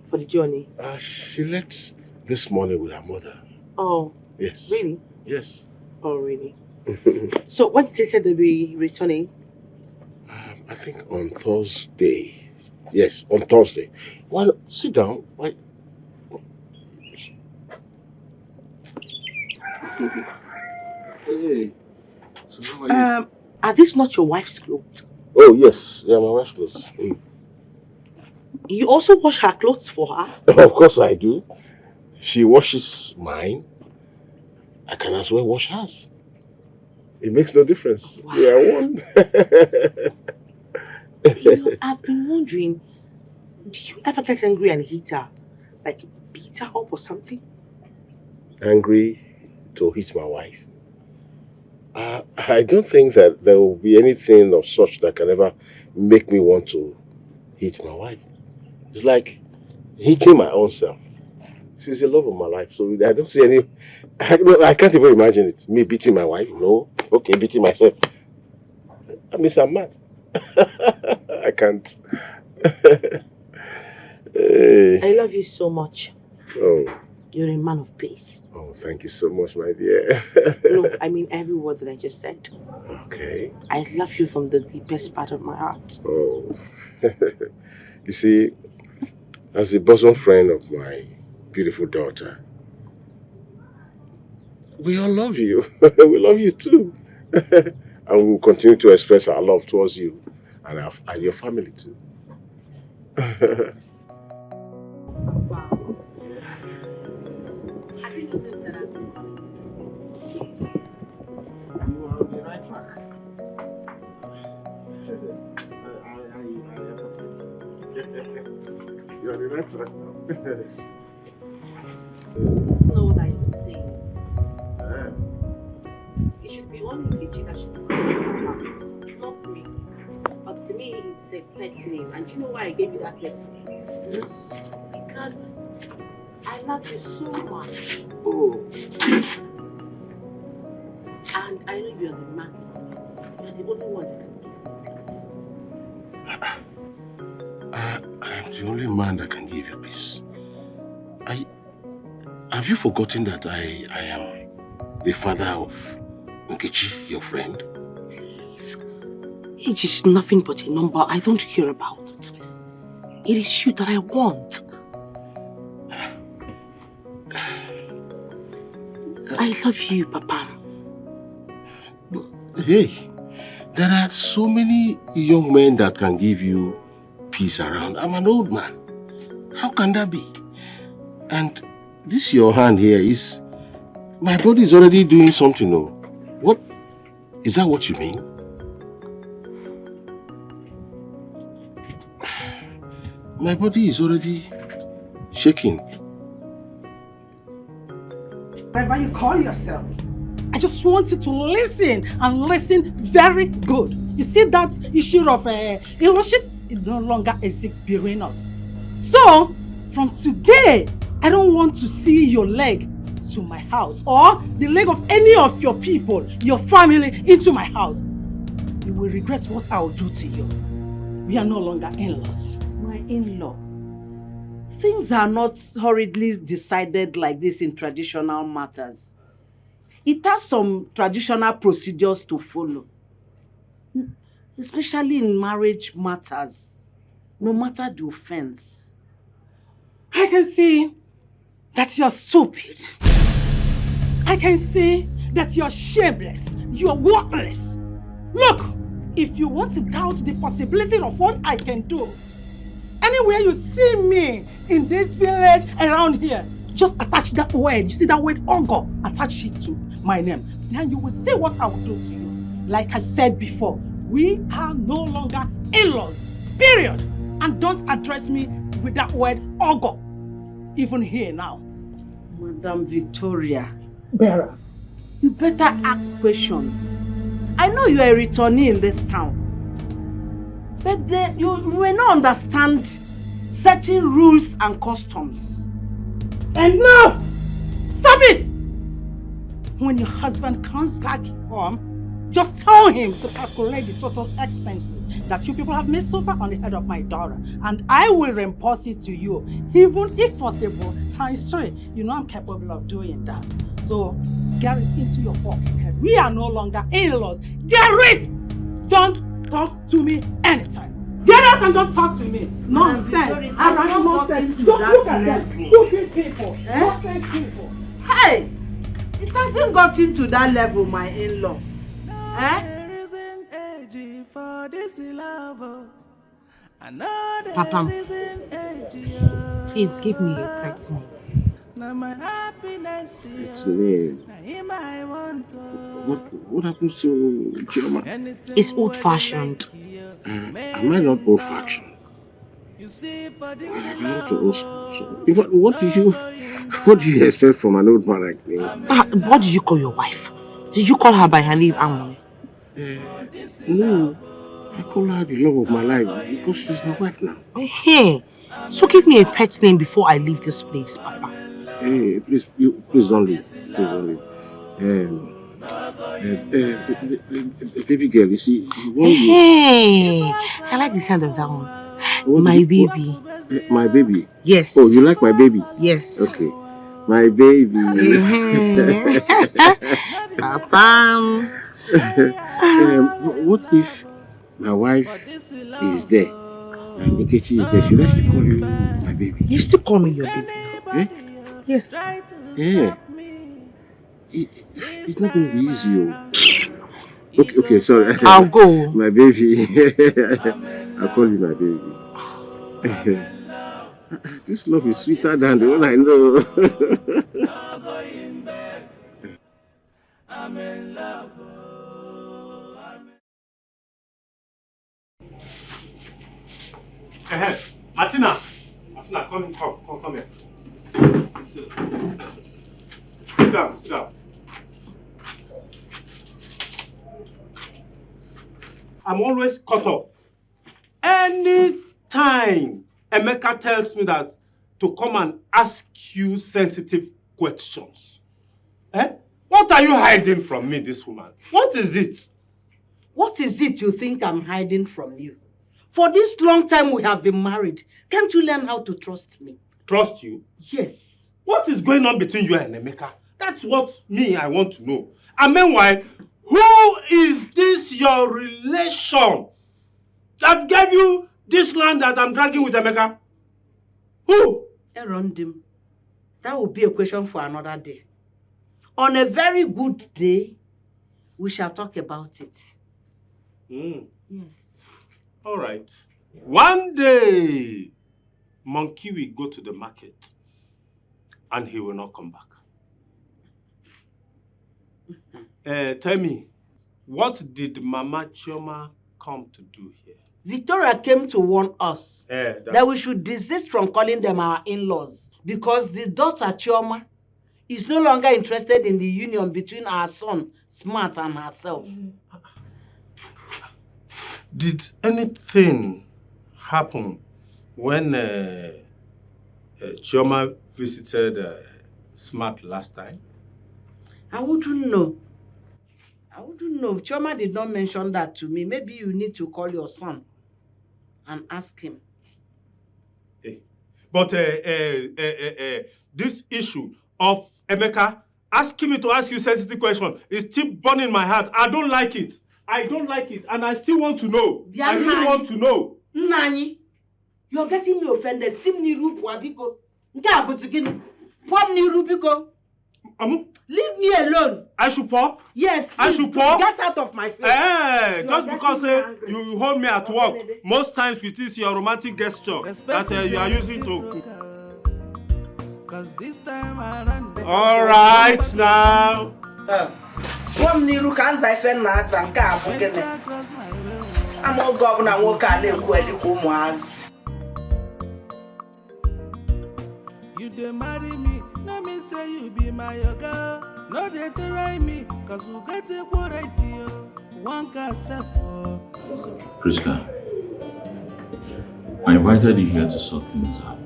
for the journey?
She left this morning with her mother.
Oh.
Yes.
Really?
Yes.
Oh, really? So, when did they say they'll be returning?
I think on Thursday. Yes, on Thursday. Well, sit down. Why? Hey. So how are you?
Are these not your wife's clothes?
Oh, yes. Yeah, my wife's clothes.
You also wash her clothes for her?
Of course I do. She washes mine. I can as well wash hers. It makes no difference. Wow. We are one.
I've been wondering, did you ever get angry and hit her? Like beat her up or something?
Angry to hit my wife? I don't think that there will be anything of such that can ever make me want to hit my wife. It's like hitting my own self. She's the love of my life, so I don't see any... I can't even imagine it. Me beating my wife, no. Okay, beating myself. I mean, I'm mad. I can't.
I love you so much.
Oh.
You're a man of peace.
Oh, thank you so much, my dear.
No, I mean every word that I just said.
Okay.
I love you from the deepest part of my heart.
Oh. You see, as the bosom friend of my beautiful daughter, we all love you. We love you too. And we will continue to express our love towards you and your family too. You're on the right track now.
That's not what I was saying. It should be only Nkechi that should be not me. But to me, it's a pet name. And do you know why I gave you that pet name?
Yes.
Because I love you so much.
Oh.
And I know you're the man. You're the only one that can give me peace.
I'm the only man that can give you peace. Have you forgotten that I am the father of Nkechi, your friend?
Please. Age is nothing but a number. I don't care about it. It is you that I want. I love you, Papa.
But, hey, there are so many young men that can give you peace around. I'm an old man. How can that be? And this your hand here is... My body is already doing something, no? What? Is that what you mean? My body is already shaking.
Whatever you call yourself, I just want you to listen and listen very good. You see that issue of in-lawship? It no longer exists between us. So, from today, I don't want to see your leg to my house or the leg of any of your people, your family, into my house. You will regret what I will do to you. We are no longer in-laws.
My in-law. Things are not hurriedly decided like this in traditional matters. It has some traditional procedures to follow. Especially in marriage matters, no matter the offense.
I can see that you're stupid. I can see that you're shameless. You're worthless. Look, if you want to doubt the possibility of what I can do, anywhere you see me in this village around here, just attach that word. You see that word Ogo? Attach it to my name. Then you will see what I will do to you. Like I said before, we are no longer in-laws. Period. And don't address me with that word Ogo. Even here now.
Madam Victoria.
Bearer.
You better ask questions. I know you are a returnee in this town. But you may not understand certain rules and customs.
Enough! Stop it! When your husband comes back home, just tell him to calculate the total expenses that you people have made so far on the head of my daughter. And I will reimburse it to you, even if possible, ×3. You know I'm capable of doing that. So, get it into your fucking head. We are no longer in-laws. Get rid! Don't talk to me anytime. Get out and don't talk to me. Nonsense. Nonsense. Don't look at them. Stupid people. Nonsense people.
Hey! It hasn't got into that level, my in-law.
Papa, please give me your pet name.
It's name. What happens to Chioma?
It's old-fashioned.
Am I not old-fashioned? I'm not old school. So, what do you expect from an old man like me?
What did you call your wife? Did you call her by her name, Amon?
No, I call her the love of my life because she's my wife now.
Hey, so give me a pet name before I leave this place, Papa.
Hey, please don't leave. Please don't leave. Baby girl, you see,
Hey, I like the sound of that one. My baby.
My baby?
Yes.
Oh, you like my baby?
Yes.
Okay. My baby.
Papa.
What if my wife is there and Nkechi is there? Should I still call you my baby?
You still call me your baby?
Eh?
Yes.
Yeah. It's not going to be easy. Okay, sorry.
I'll go.
My baby. I'll call you my baby. This love is sweeter than the one I know.
I'm in love.
Martina, come here. Sit down. I'm always cut off. Anytime Emeka tells me that to come and ask you sensitive questions. What are you hiding from me, this woman? What is it?
What is it you think I'm hiding from you? For this long time we have been married, can't you learn how to trust me?
Trust you?
Yes.
What is going on between you and Emeka? That's what I want to know. And meanwhile, who is this your relation that gave you this land that I'm dragging with Emeka? Who?
Erondim. That will be a question for another day. On a very good day, we shall talk about it. Yes.
All right. One day, Monkey will go to the market and he will not come back. Tell me, what did Mama Chioma come to do here?
Victoria came to warn us that we should desist from calling them our in-laws because the daughter Chioma is no longer interested in the union between our son, Smart, and herself.
Did anything happen when Chioma visited Smart last time?
I wouldn't know. Chioma did not mention that to me. Maybe you need to call your son and ask him.
But this issue of Emeka asking me to ask you sensitive question is still burning my heart. I don't like it. And I still want to know. I really want to know.
Nani, you're getting me offended. Leave me alone.
I should pour?
Yes.
I should pour?
Get out of my face.
Just because you hold me at work, most times with this your romantic gesture that you are using to. All right now.
You dey marry me, let me say you be my girl. No dey try me, cause we get a right here. One can self.
Priska, I invited you here to sort things out.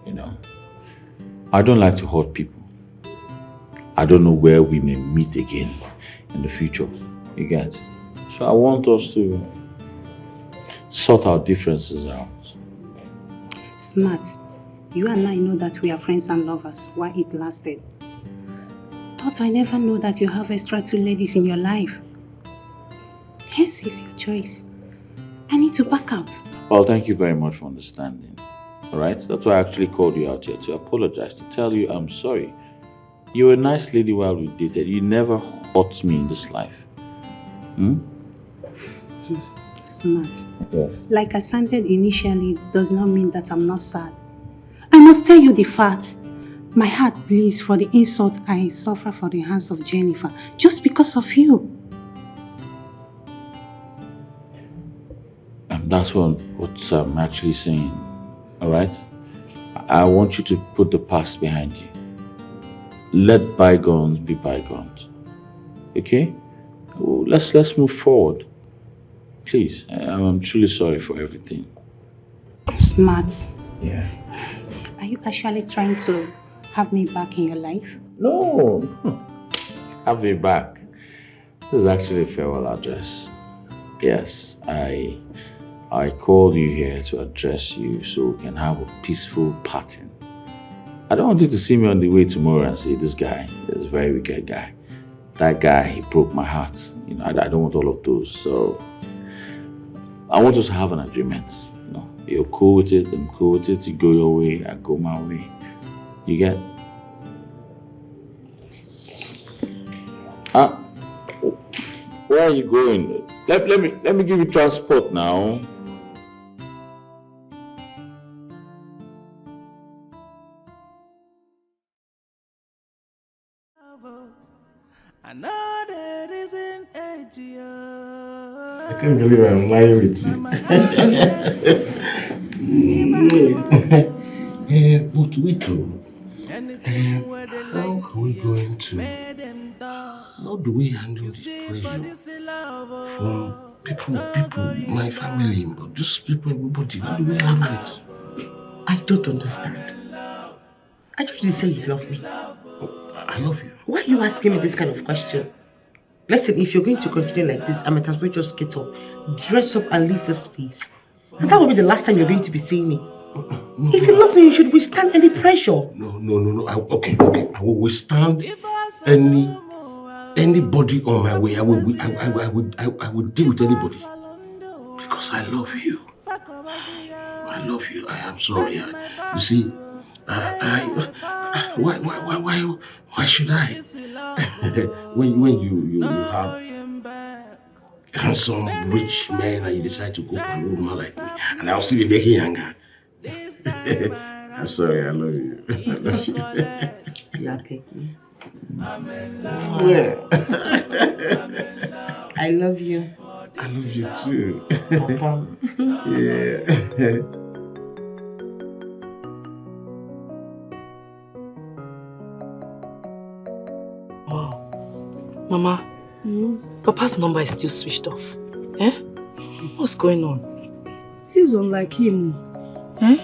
You know, I don't like to hurt people. I don't know where we may meet again in the future. You get? So I want us to sort our differences out.
Smart. You and I know that we are friends and lovers while it lasted. But I never know that you have extra 2 ladies in your life. Hence is your choice. I need to back out.
Well, thank you very much for understanding. Alright? That's why I actually called you out here to apologize, to tell you I'm sorry. You were a nice lady while we dated. You never hurt me in this life.
Smart.
Yes.
Like I sounded initially does not mean that I'm not sad. I must tell you the fact. My heart bleeds for the insult I suffer for the hands of Jennifer just because of you.
And that's what I'm actually saying. Alright? I want you to put the past behind you. Let bygones be bygones. Okay? Let's move forward. Please. I'm truly sorry for everything.
Smart.
Yeah.
Are you actually trying to have me back in your life?
No. Have me back. This is actually a farewell address. Yes, I called you here to address you so we can have a peaceful parting. I don't want you to see me on the way tomorrow and say, this guy is a very wicked guy. That guy, he broke my heart. You know, I don't want all of those. So I want us to have an agreement. You know, you're cool with it, I'm cool with it. You go your way, I go my way. You get? Where are you going? Let me give you transport now.
I know there isn't a
I can't believe I'm lying with you. But wait, how are we going to? How do we handle this pressure from people, my family, just people, everybody? How do we handle it?
I don't understand. I thought you said you love me.
I love you.
Why are you asking me this kind of question? Listen, if you're going to continue like this, I might as well just get up, dress up and leave this place. And that will be the last time you're going to be seeing me. If you love me, you should withstand any pressure.
No. Okay. I will withstand anybody on my way. I will deal with anybody because I love you. I love you. I am sorry. You see, why should I? when you have handsome, rich men and you decide to go for a little man like me, and I'll still be making younger. I'm sorry, I love you. I love you.
Yeah, Peggy.
Yeah.
I love you.
I love you too.
Papa.
Yeah.
Wow. Mama, Papa's number is still switched off. Eh? What's going on?
He's unlike him. Eh?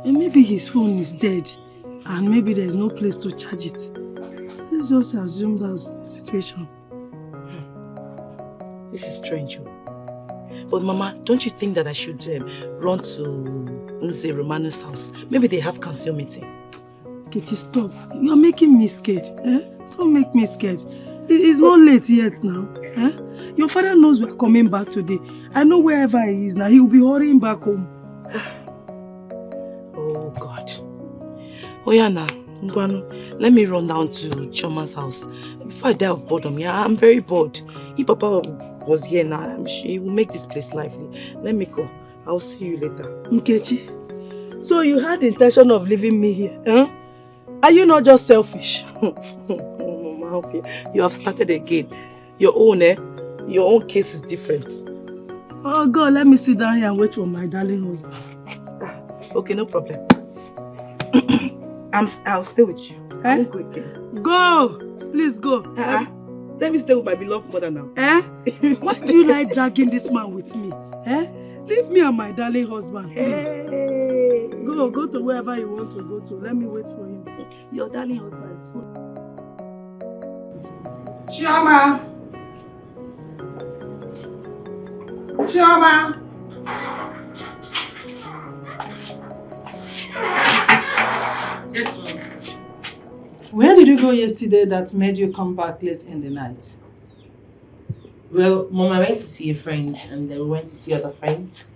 And maybe his phone is dead and maybe there's no place to charge it. Let's just assume that's the situation.
This is strange. But Mama, don't you think that I should run to Nze Romano's house? Maybe they have council meeting.
Kitty, stop. You're making me scared. Eh? Don't make me scared. It's not late yet now. Eh? Your father knows we're coming back today. I know wherever he is now, he will be hurrying back home.
Oh God. Oh yeah, now. Let me run down to Choma's house. Before I die of boredom, yeah, I'm very bored. If Papa was here now, I'm sure he will make this place lively. Let me go. I'll see you later.
Nkechi, so you had the intention of leaving me here, huh? Are you not just selfish?
You have started again. Your own case is different.
Oh God, let me sit down here and wait for my darling husband.
Okay, no problem. I'll stay with you.
Eh?
I won't go again.
Go! Please go.
Let me stay with my beloved mother now.
Eh? Why do you like dragging this man with me? Eh? Leave me and my darling husband, please. Hey. Go to wherever you want to go to. Let me wait for him.
Your darling husband is full.
Chioma! Chioma!
Yes, ma'am. Where did you go yesterday that made you come back late in the night?
Well, Mom, I went to see a friend and then we went to see other friends.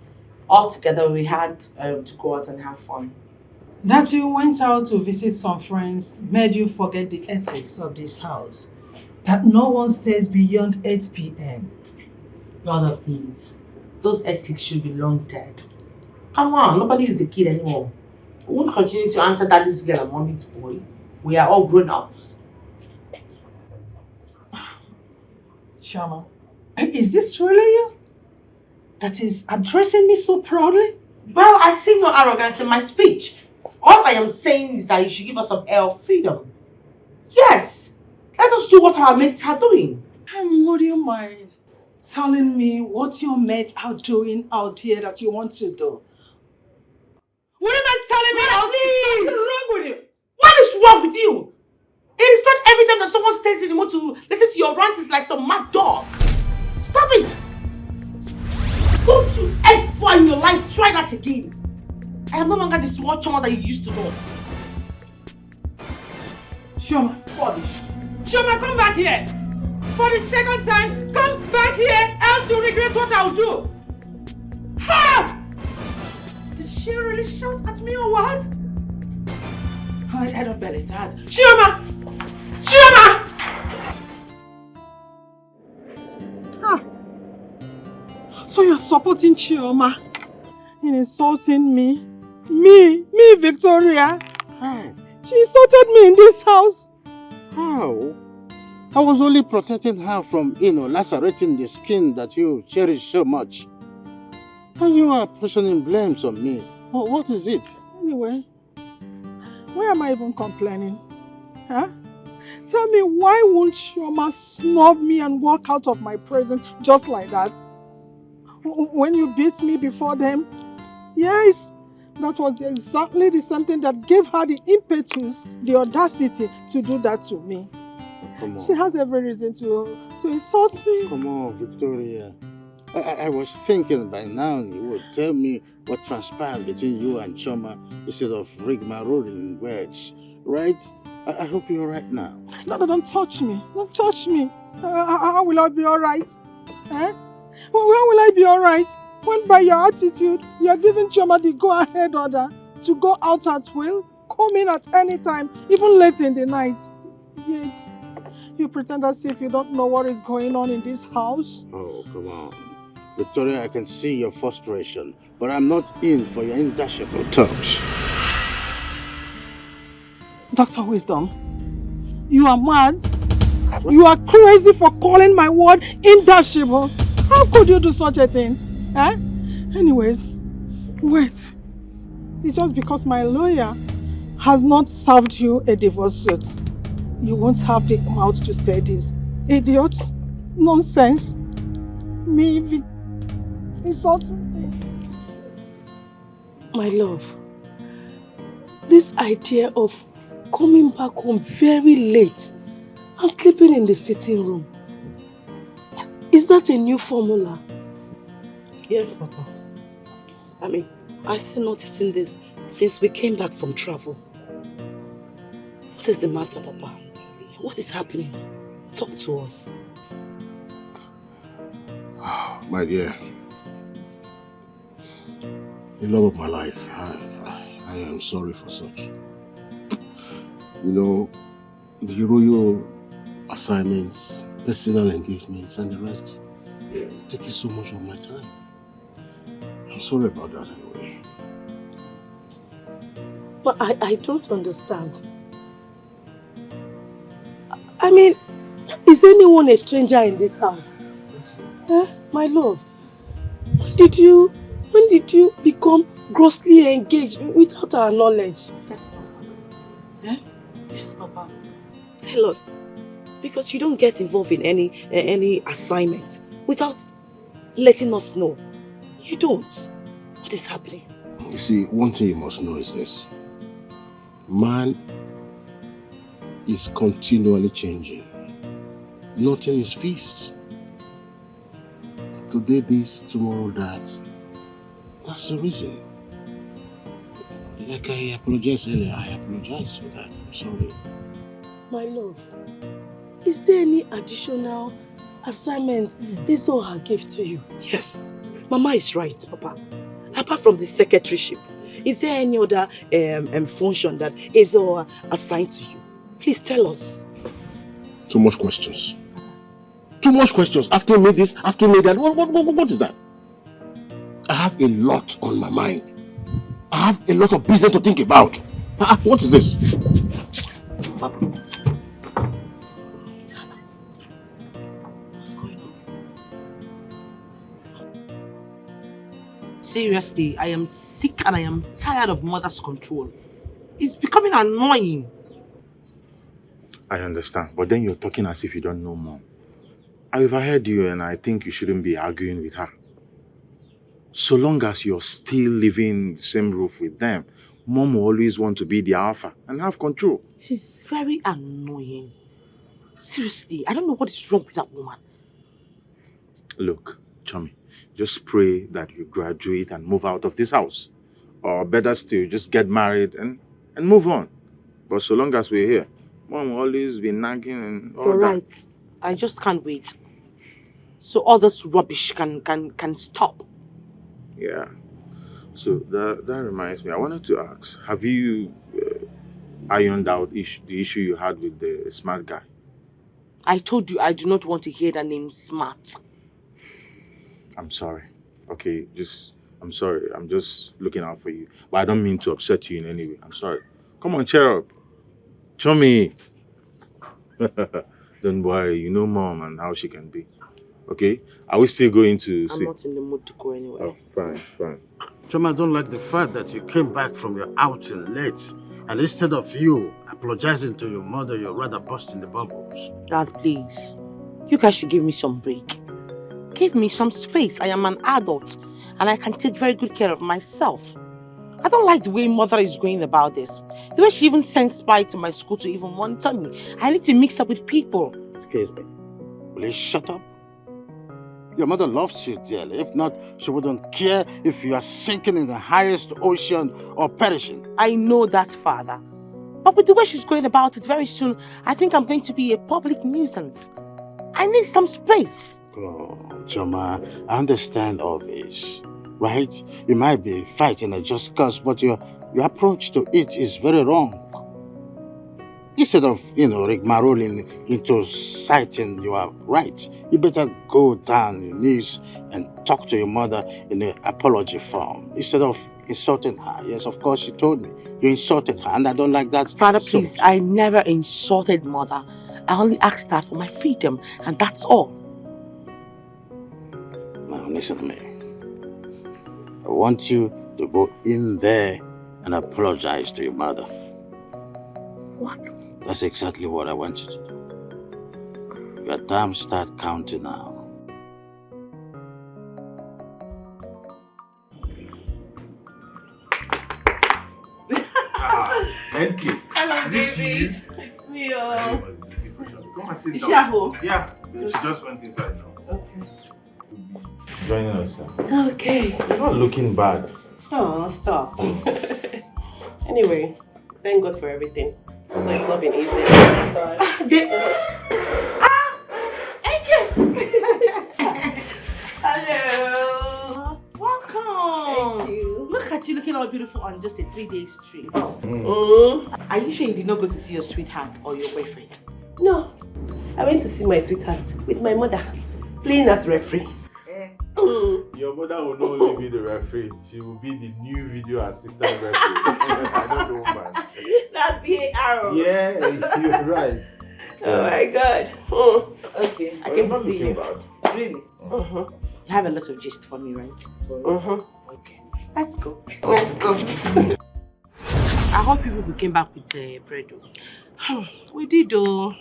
All together, we had to go out and have fun.
That you went out to visit some friends made you forget the ethics of this house. That no one stays beyond 8 p.m.
Other things. Those ethics should be long dead. Come on, nobody is a kid anymore. We won't continue to answer daddy's girl and mommy's boy. We are all grown-ups.
Shama, is this really you? That is addressing me so proudly?
Well, I see no arrogance in my speech. All I am saying is that you should give us some air of freedom. Yes, let us do what our mates are doing.
And would you mind telling me what your mates are doing out here that you want to do? Would you mind
calling me out, please?
What is wrong with you?
What is wrong with you? It is not every time that someone stays in the mood to listen to your rant is like some mad dog. Stop it! Don't you ever in your life try that again. I am no longer the small child that you used to know.
Chioma, Chioma, come back here. For the second time, come back here, else you'll regret what I'll do. Ha! Did she really shout at me or what? I don't believe that. Chioma! Chioma! Ah. So you're supporting Chioma in insulting me? Me, Victoria?
How?
She insulted me in this house.
How? I was only protecting her from, lacerating the skin that you cherish so much. And you are pushing blames on me. What is it?
Anyway, why am I even complaining? Huh? Tell me, why won't Chioma snub me and walk out of my presence just like that? When you beat me before them? Yes, that was exactly the same thing that gave her the impetus, the audacity to do that to me.
Come on.
She has every reason to insult me.
Come on, Victoria. I was thinking by now you would tell me what transpired between you and Chioma instead of rigmaroling words, right? I hope you're alright now.
No, don't touch me. Don't touch me. How will I be alright? Eh? When will I be alright? When by your attitude, you're giving Chioma the go-ahead order to go out at will, come in at any time, even late in the night. Yet, you pretend as if you don't know what is going on in this house.
Oh, come on. Victoria, I can see your frustration, but I'm not in for your indashable talks.
Dr. Wisdom, you are mad. What? You are crazy for calling my word indashable. How could you do such a thing? Eh? Anyways, wait. It's just because my lawyer has not served you a divorce suit. You won't have the mouth to say this. Idiot. Nonsense. Me insulting me. My love, this idea of coming back home very late and sleeping in the sitting room, is that a new formula?
Yes, Papa. I'm still noticing this since we came back from travel. What is the matter, Papa? What is happening? Talk to us.
My dear, the love of my life, I am sorry for such. You know, the royal assignments, personal engagements, and the rest taking so much of my time. I'm sorry about that anyway.
But I don't understand. I mean, is anyone a stranger in this house? My love, when did you become grossly engaged without our knowledge?
Yes, Papa. Yes, Papa. Tell us. Because you don't get involved in any assignment without letting us know. You don't. What is happening?
You see, one thing you must know is this. Man is continually changing. Nothing is fixed. Today this, tomorrow that. That's the reason. Like I apologized earlier, I apologize for that. I'm sorry.
My love, is there any additional assignment Isoha gave to you?
Yes. Mama is right, Papa. Apart from the secretaryship, is there any other function that Isoha assigned to you? Please tell us.
Too much questions. Too much questions. Asking me this, asking me that. What is that? I have a lot on my mind. I have a lot of business to think about. What is this?
Papa. What's going on? Seriously, I am sick and I am tired of mother's control. It's becoming annoying.
I understand, but then you're talking as if you don't know Mom. I overheard you and I think you shouldn't be arguing with her. So long as you're still living in the same roof with them, Mom will always want to be the alpha and have control.
She's very annoying. Seriously, I don't know what is wrong with that woman.
Look, Chummy, just pray that you graduate and move out of this house. Or better still, just get married and move on. But so long as we're here, Mom will always be nagging and all
You're
that.
right. I just can't wait. So all this rubbish can stop.
Yeah. So that reminds me, I wanted to ask, have you ironed out the issue you had with the smart guy?
I told you I do not want to hear that name smart.
I'm sorry. Okay, I'm sorry. I'm just looking out for you. But I don't mean to upset you in any way. I'm sorry. Come on, cheer up. Chummy. Don't worry. You know Mom and how she can be. Okay? Are we still going to see?
I'm not in the mood to go anywhere.
Oh, fine.
Choma, I don't like the fact that you came back from your outing late. And instead of you apologizing to your mother, you're rather busting the bubbles.
Dad, please. You guys should give me some break. Give me some space. I am an adult and I can take very good care of myself. I don't like the way Mother is going about this. The way she even sends spy to my school to even monitor me. I need to mix up with people.
Excuse me. Will you shut up? Your mother loves you dearly. If not, she wouldn't care if you are sinking in the highest ocean or perishing.
I know that, Father. But with the way she's going about it very soon, I think I'm going to be a public nuisance. I need some space.
Oh, Choma, I understand all this, right? You might be fighting a just cause, but your approach to it is very wrong. Instead of, rigmaroling into citing you are right, you better go down on your knees and talk to your mother in an apology form instead of insulting her. Yes, of course, she told me you insulted her, and I don't like that.
Father, please, I never insulted Mother. I only asked her for my freedom, and that's all.
Now, listen to me. I want you to go in there and apologize to your mother.
What?
That's exactly what I want you to do. Your time start counting now.
Thank you.
Hello,
This
David.
you?
It's me.
Come and sit
Is
down.
she at home?
Yeah, she just went inside now.
Okay.
Joining us, sir.
Okay.
You're not looking bad.
Oh, stop. Anyway, thank God for everything. But it's not been easy.
Hello. Welcome.
Thank you.
Look at you looking all beautiful on just a 3-day trip. Are you sure you did not go to see your sweetheart or your boyfriend?
No. I went to see my sweetheart with my mother, playing as referee.
Your mother will not only be the referee, she will be the new video assistant referee. I don't know, man.
That's VAR.
Yeah, you're right.
Oh my God. Okay, I came to see you.
Really? You have a lot of gist for me, right? Okay. Let's go.
Let's go.
I hope people who came back with bread.
We did though.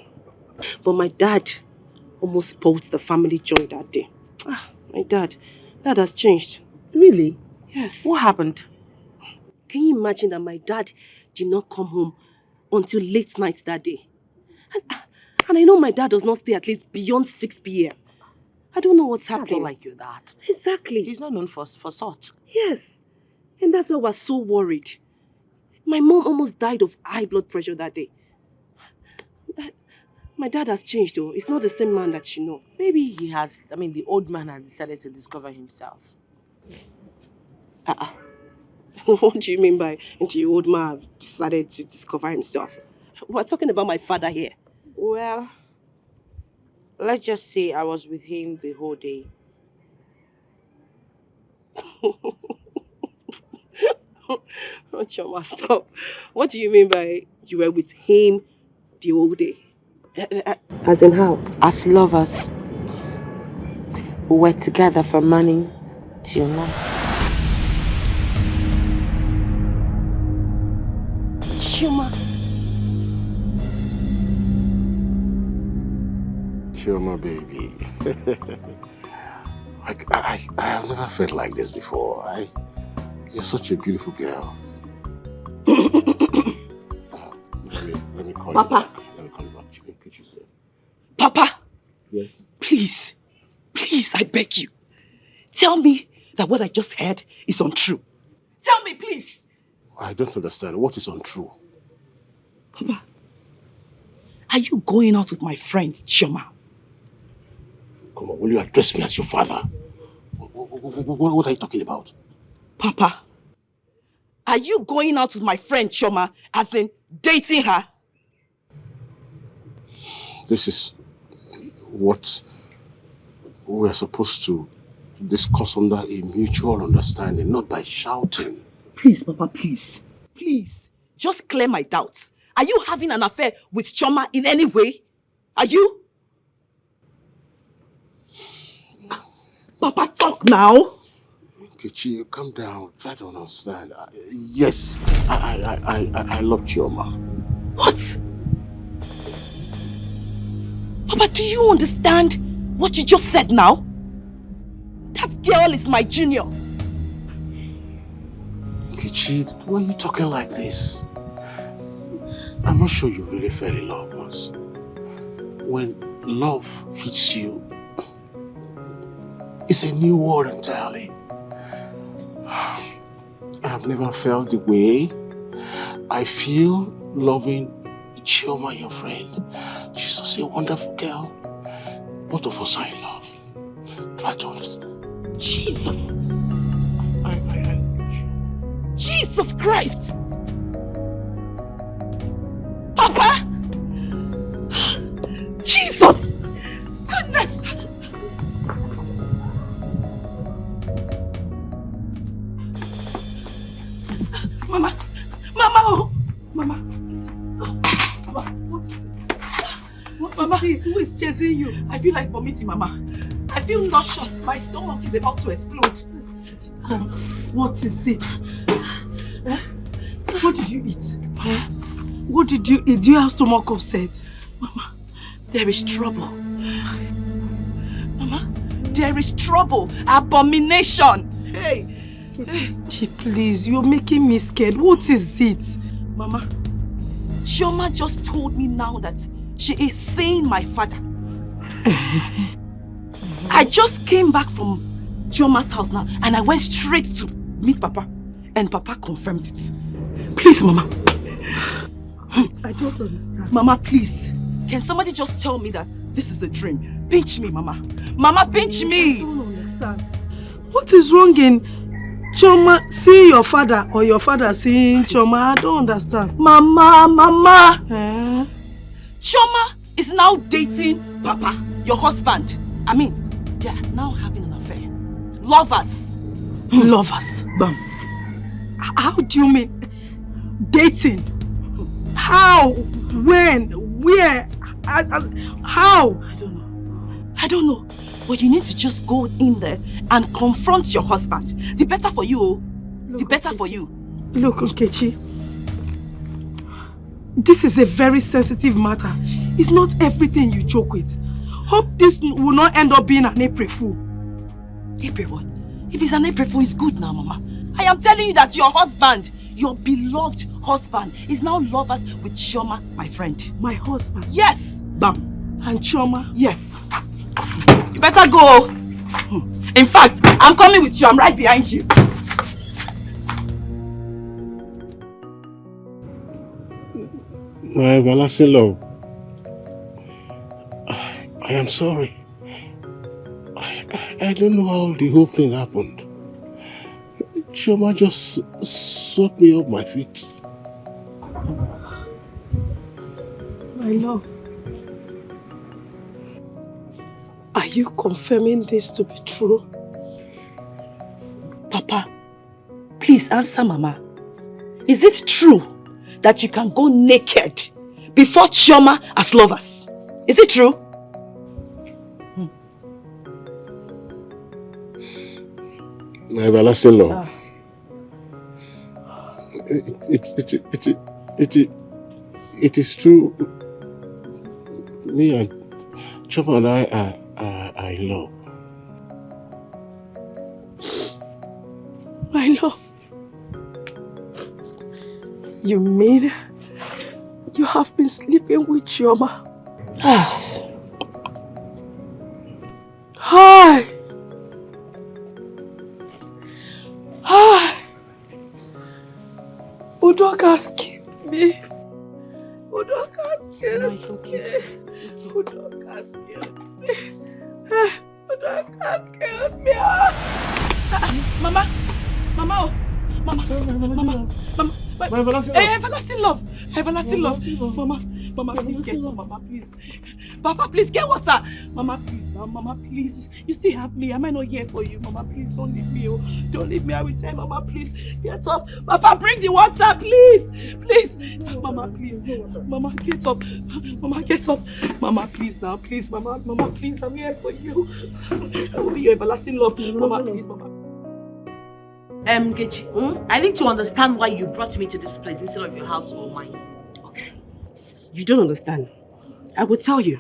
But my dad almost spoiled the family joy that day. My dad has changed.
Really?
Yes.
What happened?
Can you imagine that my dad did not come home until late night that day? And I know my dad does not stay at least beyond 6 p.m. I don't know what's happening.
I don't like you that.
Exactly.
He's not known for such.
Yes. And that's why we're so worried. My mom almost died of high blood pressure that day. My dad has changed though. It's not the same man that you know.
Maybe he has, the old man has decided to discover himself.
What do you mean by the old man have decided to discover himself? We're talking about my father here.
Well, let's just say I was with him the whole day.
Oh, Choma, stop. What do you mean by you were with him the whole day? As in how?
As lovers. We were together from morning till night.
Choma.
Choma, baby. I have never felt like this before. You're such a beautiful girl.
Papa.
Papa,
Yes.
please, I beg you. Tell me that what I just heard is untrue. Tell me, please.
I don't understand. What is untrue?
Papa, are you going out with my friend, Chioma?
Come on, will you address me as your father? What are you talking about?
Papa, are you going out with my friend, Chioma, as in dating her?
This is what we're supposed to discuss under a mutual understanding, not by shouting.
Please, Papa, please. Please, just clear my doubts. Are you having an affair with Chioma in any way? Are you? Papa, talk now.
Kichi, calm down. Try to understand. Yes, I love Chioma.
What? Papa, do you understand what you just said now? That girl is my junior.
Kichi, why are you talking like this? I'm not sure you really fell in love once. When love hits you, it's a new world entirely. I've never felt the way I feel loving Chioma, your friend. She's just a wonderful girl. Both of us are in love. Try to understand.
Jesus! Jesus Christ! Papa! Jesus! Goodness! Mama! Mama! Oh! Mama! Mama, what is it? Mama, who is chasing you? I feel like vomiting, Mama. I feel nauseous. My stomach is about to explode. What is it? What did you eat? What did you eat? Do you have stomach upset? Mama, there is trouble. Mama, there is trouble. Abomination. Hey. Please, you're making me scared. What is it? Mama, Chioma just told me now that she is seeing my father. I just came back from Chioma's house now and I went straight to meet Papa. And Papa confirmed it. Please, Mama. I don't understand. Mama, please. Can somebody just tell me that this is a dream? Pinch me, Mama. Mama, pinch me. I don't understand. What is wrong in Chioma seeing your father or your father seeing Chioma? I don't understand. Mama. Chioma is now dating Papa, your husband. I mean, they are now having an affair. Lovers. Lovers. Bam. How do you mean? Dating? How? When? Where? How? I don't know. But you need to just go in there and confront your husband. The better for you. The better for you. Look, Nkechi. This is a very sensitive matter. It's not everything you joke with. Hope this will not end up being an April Fool. April what? If it's an April Fool, it's good now, Mama. I am telling you that your husband, your beloved husband, is now lovers with Chioma, my friend. My husband? Yes! Bam. And Chioma? Yes. You better go. In fact, I'm coming with you. I'm right behind you.
My everlasting love, I am sorry. I don't know how the whole thing happened. Chioma just swept me off my feet.
My love, are you confirming this to be true?
Papa, please answer Mama. Is it true that you can go naked before Chioma as lovers? Is it true?
My everlasting love. It is true. Me and Chioma and I in love.
My love, you mean you
have been sleeping with Chioma. Hi! Hi! Udoka's killed me. Udoka's killed me. Udoka's killed me. Udoka's killed me. Mama! Mama! Mama! Everlasting love! Everlasting love! Mama, please get up, Mama, please. Papa, please get water. Mama, please, now, Mama, please. You still have me. Am I not here for you? Mama, please, don't leave me. Oh. Don't leave me. I will die. Mama, please, get up. Papa, bring the water, please. Please. Mama, please. Mama, get up. Mama, get up. Mama, please, now, please. Mama, please, I'm here for you. I will be your everlasting love. Mama, please, Mama.
Nkechi, I need to understand why you brought me to this place instead of your house or mine. Okay.
You don't understand. I will tell you.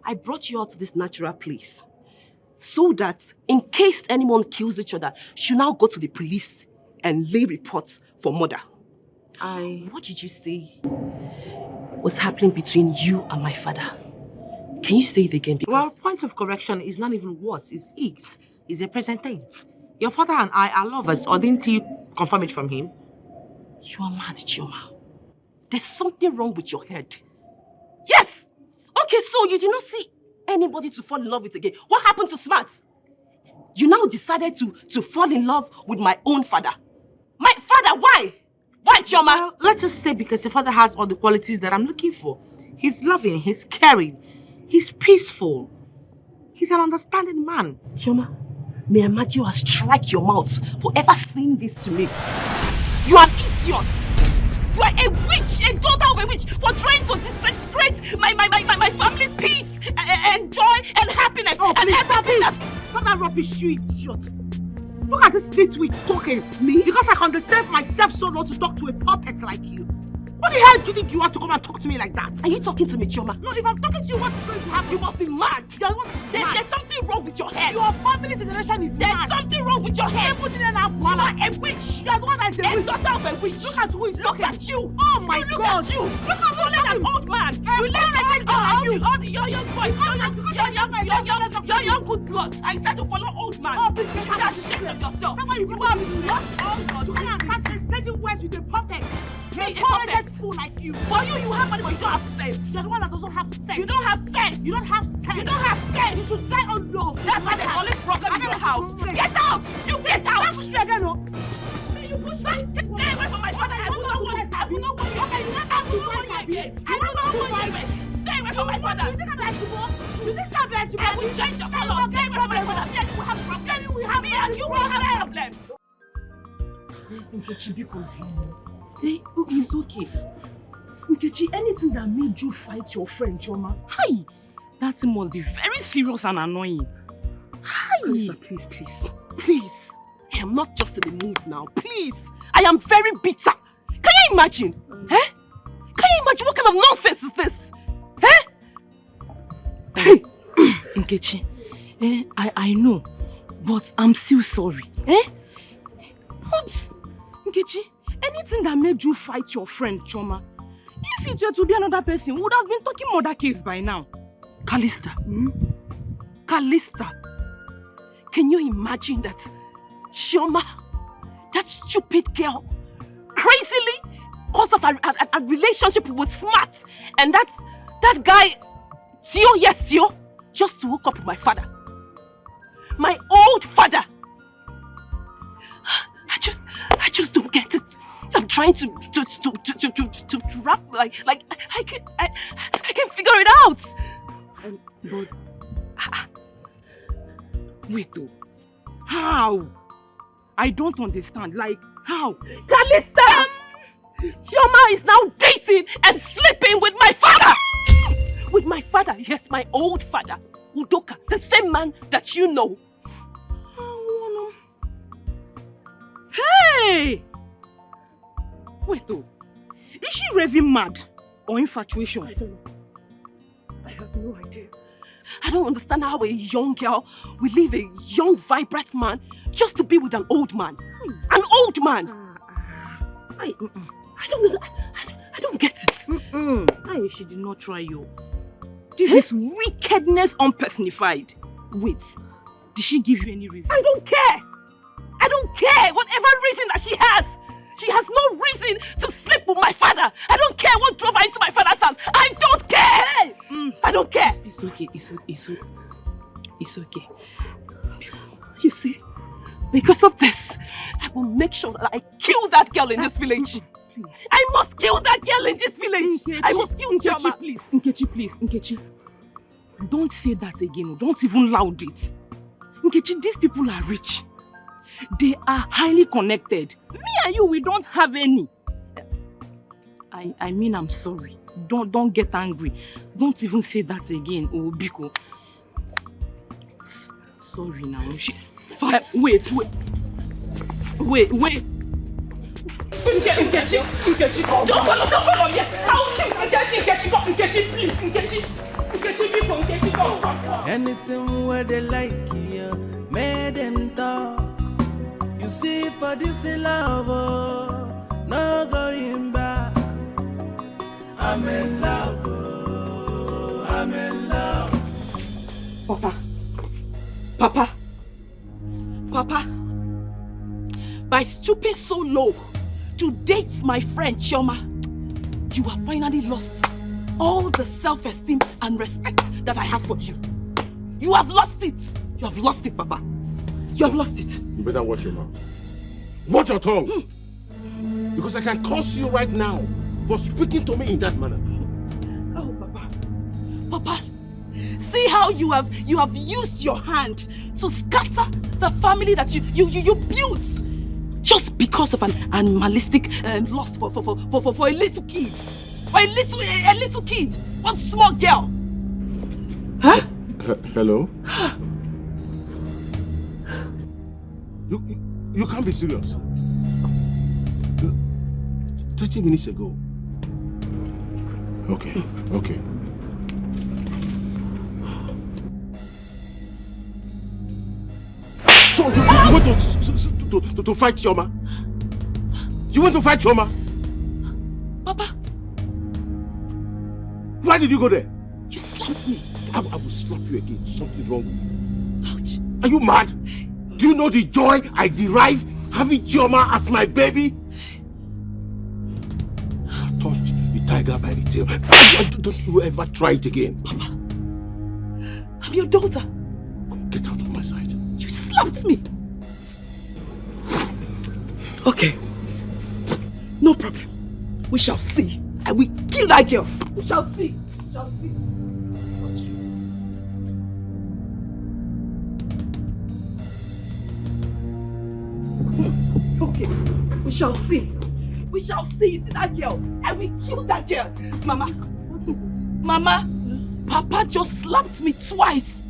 I brought you out to this natural place so that in case anyone kills each other, you now go to the police and lay reports for murder. What did you say was happening between you and my father? Can you say it again? Because
Well, point of correction is not even words, it's is. It's a present tense. Your father and I are lovers, or didn't you confirm it from him?
You are mad, Chioma. There's something wrong with your head. Yes! Okay, so you did not see anybody to fall in love with again. What happened to Smart? You now decided to fall in love with my own father. My father, why? Why, Chioma?
Well, let's just say because your father has all the qualities that I'm looking for. He's loving, he's caring, he's peaceful. He's an understanding man.
Chioma, may I imagine you strike your mouth for ever saying this to me. You are an idiot. You are a witch, a daughter of a witch, for trying to disintegrate my family's peace and joy and happiness.
Oh,
and
please,
everything.
stop that rubbish, you idiot. Look at this state witch talking. Me? Because I can reserve myself so long to talk to a puppet like you. What the hell do you think you want to come and talk to me like that?
Are you talking to me, Chioma?
No, if I'm talking to you, what's going to happen?
You must be mad. There's something wrong with your head.
Your family generation is mad.
There's something wrong with your head.
You are
a witch.
You are the one that is a witch.
Daughter of a witch.
Look at who is
Look at you.
Oh my
Look
God.
at you. Look at you like an old man. You look like all the young boys. Your young good blood. I said to follow old man.
Oh, please,
you have to check yourself.
That's why you are what? Oh God. You can't start exchanging words with a puppet.
A puppet
fool like you.
For you have money, but you don't have sense.
You're the one that doesn't have sense.
You don't have sense.
You don't have sense.
You don't have sense.
You should die on love.
That's why there's always problem in your house. Get out! You get out!
Don't push me again, no.
You push me. Stay away from my father. I will not want you. I will not want you. I will not want you again. I will not want you again. Stay away from my father.
You think I'm like you? You think I'm like you?
I will change your color. Stay away from my father. Then we have problem. We have me and you will have a problem.
Nkechi, because hey, it's okay. Nkechi, anything that made you fight your friend, Chioma, hi, that must be very serious and annoying. Hi.
Please. I am not just in the mood now. Please. I am very bitter. Can you imagine? Can you imagine what kind of nonsense is this?
Hey, Nkechi, I know, but I'm still sorry. What? Nkechi, anything that made you fight your friend, Chioma, if it were to be another person, we would have been talking murder case by now.
Callista. Callista. Can you imagine that Chioma, that stupid girl, crazily cut off a relationship with Smart, and that guy, Tio, yes, Tio, just to hook up with my father. My old father. I just don't get it. I'm trying to wrap like I can figure it out.
But wait though. How? I don't understand. Like how?
Callista! Chioma is now dating and sleeping with my father! With my father, yes, my old father, Udoka, the same man that you know.
Hey! Wait though. Is she raving mad or infatuation?
I don't know. I have no idea. I don't understand how a young girl will leave a young, vibrant man just to be with an old man. An old man! I don't get it.
She did not try you. This is wickedness unpersonified. Wait, did she give you any reason? I don't care! I don't care! Whatever reason that she has no reason to sleep with my father. I don't care what drove her into my father's house. I don't care! I don't care! It's okay, it's okay. You see, because of this, I will make sure that I kill that girl in this village. I must kill that girl in this village. I must kill Nkechi, please. Nkechi. Don't say that again. Don't even loud it. Nkechi, these people are rich. They are highly connected. Me and you, we don't have any. I mean, I'm sorry. Don't get angry. Don't even say that again, Biko. Sorry now. Wait. Nkechi, don't follow me. I'll kill Nkechi, please, Nkechi, Biko,
Anything where they like you, made them talk. You see, for this love, no going back. I'm in love, I'm in love.
Papa, by stooping so low to date my friend Chioma, you have finally lost all the self-esteem and respect that I have for you. You have lost it. You have lost it, Papa. You have lost it.
You better watch your mouth. Watch your tongue. Because I can curse you right now for speaking to me in that manner.
Oh, Papa, see how you have used your hand to scatter the family that you built just because of an animalistic lust for a little kid. For a little kid, one small girl. Huh?
Hello? You can't be serious. 30 minutes ago. Okay. So you went to fight Chioma? You went to fight Chioma?
Papa.
Why did you go there?
You slapped me.
I will slap you again. Something's wrong with you.
Ouch.
Are you mad? Do you know the joy I derive having Chioma as my baby? I touched the tiger by the tail. Don't you ever try it again.
Papa, I'm your daughter.
Get out of my sight.
You slapped me. Okay. No problem. We shall see. I will kill that girl. We shall see. Okay. We shall see. You see that girl? I will kill that girl. Mama. What is it? Mama, Papa just slapped me twice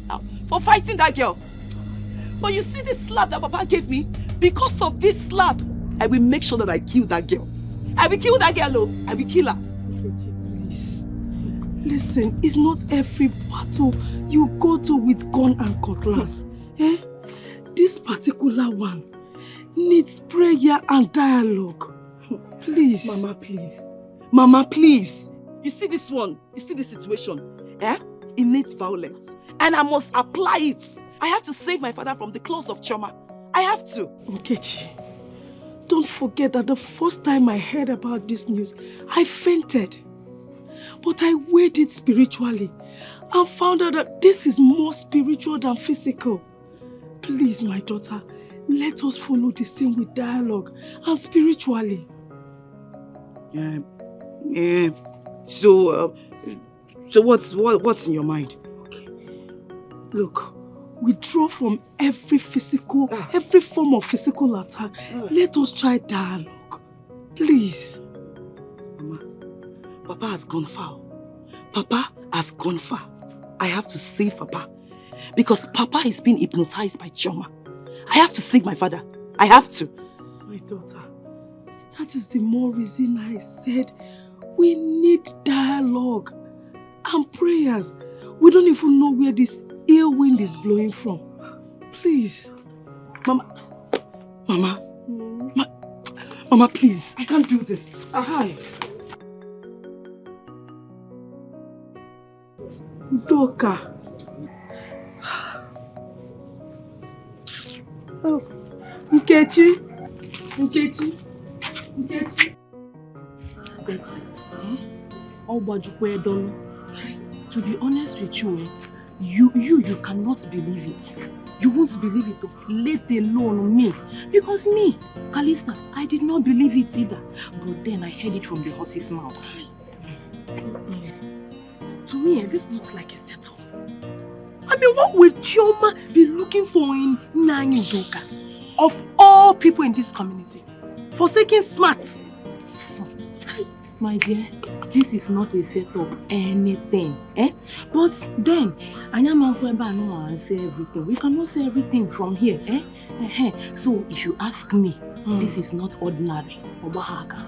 for fighting that girl. But you see this slap that Papa gave me? Because of this slap, I will make sure that I kill that girl. I will kill that girl, I will kill her.
Please. Listen, it's not every battle you go to with gun and cutlass. This particular one needs prayer and dialogue. Please.
Mama, please. You see this one? You see this situation? It needs violence. And I must apply it. I have to save my father from the claws of Chioma. I have to.
Nkechi, don't forget that the first time I heard about this news, I fainted. But I weighed it spiritually and found out that this is more spiritual than physical. Please, my daughter, let us follow this thing with dialogue and spiritually.
So what's in your mind?
Look, withdraw from every form of physical attack. Let us try dialogue. Please.
Mama, Papa has gone far. I have to save Papa. Because Papa is being hypnotized by Chioma. I have to save my father. I have to.
My daughter, that is the more reason I said we need dialogue and prayers. We don't even know where this ill wind is blowing from. Please. Mama, please.
I can't do this.
Hi.
Udoka. Oh, Nkechi.
Betsy, to be honest with you, you cannot believe it. You won't believe it, let alone me. Because me, Calista, I did not believe it either. But then I heard it from the horse's mouth.
To me, this looks like a setup. I mean, what would Chioma be looking for in Nanyu Udoka? Of all people in this community, forsaking smart.
My dear, this is not a setup, anything. But then, I am say everything. We cannot say everything from here. So if you ask me, this is not ordinary. Obahaka.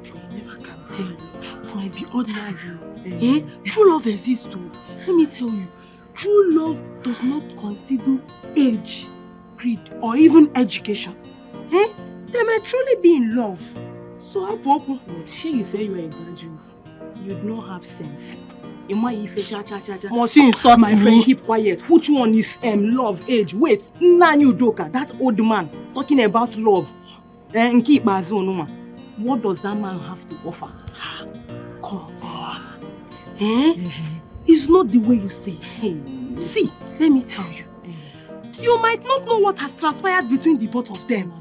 You never can tell you. It might be ordinary. True love exists too. Let me tell you, true love does not consider age, creed, or even education. They might truly be in love. So how open?
Sure, you say you are a graduate. You don't have sense.
Must you insult
my
me?
friend? Keep quiet. Which one is love, age? Wait, Nanyu Udoka, that old man talking about love. And keep my zone. What does that man have to offer?
Come on. It's not the way you say it. See, let me tell you. You might not know what has transpired between the both of them.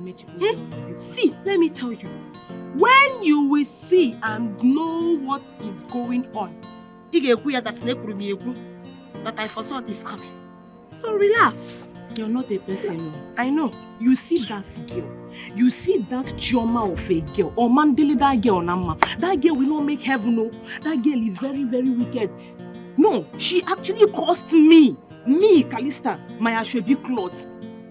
See, let me tell you. When you will see and know what is going on, that I foresaw this coming. So relax.
You're not a person.
I know.
You see that girl. You see that Chioma of a girl. Or Mandela, that girl, Nama. That girl will not make heaven, no. That girl is very, very wicked. No, she actually cost me, Calista, my Ashwebi clothes.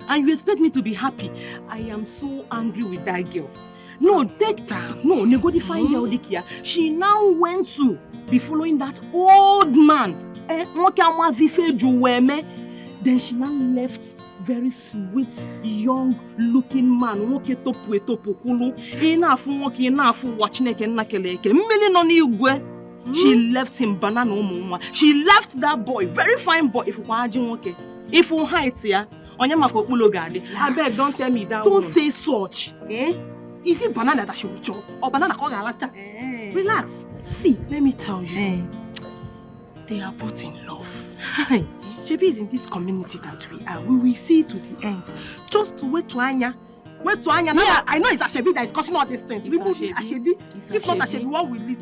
And you expect me to be happy. I am so angry with that girl. No, take that. No, Negodi girl, Dikia. She now went to be following that old man. Then she now left very sweet, young looking man. She left him banana. She left that boy, very fine boy. If you hide here, I beg, don't tell me that.
Don't say such. Is it banana that she will chop or banana called Relax. See, let me tell you. They are both in love. Shebi is in this community that we are. We will see to the end. Just wait to Anya. Wait to Anya. Now I know it's Ashebi that is causing all these things. Remove Ashebi. If not Ashebi, what will lead?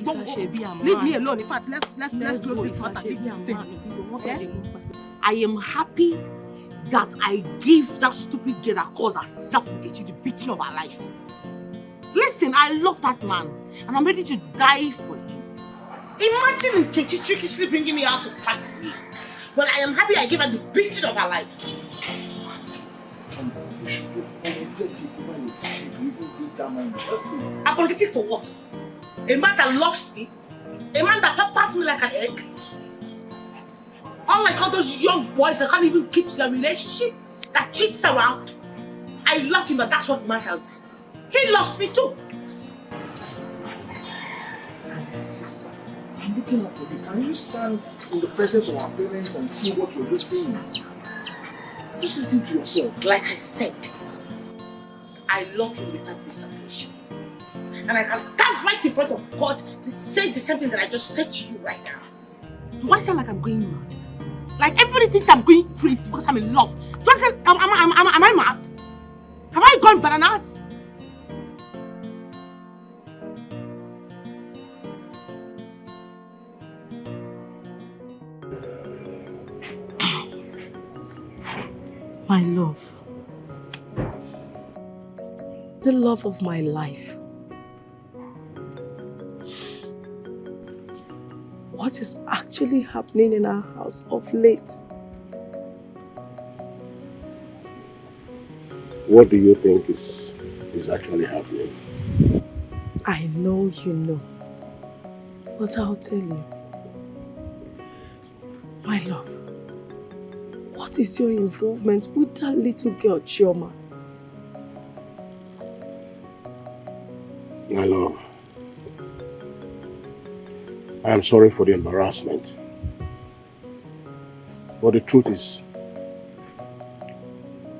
Leave me alone. In fact, let's close this matter. Leave this thing. I am happy that I gave that stupid girl that caused herself the beating of her life. Listen, I love that man, and I'm ready to die for him. Imagine Nkechi trickishly bringing me out to fight me. Well, I am happy I gave her the beating of her life. Apologetic for what? A man that loves me? A man that peppers me like an egg? Unlike all those young boys that can't even keep to their relationship, that cheats around. I love him, but that's what matters. He loves me too.
Sister, I'm looking out for you. Can you stand in the presence of our parents and see what you're just saying? Just listen to yourself.
Like I said, I love him without reservation. And I can stand right in front of God to say the same thing that I just said to you right now. Do I sound like I'm going mad? Like everybody thinks I'm going crazy because I'm in love. Do I sound, am I mad? Have I gone bananas? My love. The love of my life. What is actually happening in our house of late?
What do you think is actually happening?
I know you know, but I'll tell you. My love, what is your involvement with that little girl, Chioma?
My love, I am sorry for the embarrassment.
But the truth is,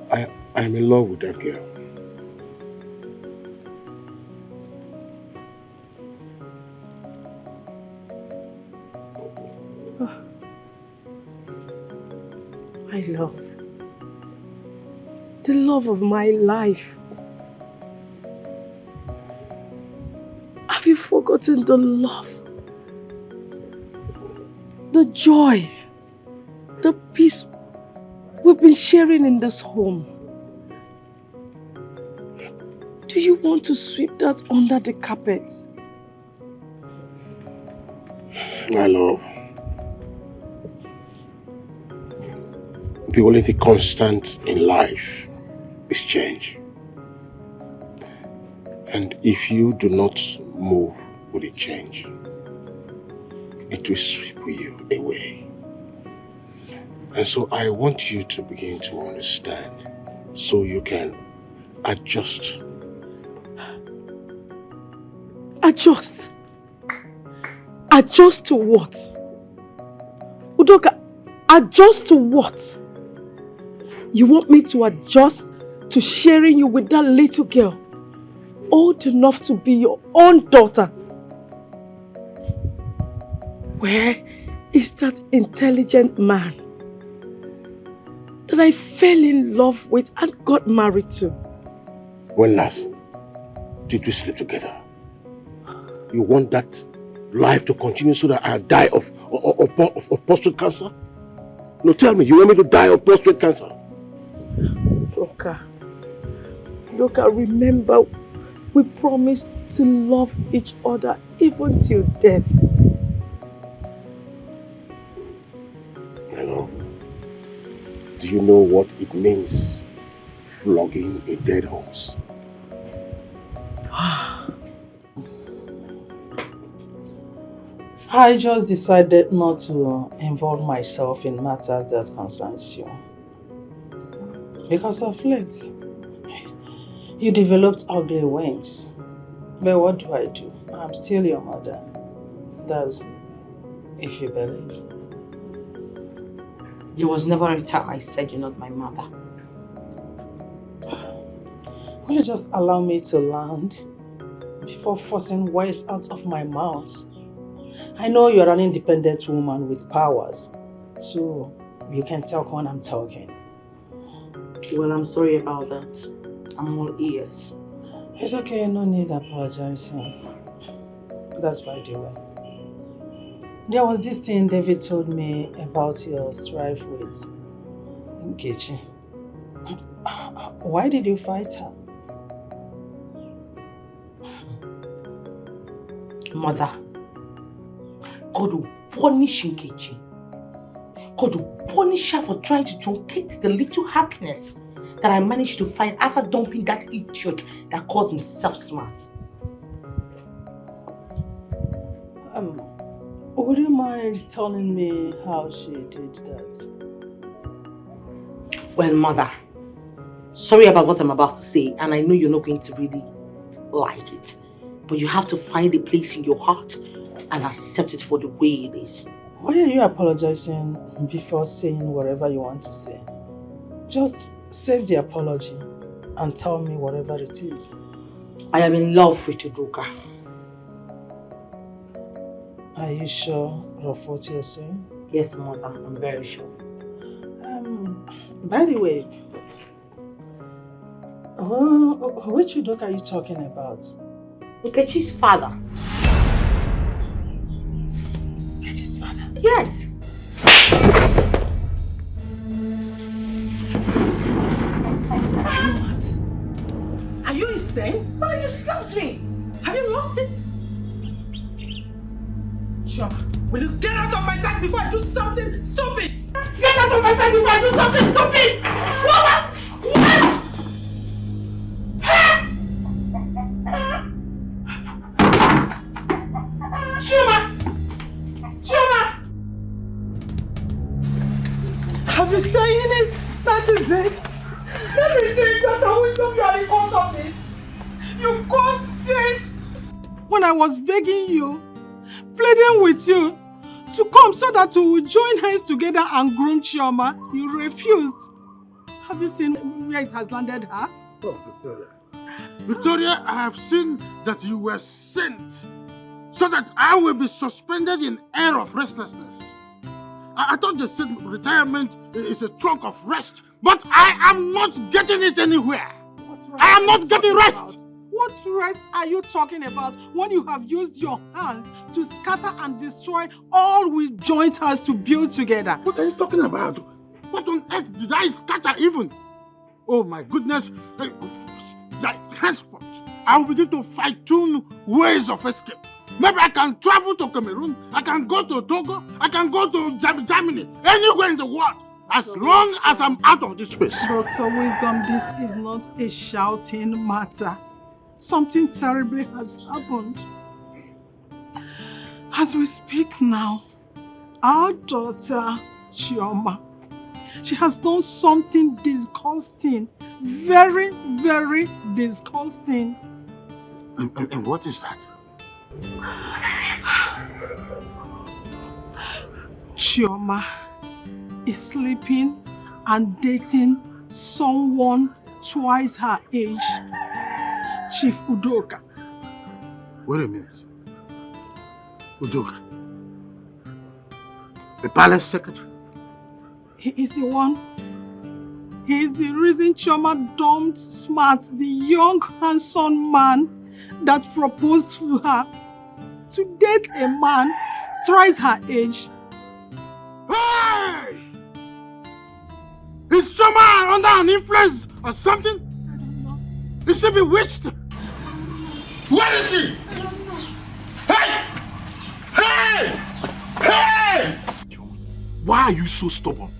I'm in love with that girl.
My love. The love of my life. Have you forgotten the love? The joy, the peace we've been sharing in this home. Do you want to sweep that under the carpet?
My love, the only thing constant in life is change. And if you do not move with the change, it will sweep you away. And so I want you to begin to understand so you can adjust.
Adjust? Adjust to what? Udoka, adjust to what? You want me to adjust to sharing you with that little girl, old enough to be your own daughter? Where is that intelligent man that I fell in love with and got married to?
When last did we sleep together? You want that life to continue so that I die of prostate cancer? No, tell me, you want me to die of prostate cancer?
Doka, remember, we promised to love each other even till death.
Hello. Do you know what it means, flogging a dead horse?
I just decided not to involve myself in matters that concerns you. Because of late, you developed ugly wings. But what do? I'm still your mother. That's if you believe.
There was never a time I said you're not my mother.
Will you just allow me to land before forcing words out of my mouth? I know you're an independent woman with powers, so you can talk when I'm talking.
Well, I'm sorry about that. I'm all ears.
It's okay, no need apologizing. That's by the way. There was this thing David told me about your strife with Nkechi. Why did you fight her?
Mother, God will punish Nkechi. God will punish her for trying to truncate the little happiness that I managed to find after dumping that idiot that calls himself smart.
Would you mind telling me how she did that?
Well, Mother, sorry about what I'm about to say, and I know you're not going to really like it, but you have to find a place in your heart and accept it for the way it is.
Why are you apologizing before saying whatever you want to say? Just save the apology and tell me whatever it is.
I am in love with Udoka.
Are you sure of what you're saying?
Yes, Mother, I'm very sure.
By the way, which Udoka are you talking about?
Nkechi's father.
Nkechi's father?
Yes.
Are you insane? Why you slapped me? Have you lost it? Shoma, will you get out of my sight before I do something stupid? Get out of my sight before I do something stupid! Shoma! What? Shoma! Have you seen it? That is it. That is it. That always know you are the cause of this. You caused this. When I was begging you, pleading with you to come so that we will join hands together and groom Chioma. You refused. Have you seen where it has landed her?
Oh, Victoria. Victoria, I have seen that you were sent so that I will be suspended in air of restlessness. I thought they said retirement is a trunk of rest, but I am not getting it anywhere. I am not getting rest.
What rest are you talking about when you have used your hands to scatter and destroy all we joined hands to build together?
What are you talking about? What on earth did I scatter even? Oh my goodness. Henceforth, I will begin to fine-tune ways of escape. Maybe I can travel to Cameroon, I can go to Togo, I can go to Germany, anywhere in the world, as long as I'm out of this place.
Dr. Wisdom, this is not a shouting matter. Something terrible has happened. As we speak now, our daughter, Chioma, she has done something disgusting. Very, very disgusting.
And what is that?
Chioma is sleeping and dating someone twice her age, Chief Udoka.
Wait a minute. Udoka? The palace secretary?
He is the one. He is the reason Chioma dumped Smart, the young, handsome man that proposed to her to date a man thrice her age.
Hey! Is Chioma under an influence or something?
I don't know.
Is she bewitched? Where is she?
I don't know.
Hey! Hey! Hey!
Why are you so stubborn?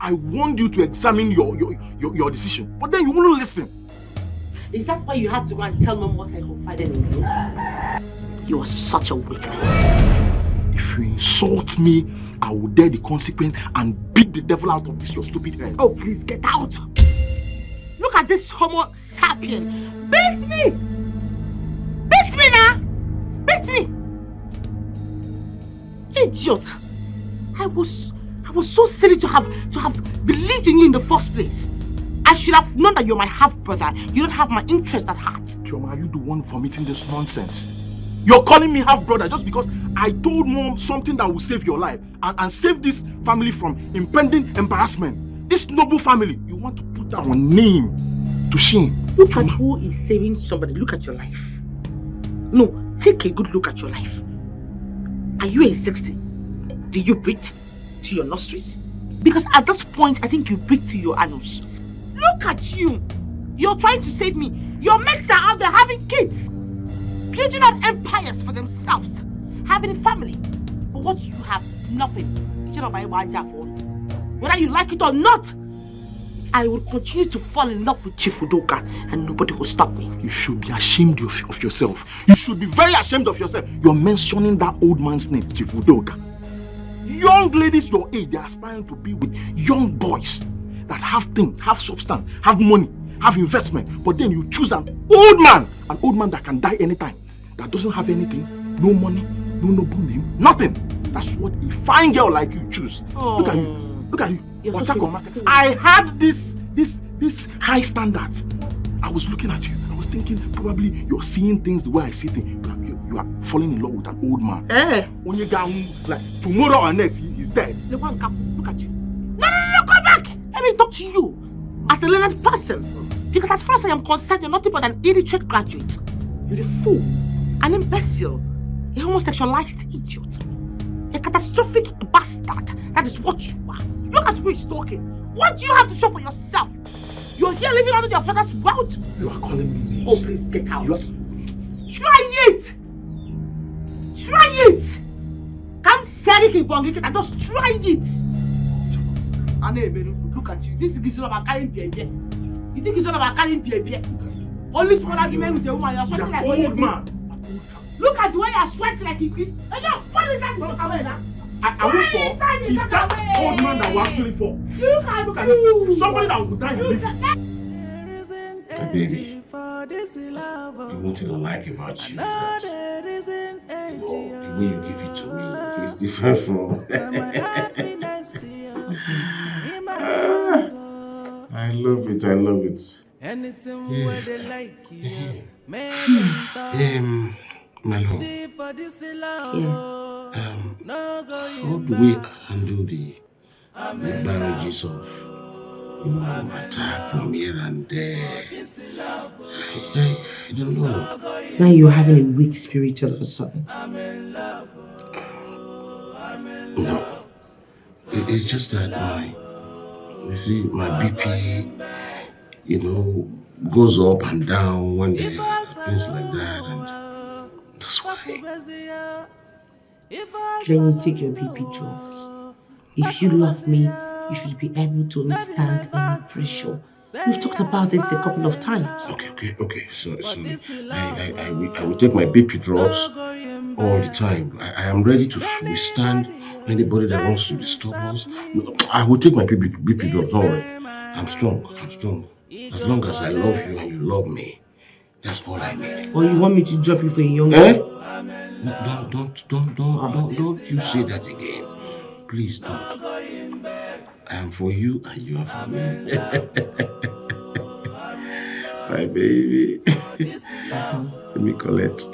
I warned you to examine your decision, but then you wouldn't listen.
Is that why you had to go and tell Mom what I confided in you? You are such a wicked man.
If you insult me, I will dare the consequence and beat the devil out of this your stupid head.
Oh, please get out! Look at this Homo sapien. Beat me! Beat me now! Beat me! Idiot! I was so silly to have believed in you in the first place. I should have known that you're my half-brother. You don't have my interest at heart.
Chioma, are you the one vomiting this nonsense? You're calling me half-brother just because I told Mom something that will save your life and save this family from impending embarrassment. This noble family, you want to put our name to shame.
Look at who is saving somebody. Look at your life. No, take a good look at your life. Are you a 60? Do you breathe to your nostrils? Because at this point, I think you breathe through your anus. Look at you. You're trying to save me. Your mates are out there having kids. Building up empires for themselves. Having a family. But what you have, nothing. Whether you like it or not, I will continue to fall in love with Chief Udoka and nobody will stop me.
You should be ashamed of yourself. You should be very ashamed of yourself. You're mentioning that old man's name, Chief Udoka. Young ladies your age, they're aspiring to be with young boys that have things, have substance, have money, have investment. But then you choose an old man that can die anytime, that doesn't have anything, no money, no noble name, nothing. That's what a fine girl like you choose.
Oh.
Look at you. Look at you.
So
I had this high standard. I was looking at you. I was thinking probably you're seeing things the way I see things. You are falling in love with an old man. When you get like tomorrow or next, he's dead.
Look at you. No, come back. Let me talk to you as a learned person. Because as far as I am concerned, you're nothing but an illiterate graduate. You're a fool, an imbecile, a homosexualized idiot, a catastrophic bastard. That is what you are. Look at who is talking. What do you have to show for yourself? You're here living under your father's wealth.
You are calling me names.
Oh, please get out. Try it. Try it. Can't say it, just try it. Look at you. This is all about carrying baby. You think it's all about carrying baby? Only small argument with the woman. You're sweating like
old man.
Look at the way you're sweating like a kid. And you're falling down. Look away now.
I won't fall. Is that old man that will actually fall?
Look at you.
Somebody that will die and live.
Baby, the one thing I like about you is that
the way you give it to me is different from... I love it, I love it. My love.
Yes.
How do we handle the barrages of attack from here and there? I don't know.
Now you're having a weak spirit all of a sudden.
No. It's just that my BP, goes up and down when there are things like that, and that's why.
Then you take your BP drugs. If you love me, you should be able to withstand any pressure. We've talked about this a couple of times.
Okay. So I will take my BP drugs all the time. I am ready to withstand anybody that wants to disturb us. I will take my BP drugs, don't worry. I'm strong. As long as I love you and you love me, that's all I need.
Or you want me to drop you for a young girl?
Don't you say that again. Please don't. I am for you and you are for me. My baby. Let me collect.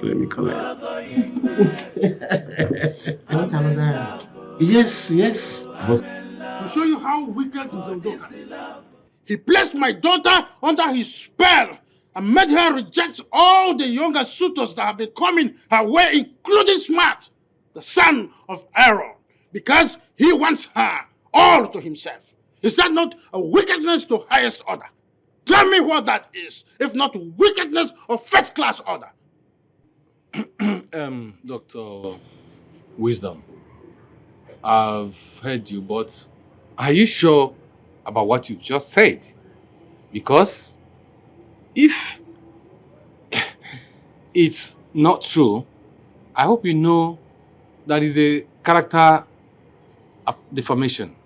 I want another round.
Yes.
But to show you how wicked is Udoka, he placed my daughter under his spell and made her reject all the younger suitors that have been coming her way, including Smart, the son of Aaron, because he wants her all to himself. Is that not a wickedness to highest order? Tell me what that is, if not wickedness of first-class order.
Dr. Wisdom, I've heard you, but are you sure about what you've just said? Because if it's not true, I hope you know that is a character defamation.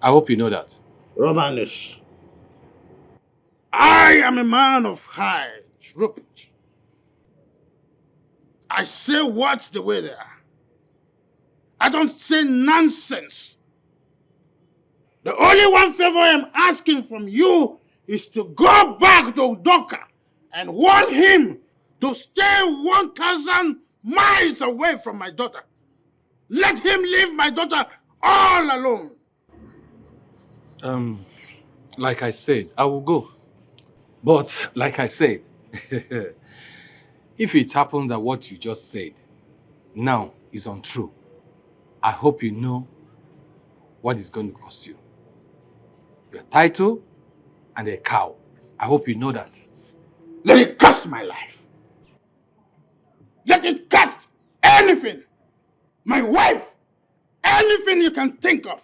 I hope you know that.
Romanus, I am a man of high repute. I say words the way they are. I don't say nonsense. The only one favor I'm asking from you is to go back to Udoka and warn him to stay 1,000 miles away from my daughter. Let him leave my daughter all alone.
Like I said, I will go. But like I said, if it happens that what you just said now is untrue, I hope you know what it's going to cost you. Your title and a cow. I hope you know that.
Let it cost my life. Let it cost anything. My wife. Anything you can think of.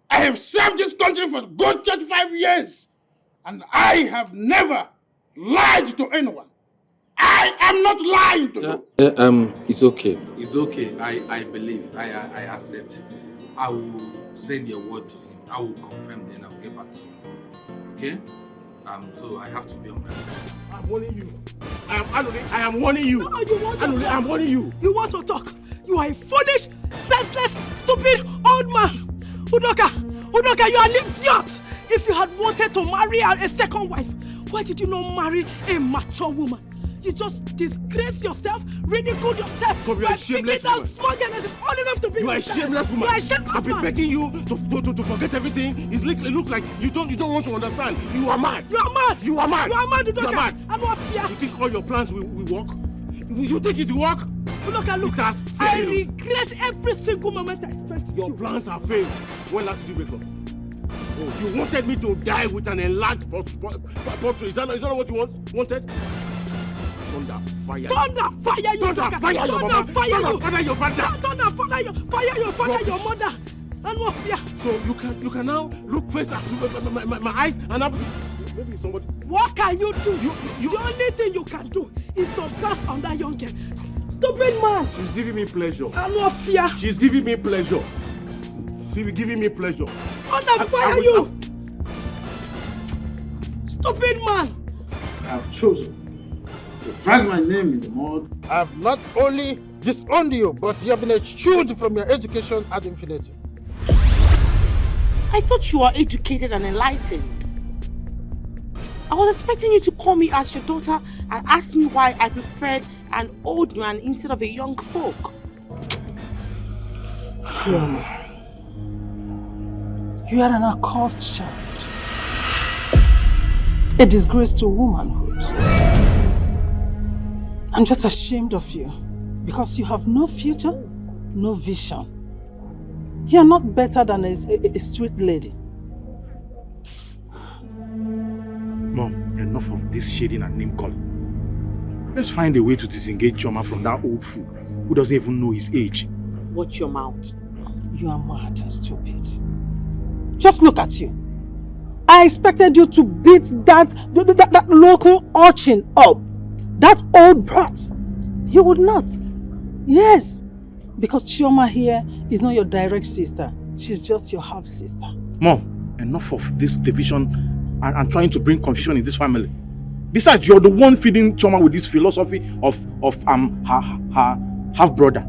I have served this country for good 35 years. And I have never lied to anyone. I am not lying to you.
It's okay. It's okay. I believe. I accept. I will send your word to him. I will confirm, then I'll get back to you. Okay? So I have to be on my way.
I'm warning you. I am warning you.
No, you want to
Anuli,
talk.
I'm warning you.
You want to talk. You are a foolish, senseless, stupid old man. Udoka, you are an idiot. If you had wanted to marry a second wife, why did you not marry a mature woman? You just disgrace yourself, ridicule yourself.
You are a shameless woman.
Small girl that is old enough to be.
You are a shameless woman.
You are a shameless
I've been
man.
begging you to forget everything. It looks like you don't want to understand. You are mad.
You are mad.
You are mad.
You are mad, Udoka.
You are mad.
I'm not fear.
You think all your plans will work? You think it will work?
Udoka, look. I regret every single moment I spent with you.
Your plans have failed. When last did you wake up? Oh, you wanted me to die with an enlarged portrait. Is that not what you wanted? Thunder, fire.
Thunder, fire you.
Thunder, fire your mama.
Thunder, fire you.
Thunder, your father.
Thunder, fire your father, your mother. And what fear?
So you can now look face at my eyes and maybe somebody.
What can you do? The only thing you can do is to pass on that young girl. Stupid man.
She's giving me pleasure.
And what fear?
She's giving me pleasure. She's giving me pleasure.
Thunder, fire you. Stupid man.
I have chosen to drag my name in the mud. I have not only disowned you, but you have been eschewed from your education ad infinitum.
I thought you were educated and enlightened. I was expecting you to call me as your daughter and ask me why I preferred an old man instead of a young folk.
You are an accursed child. A disgrace to womanhood. I'm just ashamed of you because you have no future, no vision. You are not better than a street lady.
Mom, enough of this shading and name calling. Let's find a way to disengage Choma from that old fool who doesn't even know his age.
Watch your mouth.
You are mad and stupid. Just look at you. I expected you to beat that local urchin up. That old brat. You would not. Yes. Because Chioma here is not your direct sister. She's just your half-sister.
Mom, enough of this division and trying to bring confusion in this family. Besides, you're the one feeding Chioma with this philosophy of her half-brother.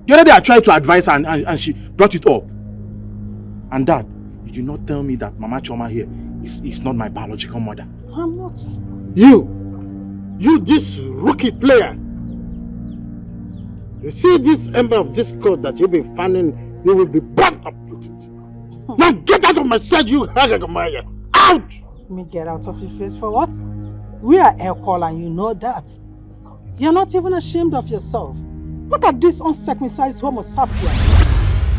The other day I tried to advise her and she brought it up. And Dad, you did not tell me that Mama Chioma here is not my biological mother.
I'm not.
You this rookie player. You see this ember of discord that you've been fanning, you will be burnt up with it. Now get out of my sight, you Hagagamaya! Out!
Me get out of your face for what? We are equal and you know that. You're not even ashamed of yourself. Look at this uncircumcised homo sapien.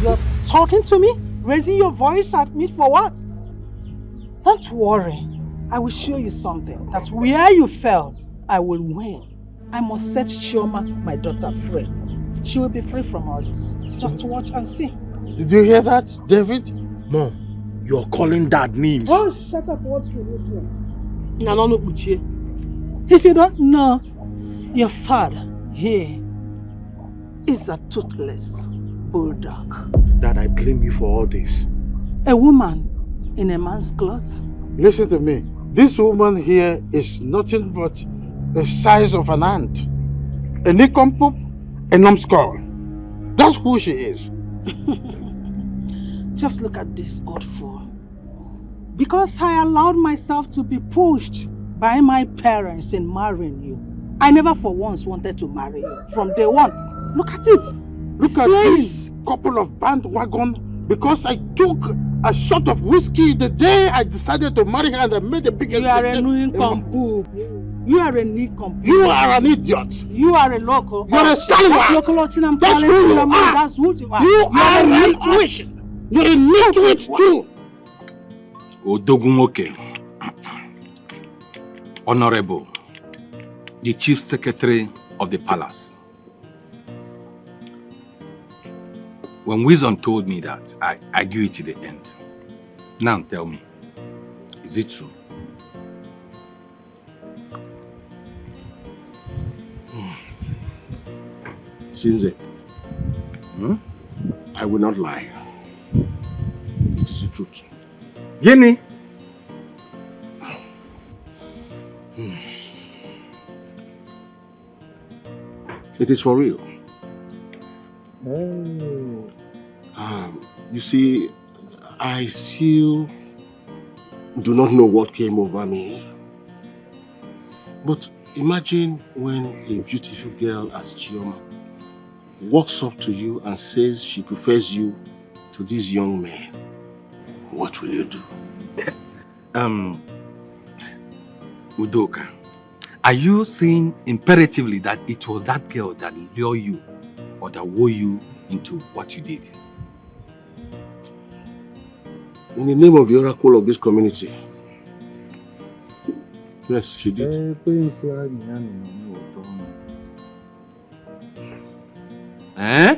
You're talking to me? Raising your voice at me for what? Don't worry. I will show you something. That where you fell, I will win. I must set Chioma, my daughter, free. She will be free from all this. Just to watch and see.
Did you hear that, David?
Mom, you're calling Dad names.
Oh, shut up, what you do? If you don't know, your father here is a toothless bulldog.
Dad, I blame you for all this.
A woman in a man's clothes.
Listen to me. This woman here is nothing but the size of an ant. A nincompoop, a numbskull. That's who she is.
Just look at this old fool. Because I allowed myself to be pushed by my parents in marrying you, I never for once wanted to marry you. From day one. Look at it.
Look at this couple of bandwagon. Because I took a shot of whiskey the day I decided to marry her and I made the biggest
mistake. You are a nincompoop. You are a nincompoop.
You are an idiot.
You are a local.
You are a scallywag.
Local urchin, I'm
That's
calling
who you
you.
are.
That's who you are.
You are a nitwit. You're a nitwit too.
Odogunwoke, Honorable, the Chief Secretary of the Palace. When Wisdom told me that, I agreed to the end. Now tell me, is it true?
Sinze, I will not lie. It is the truth.
Yeni?
It is for real.
Oh.
You see, I still do not know what came over me. But imagine when a beautiful girl as Chioma walks up to you and says she prefers you to this young man. What will you do?
Udoka, are you saying imperatively that it was that girl that lured you or that wore you into what you did?
In the name of the oracle of this community. Yes, she did.
Eh?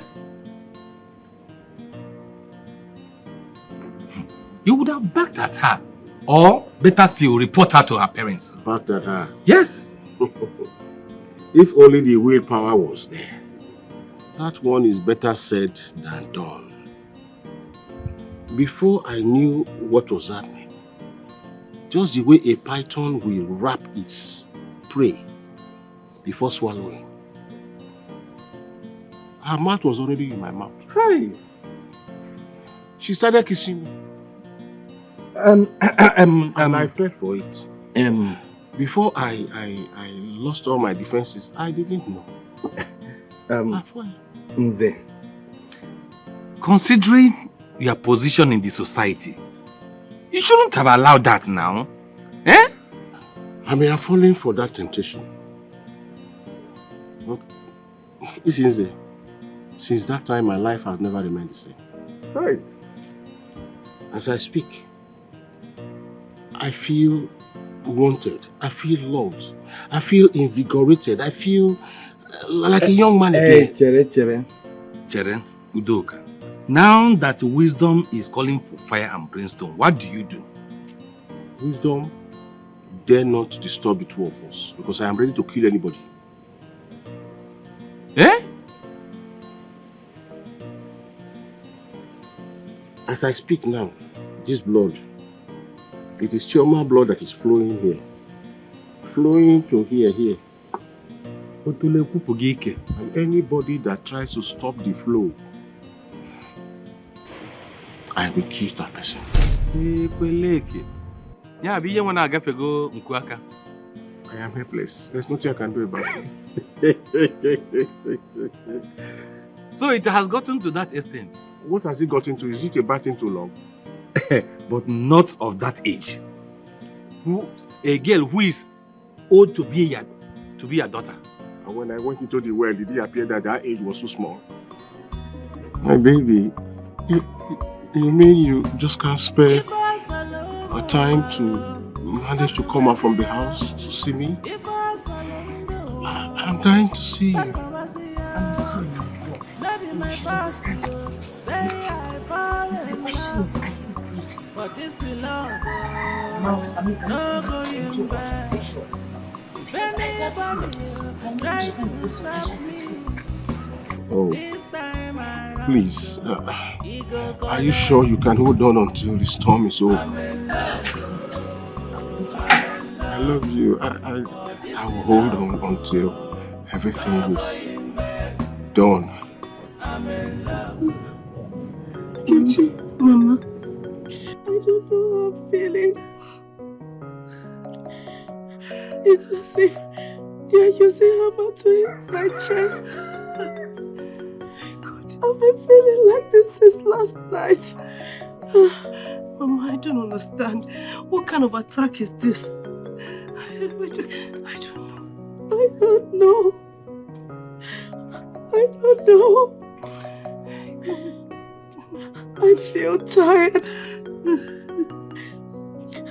You would have backed at her. Or, better still, report her to her parents.
Backed at her?
Yes.
If only the willpower was there. That one is better said than done. Before I knew what was happening, just the way a python will wrap its prey before swallowing,
her mouth was already in my mouth. Hey. She started kissing me. And I fell for it. Before I lost all my defenses, I didn't know.
Nze, considering your position in the society, you shouldn't have allowed that now. Eh?
I may have fallen for that temptation. But since that time, my life has never remained the same. Right. As I speak, I feel wanted. I feel loved. I feel invigorated. I feel like a young man again.
Chere, Udoka. Now that wisdom is calling for fire and brimstone, what do you do?
Wisdom dare not disturb the two of us because I am ready to kill anybody.
Eh?
As I speak now, this blood, it is Chioma blood that is flowing here. Flowing to here. And anybody that tries to stop the flow, I will kill that person. I am helpless. There's nothing I can do about it.
So it has gotten to that extent.
What has it gotten to? Is it a bad thing to love?
But not of that age. A girl who is old to be your daughter.
And when I went into the world, did it appear that that age was so small? My baby, you mean you just can't spare a time to manage to come out from the house to see me? I'm dying to see you.
I'm so in love. You should understand. The question is, are you ready? Now, I mean, can you do occupation? Because I love you. I'm not just going to go so
Oh, please. Are you sure you can hold on until the storm is over? I love you. I will hold on until everything is done.
Kichi, Mama, I don't know how I'm feeling. It's as if they are using hammer to hit my chest. I've been feeling like this since last night. Mama, I don't understand. What kind of attack is this? I don't know. I feel tired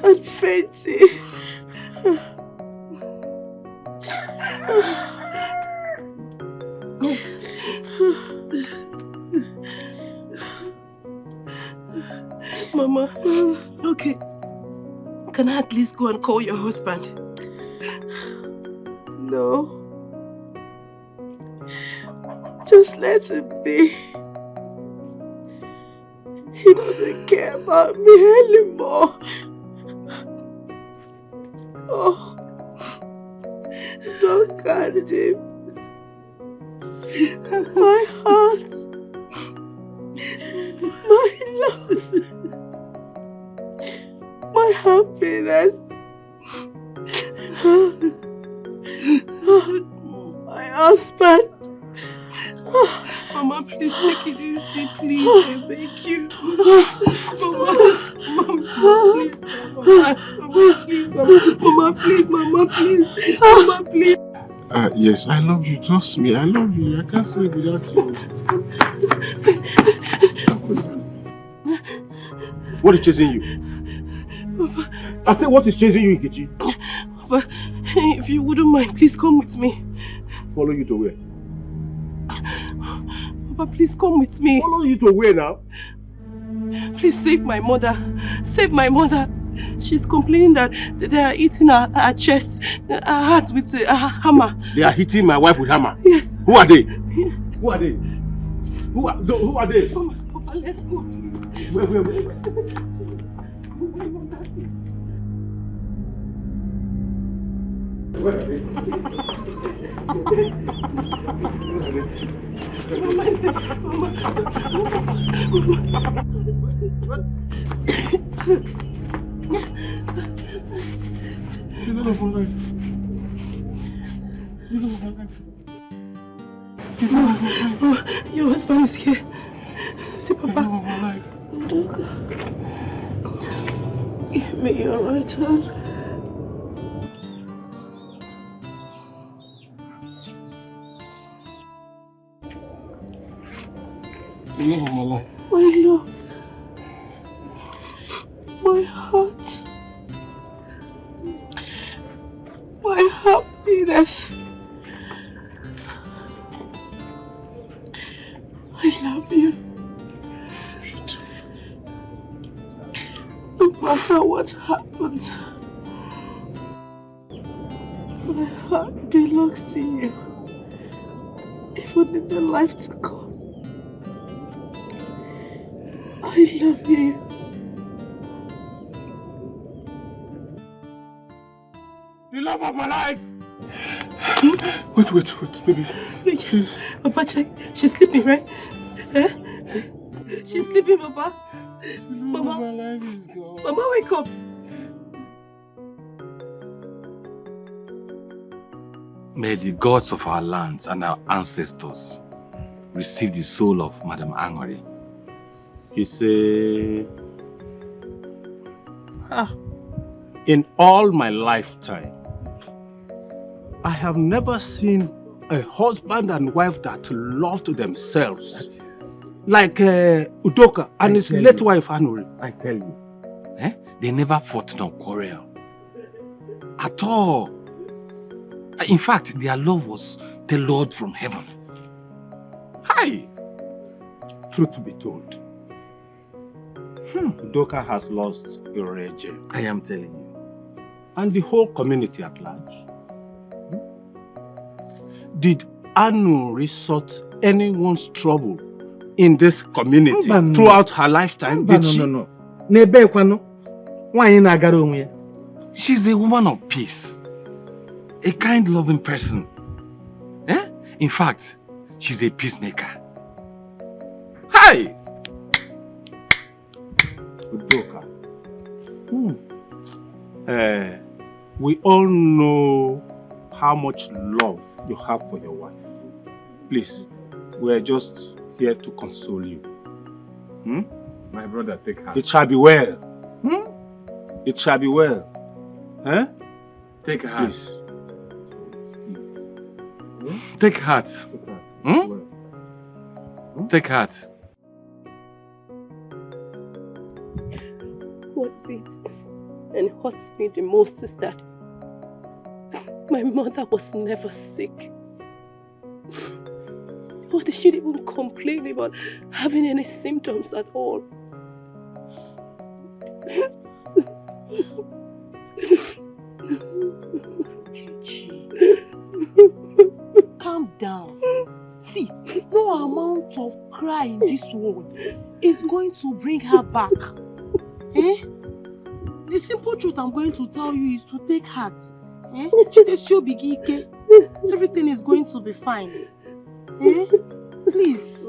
and fainty. Mama, okay. Can I at least go and call your husband? No. Just let him be. He doesn't care about me anymore. Oh, don't guard him. My heart, my love, my happiness, my husband. Mama, please take it easy, please. I beg you. Mama, please. Mama, please.
Yes, I love you. Trust me, I love you. I can't say it without you. What is chasing you?
Papa.
I said, what is chasing you, Nkechi?
Papa, if you wouldn't mind, please come with me.
Follow you to where?
Papa, please come with me.
Follow you to where now?
Please save my mother. Save my mother. She's complaining that they are eating her chest, her heart with a hammer.
They are hitting my wife with hammer?
Yes.
Who are they?
Yes.
Who are they? Who are they?
Papa, let's go, please.
Wait. Where are they?
Your husband is here. See, Papa. Give me your right hand.
The love of my life.
My love. My heart. My happiness. I love you. No matter what happens, my heart belongs to you. Even in the life to come. I love you.
The love of my life! Wait, baby.
Please. Papa, check. She's sleeping, right? Eh? She's sleeping, Papa. Mama.
My life is gone.
Mama, wake up.
May the gods of our lands and our ancestors receive the soul of Madam Angori.
In all my lifetime, I have never seen a husband and wife that loved themselves like Udoka and his late wife Anuri.
I tell you, they never fought nor quarrel at all. In fact, their love was the Lord from heaven. Hi!
Truth to be told, Udoka has lost Ireje.
I am telling you.
And the whole community at large. Did Anu resort anyone's trouble in this community throughout her lifetime? Did she?
No. She's a woman of peace. A kind, loving person. In fact, she's a peacemaker. Hi!
Udoka. We all know how much love you have for your wife. Please, we are just here to console you.
My brother, take her.
It shall be well. It shall be well.
Take her.
Please.
Take heart. Take heart.
What beats and hurts me the most is that my mother was never sick. Or she didn't even complain about having any symptoms at all.
Calm down. See, no amount of cry in this world is going to bring her back. The simple truth I'm going to tell you is to take heart. Everything is going to be fine. Please.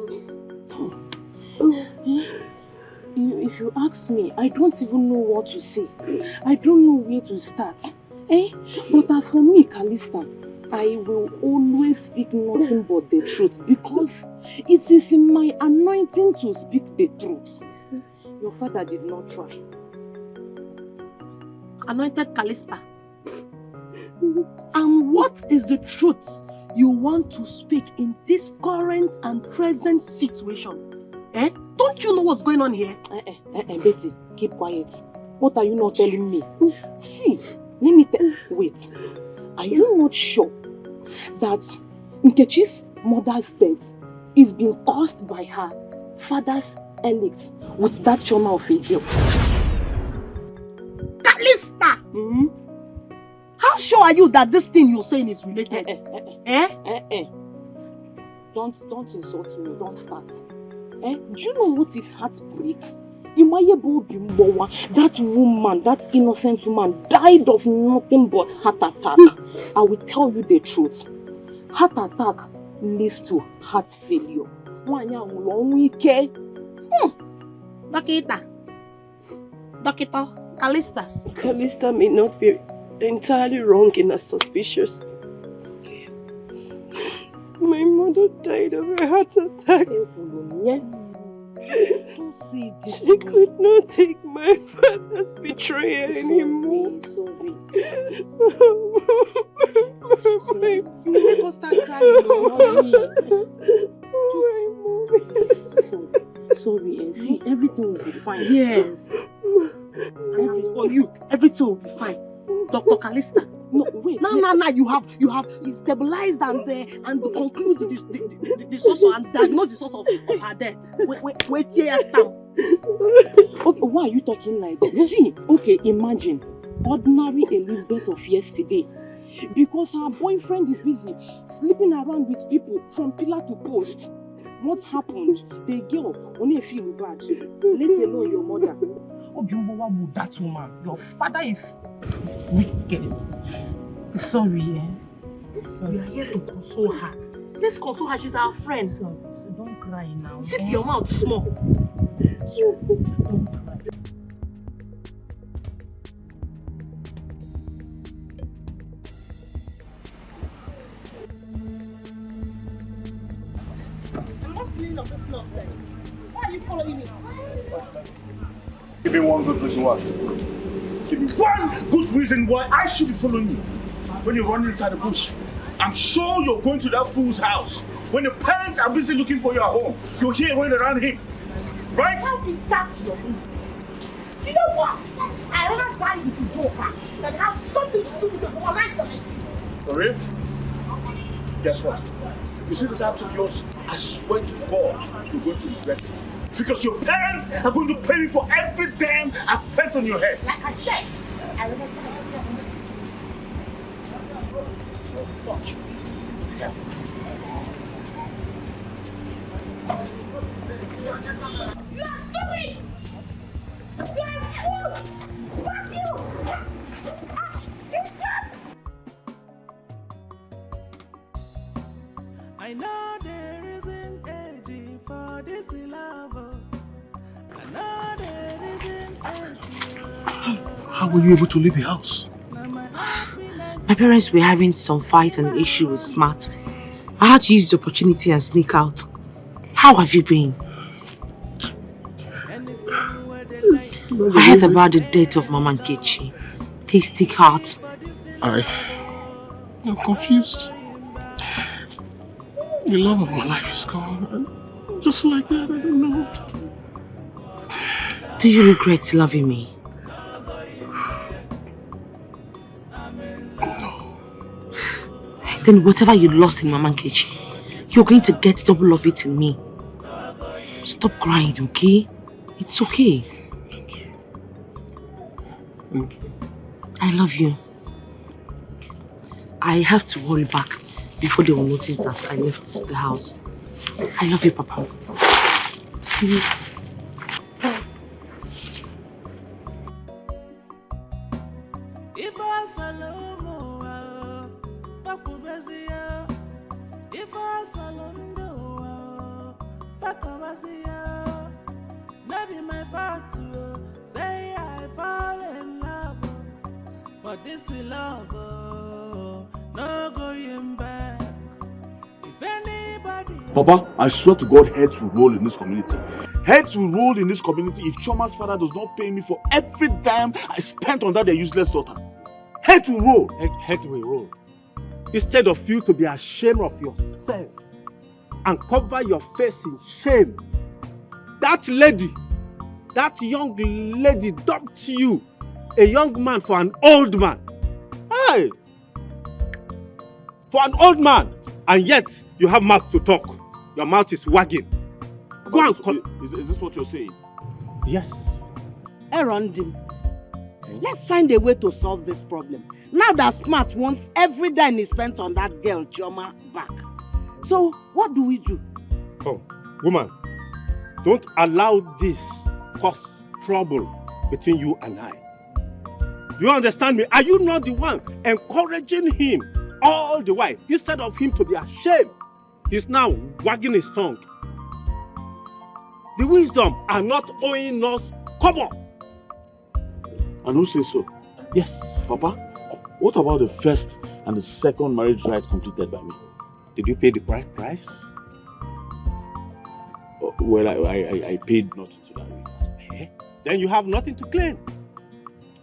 If you ask me, I don't even know what to say. I don't know where to start. But as for me, Kalista, I will always speak nothing but the truth because it is in my anointing to speak the truth. Your father did not try.
Anointed Kalista. And what is the truth you want to speak in this current and present situation? Don't you know what's going on here?
Betty, keep quiet. What are you not telling me? See, let me tell you. Wait. Are you not sure that Nkechi's mother's death is being caused by her father's elect with that trauma of a girl?
Kalista! How sure are you that this thing you're saying is related?
Don't insult me. Don't start. Do you know what is heartbreak? That woman, that innocent woman, died of nothing but heart attack. I will tell you the truth. Heart attack leads to heart failure.
Doctor Callista may not be entirely wrong in her suspicions. My mother died of a heart attack. She could not take my father's betrayal anymore.
Sorry. Make us start crying. Sorry, see, everything will be fine.
Yes. And as for you, everything will be fine. Dr. Callista.
No, wait.
No, you have stabilized and conclude the source and diagnose the source of her death. Wait here, stamp.
Okay, why are you talking like this? See, okay, imagine ordinary Elizabeth of yesterday. Because her boyfriend is busy sleeping around with people from pillar to post. What happened? The girl only feel bad, let alone your mother.
With that woman, your father is wicked. Sorry,
We are here to console her. Let's console her, she's our friend.
So don't cry now.
Zip your mouth small.
Don't cry.
What's the meaning of this nonsense? Why are you following me?
Give me one good reason why. Give me one good reason why I should be following you. When you're running inside the bush, I'm sure you're going to that fool's house. When the parents are busy looking for you at home, you're here running around him. Right?
How is that your business? You know what? I'd rather die with your daughter than have something to do with the rest of it.
For real? Guess what? You see this house of yours? I swear to God, you're going to regret it. Because your parents are going to pay me for every damn I spent on your head.
Like I said, I rather die.
Fuck you. Yeah.
You are stupid! You are a fool! Fuck you!
I know there isn't age for this love. I know there isn't age.
How were you able to leave the house?
My parents were having some fight and issue with Smart. I had to use the opportunity and sneak out. How have you been? I heard about the death of Mama Nkechi. Please take heart.
I'm confused. The love of my life is gone. Just like that, I don't know what to do.
Do you regret loving me?
No.
Then whatever you lost in Mama Nkechi, you're going to get double of it in me. Stop crying, okay? It's okay.
Thank you.
I love you. I have to hurry back before they will notice that I left the house. I love you, Papa. See you.
This love, no going back. If anybody,
Papa, I swear to God, heads will roll in this community. Heads will roll in this community if Choma's father does not pay me for every dime I spent on that their useless daughter. Heads will roll.
Head will roll. Instead of you to be ashamed of yourself and cover your face in shame, that lady, that young lady dumped you, a young man for an old man. Hey! For an old man, and yet you have mouth to talk. Your mouth is wagging. Go and
is this what you're saying?
Yes.
Aaron, let's find a way to solve this problem. Now that Smart wants every dime he spent on that girl, Chioma, back. So, what do we do?
Oh, woman, don't allow this cause trouble between you and I. You understand me? Are you not the one encouraging him all the while instead of him to be ashamed
He's now wagging his tongue. The wisdom are not owing us kobo.
And who says so?
Yes.
Papa, what about the first and the second marriage rite completed by me?
Did you pay the price?
Well, I paid nothing to that.
Then you have nothing to claim.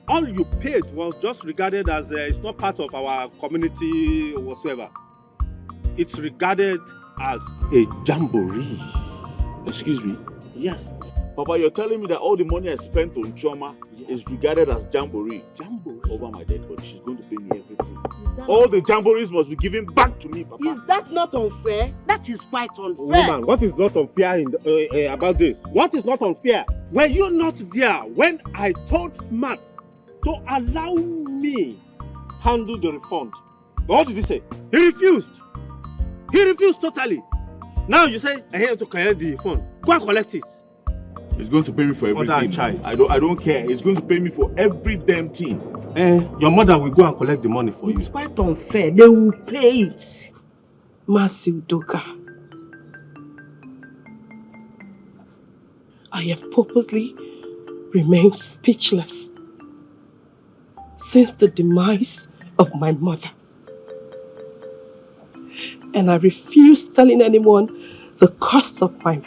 All you paid was just regarded as it's not part of our community or whatsoever. It's regarded as a jamboree.
Excuse me?
Yes.
Papa, you're telling me that all the money I spent on Choma is regarded as jamboree?
Jamboree?
Over my dead body. She's going to pay me everything. All the jamborees must be given back to me, Papa.
Is that not unfair? That is quite unfair.
Woman, what is not unfair about this? What is not unfair? Were you not there when I told Matt to allow me handle the refund? What did he say? He refused. He refused totally. Now you say I have to collect the refund. Go and collect it.
He's going to pay me for everything. I don't care. He's going to pay me for every damn thing.
Your mother will go and collect the money for you.
It's quite unfair. They will pay it. Massive Doka. I have purposely remained speechless since the demise of my mother. And I refuse telling anyone the cost of my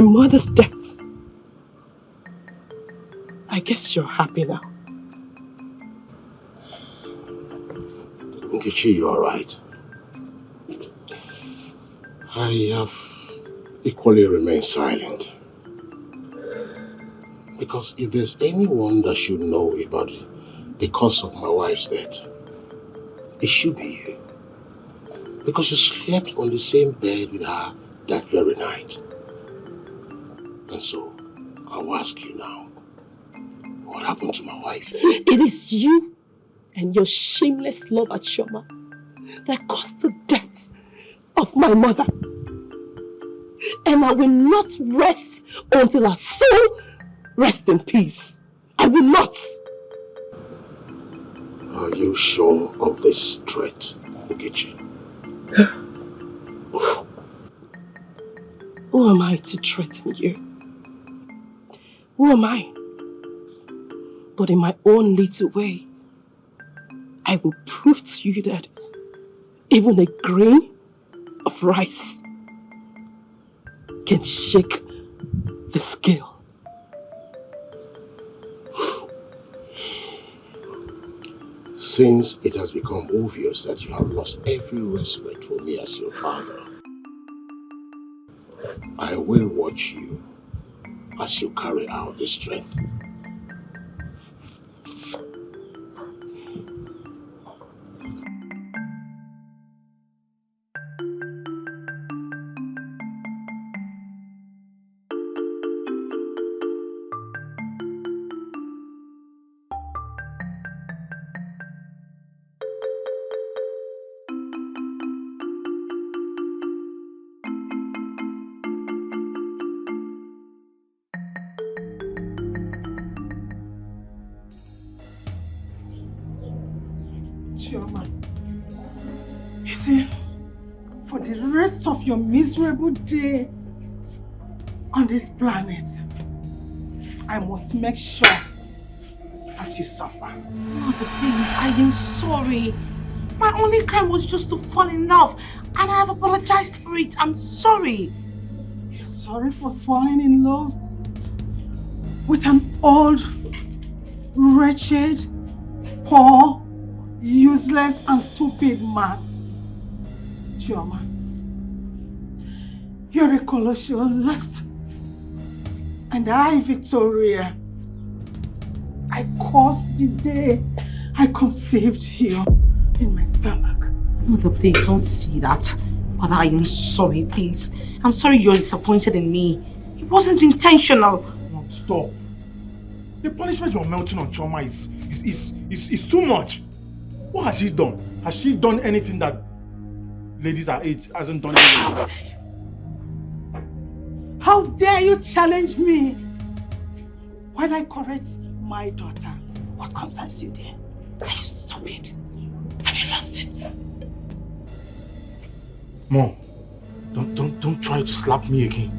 mother's death. I guess you're happy now.
Nkechi, you are right. I have equally remained silent. Because if there's anyone that should know about the cause of my wife's death, it should be you. Because you slept on the same bed with her that very night. And so, I'll ask you now, what happened to my wife?
It is you and your shameless love at Shoma that caused the death of my mother. And I will not rest until her soul rests in peace. I will not.
Are you sure of this threat, Nkechi?
Who am I to threaten you? Who am I? But in my own little way, I will prove to you that even a grain of rice can shake the scale.
Since it has become obvious that you have lost every respect for me as your father, I will watch you as you carry out this threat.
Chioma, you see, for the rest of your miserable day on this planet, I must make sure that you suffer.
Mother, please, I am sorry. My only crime was just to fall in love, and I have apologized for it. I'm sorry.
You're sorry for falling in love with an old, wretched, poor, useless and stupid man. Chioma, you're a colossal lust. And I, Victoria, I caused the day I conceived you in my stomach.
Mother, please don't see that. Mother, I am sorry, please. I'm sorry you're disappointed in me. It wasn't intentional.
No, stop. The punishment you're melting on Choma is too much. What has she done? Has she done anything that ladies our age hasn't done anything?
How dare you challenge me when I correct my daughter? What concerns you there? Are you stupid? Have you lost it?
Mom,
Don't try to slap me again.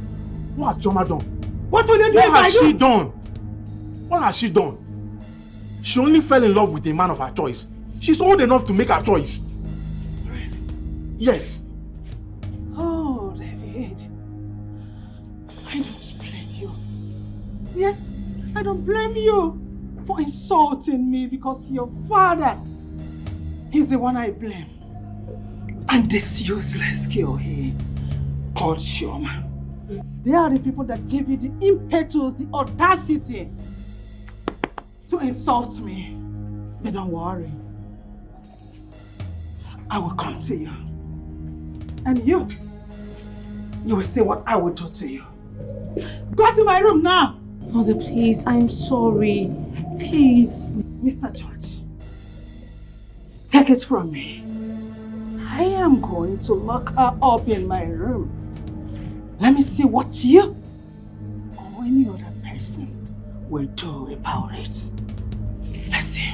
What has Choma done?
What will you do
What
if I
has
do?
she done? What has she done? She only fell in love with a man of her choice. She's old enough to make her choice. Yes.
Oh, David. I don't blame you. Yes, I don't blame you for insulting me because your father is the one I blame. And this useless girl here called Chioma. They are the people that gave you the impetus, the audacity to insult me. But don't worry. I will come to you. And you will see what I will do to you. Go to my room now.
Mother, please, I'm sorry. Please.
Mr. George, take it from me. I am going to lock her up in my room. Let me see what you or any other person will do about it. Let's see.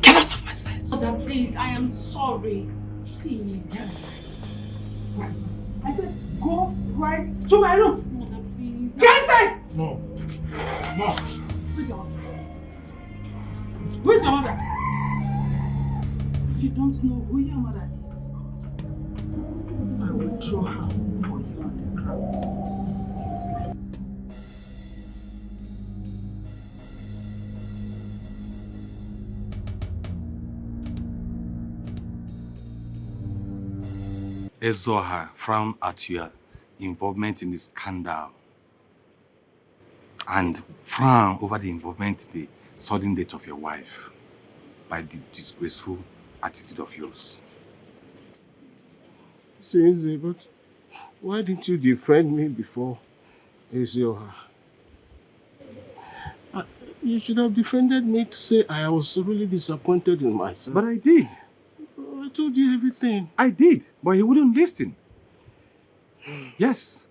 Get out of my sight.
Mother, please, I am sorry. Please.
I said, go right to my room.
Mother, please.
Get inside!
No. No.
Where's your mother? Where's your mother? If you don't know who your mother is, I will throw her for you on the ground. Useless.
Ezoha frowned at your involvement in the scandal and frown over the involvement in the sudden death of your wife by the disgraceful attitude of yours.
Since, but why didn't you defend me before, Ezoha? You should have defended me to say I was really disappointed in myself.
But I did.
I told you everything.
I did, but he wouldn't listen. Yes,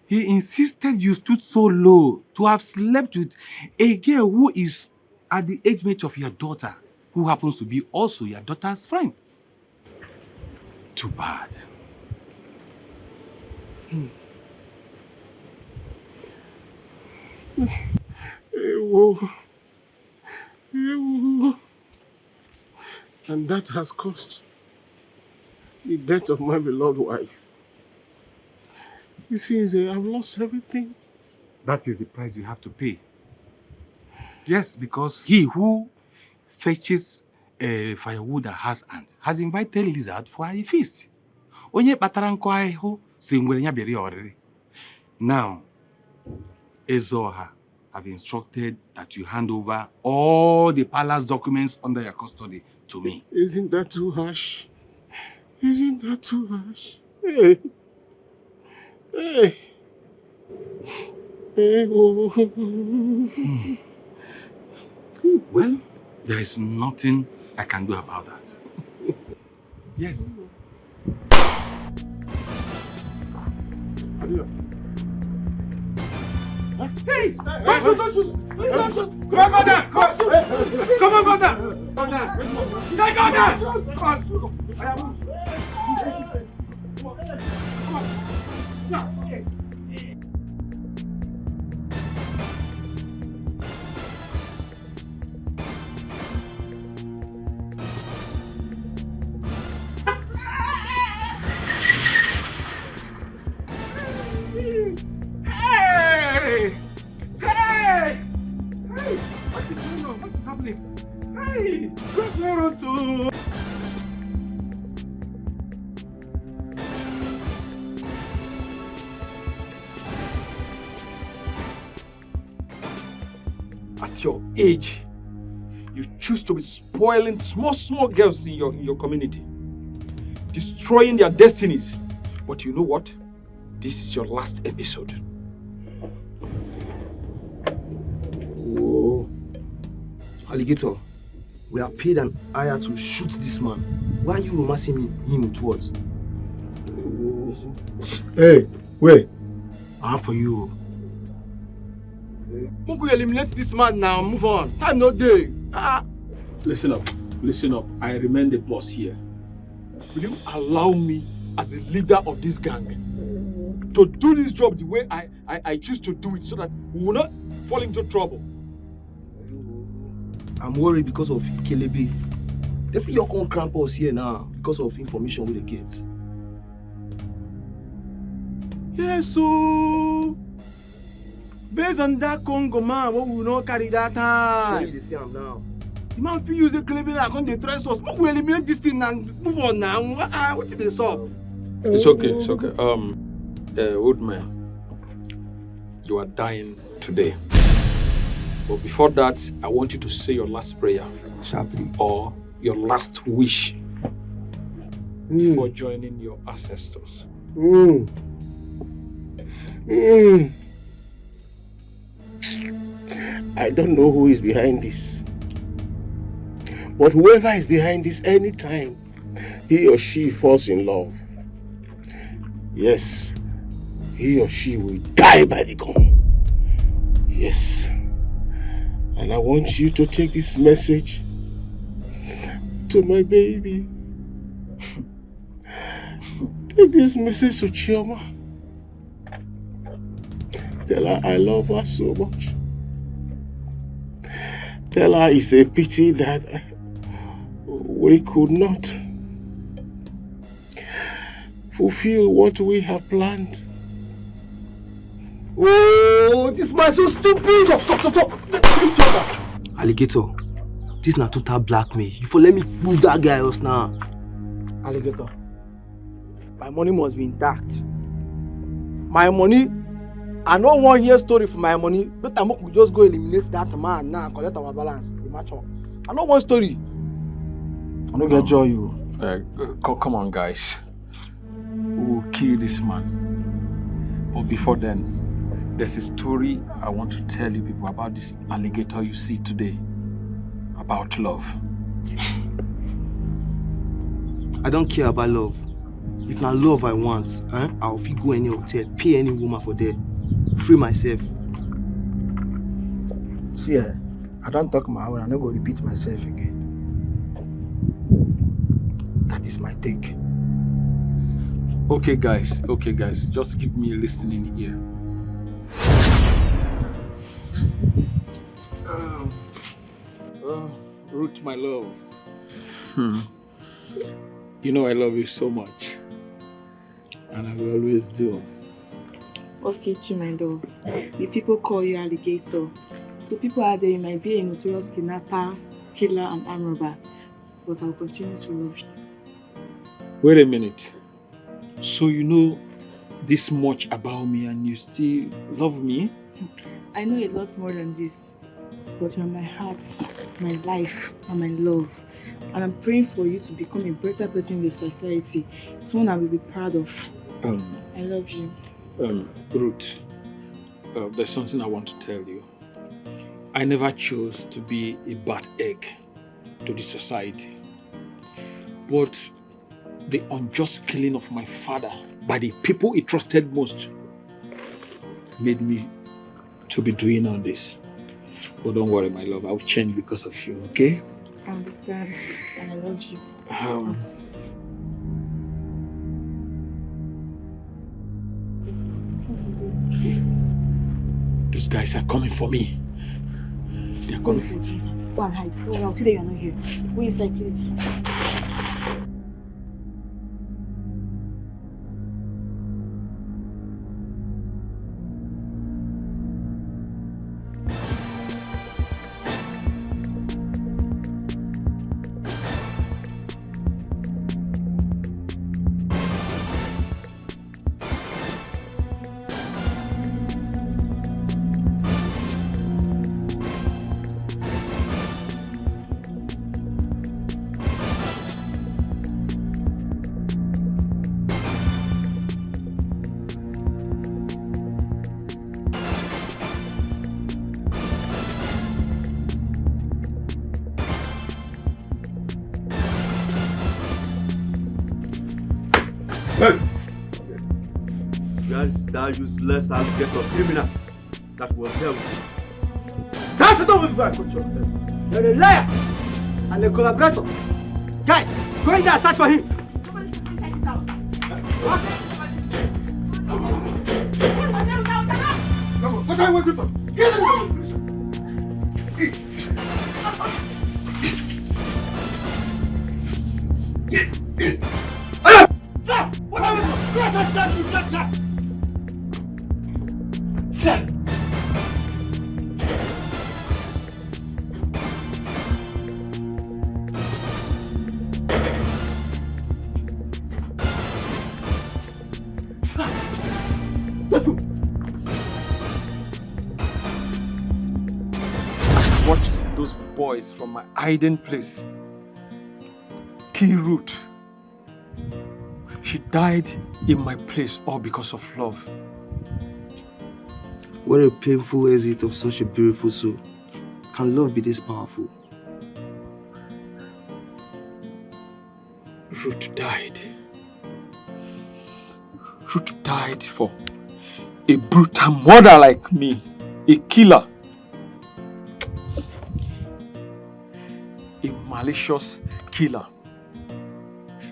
he insisted you stood so low to have slept with a girl who is at the age mate of your daughter, who happens to be also your daughter's friend. Too bad.
Ewo. Ewo. And that has cost the death of my beloved wife. You see, I've lost everything.
That is the price you have to pay. Yes, because he who fetches a firewood that has ants has invited lizard for a feast. Onye kpatara nkụ ahịhụ si ngwere ya bịara ọrịrị. Now, Ezoha have instructed that you hand over all the palace documents under your custody to me.
Isn't that too harsh? Isn't that too harsh? Hey. Hey. Hey.
Well, there is nothing I can do about that. Yes.
Hey! Don't shoot! Don't shoot! Please don't shoot! Come on, father! Come on, father! Take on that! Hey! Hey! Hey! What is going on? What is happening? Hey! What's going on too?
At your age, you choose to be spoiling small girls in your community, destroying their destinies. But you know what? This is your last episode.
Whoa. Alligator, we are paid an hire to shoot this man. Why are you romancing him with words?
Hey, wait.
I have for you.
We eliminate this man now. Move on. Time no day.
Listen up. Listen up. I remain the boss here. Will you allow me
as the leader of this gang to do this job the way I choose to do it so that we will not fall into trouble.
I'm worried because of Kelebe. They feel your own cramp us here now because of information we get.
Yes, so based on that Congo man, what we will not carry that time.
You see him now.
The man feel use the Kelebe like on the trust us. We will eliminate this thing and move on now. What is this up?
It's okay, it's okay. Woodman, you are dying today. But before that, I want you to say your last prayer.
Sharply.
Or your last wish before joining your ancestors.
I don't know who is behind this. But whoever is behind this, anytime he or she falls in love, yes, he or she will die by the gun. Yes. And I want you to take this message to my baby. Take this message to Chioma. Tell her I love her so much. Tell her it's a pity that we could not fulfill what we have planned.
Oh, this man so stupid! Stop! Alligator, this is not total blackmail. You for let me move that guy else now.
Alligator, my money must be intact. My money, I don't want to hear story for my money. But I'm going to just go eliminate that man now and collect our balance. The match up. I don't want story. I don't get joy, you.
Come on, guys. We will kill this man. But before then, there's a story I want to tell you people about this alligator you see today. About love.
I don't care about love. If not love I want, I'll fit go any hotel, pay any woman for that. Free myself.
See, I don't talk my own, I don't go repeat myself again. That is my take.
Okay guys, just give me a listening ear. Ruth, my love. You know I love you so much. And I will always do.
Okay, my love. The people call you alligator. So people out there, you might be a notorious kidnapper, killer, and arm robber. But I will continue to love you.
Wait a minute. So you know this much about me and you still love me?
I know a lot more than this. But you're my heart, my life, and my love. And I'm praying for you to become a better person in the society. Someone I will be proud of. I love you.
Ruth, there's something I want to tell you. I never chose to be a bad egg to the society. But the unjust killing of my father by the people he trusted most made me to be doing all this. But don't worry, my love, I'll change because of you, okay?
I understand, and I love you.
Those guys are coming for me. They are coming for me.
Go and hide. Oh, I'll see that you're not here. Go inside, please.
That useless alligator criminal that was there with you. That's it over before I put you on them. You're a liar and a collaborator. Guys, go in there and search for him.
Come on, inside this house.
What are you waiting for? Get in there! What are you
Watch those boys from my hiding place. Kill Ruth. She died in my place all because of love.
What a painful exit of such a beautiful soul. Can love be this powerful?
Ruth died. Ruth died for a brutal murder like me. A killer. A malicious killer.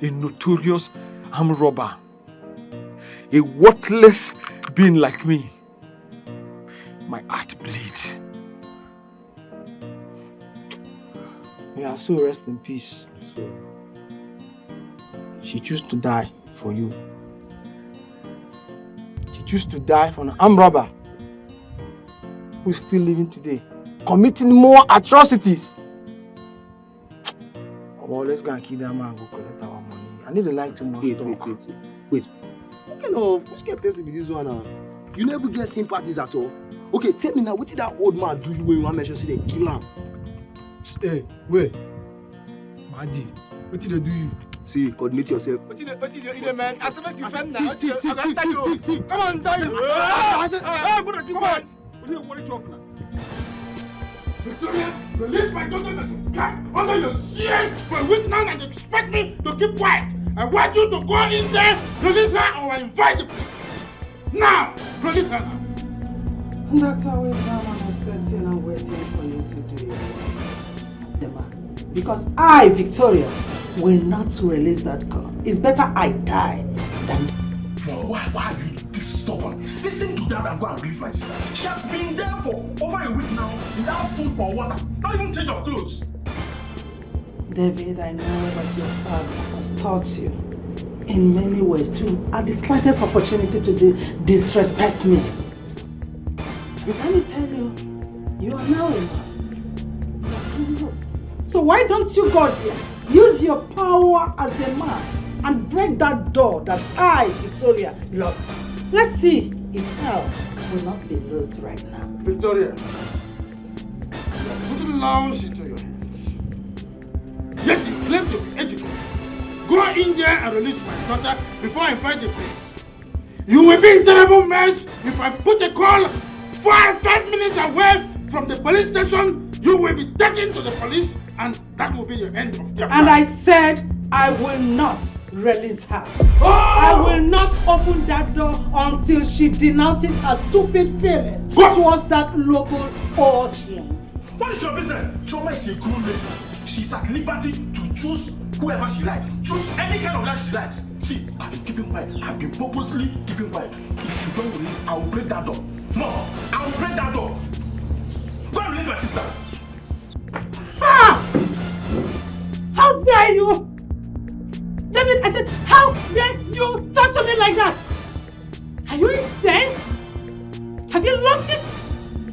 A notorious armed robber. A worthless being like me. My heart bleeds.
May her soul rest in peace. She chose to die for you. She chose to die for an armed robber who is still living today, committing more atrocities. Well, let's go and kill that man and go collect our money. I need to like too much talk.
Wait. What kind of which person be this one now? You never get sympathies at all. Okay, tell me now, what did that old man do you when you want to mention say they kill him?
Hey, wait. Madi, what did they do you?
See, coordinate yourself.
What did they man? I said, you fam now.
See.
Come on, die. Come on.
What are you talking about?
Victoria, release my daughter to cat under your shield for a week now and expect me to keep quiet. I want you to go in there, release her, or I invite the police. Now, release her now.
Doctor, wait down and I said, saying I'm waiting for you to do it. The man. Because I, Victoria, will not release that girl. It's better I die than...
Mom, why are you this stubborn? Listen to that and go and release my sister. She has been there for over a week now without food or water, not even change of clothes.
David, I know that your father has taught you in many ways to, at the slightest opportunity, to disrespect me. But let me tell you, you are now a man. So why don't you go there, use your power as a man and break that door that I, Victoria, locked. Let's see if hell will not be lost right now.
Victoria, you are putting laws into your hands. Yes, you claim to be educated. Go in there and release my daughter before I find the police. You will be in terrible mess if I put a call 5 minutes away from the police station. You will be taken to the police and that will be the end of your
And
life.
I said I will not release her. Oh! I will not open that door until she denounces her stupid feelings towards that local urchin.
What is your business? Choma is a cool lady. She's at liberty to choose whoever she likes. Choose any kind of life she likes. See, I've been keeping quiet. I've been purposely keeping quiet. If you don't release, I will break that door. No, I will break that door. Go and release my sister.
Ah! How dare you! David, I said, how dare you touch me like that? Are you insane? Have you lost it?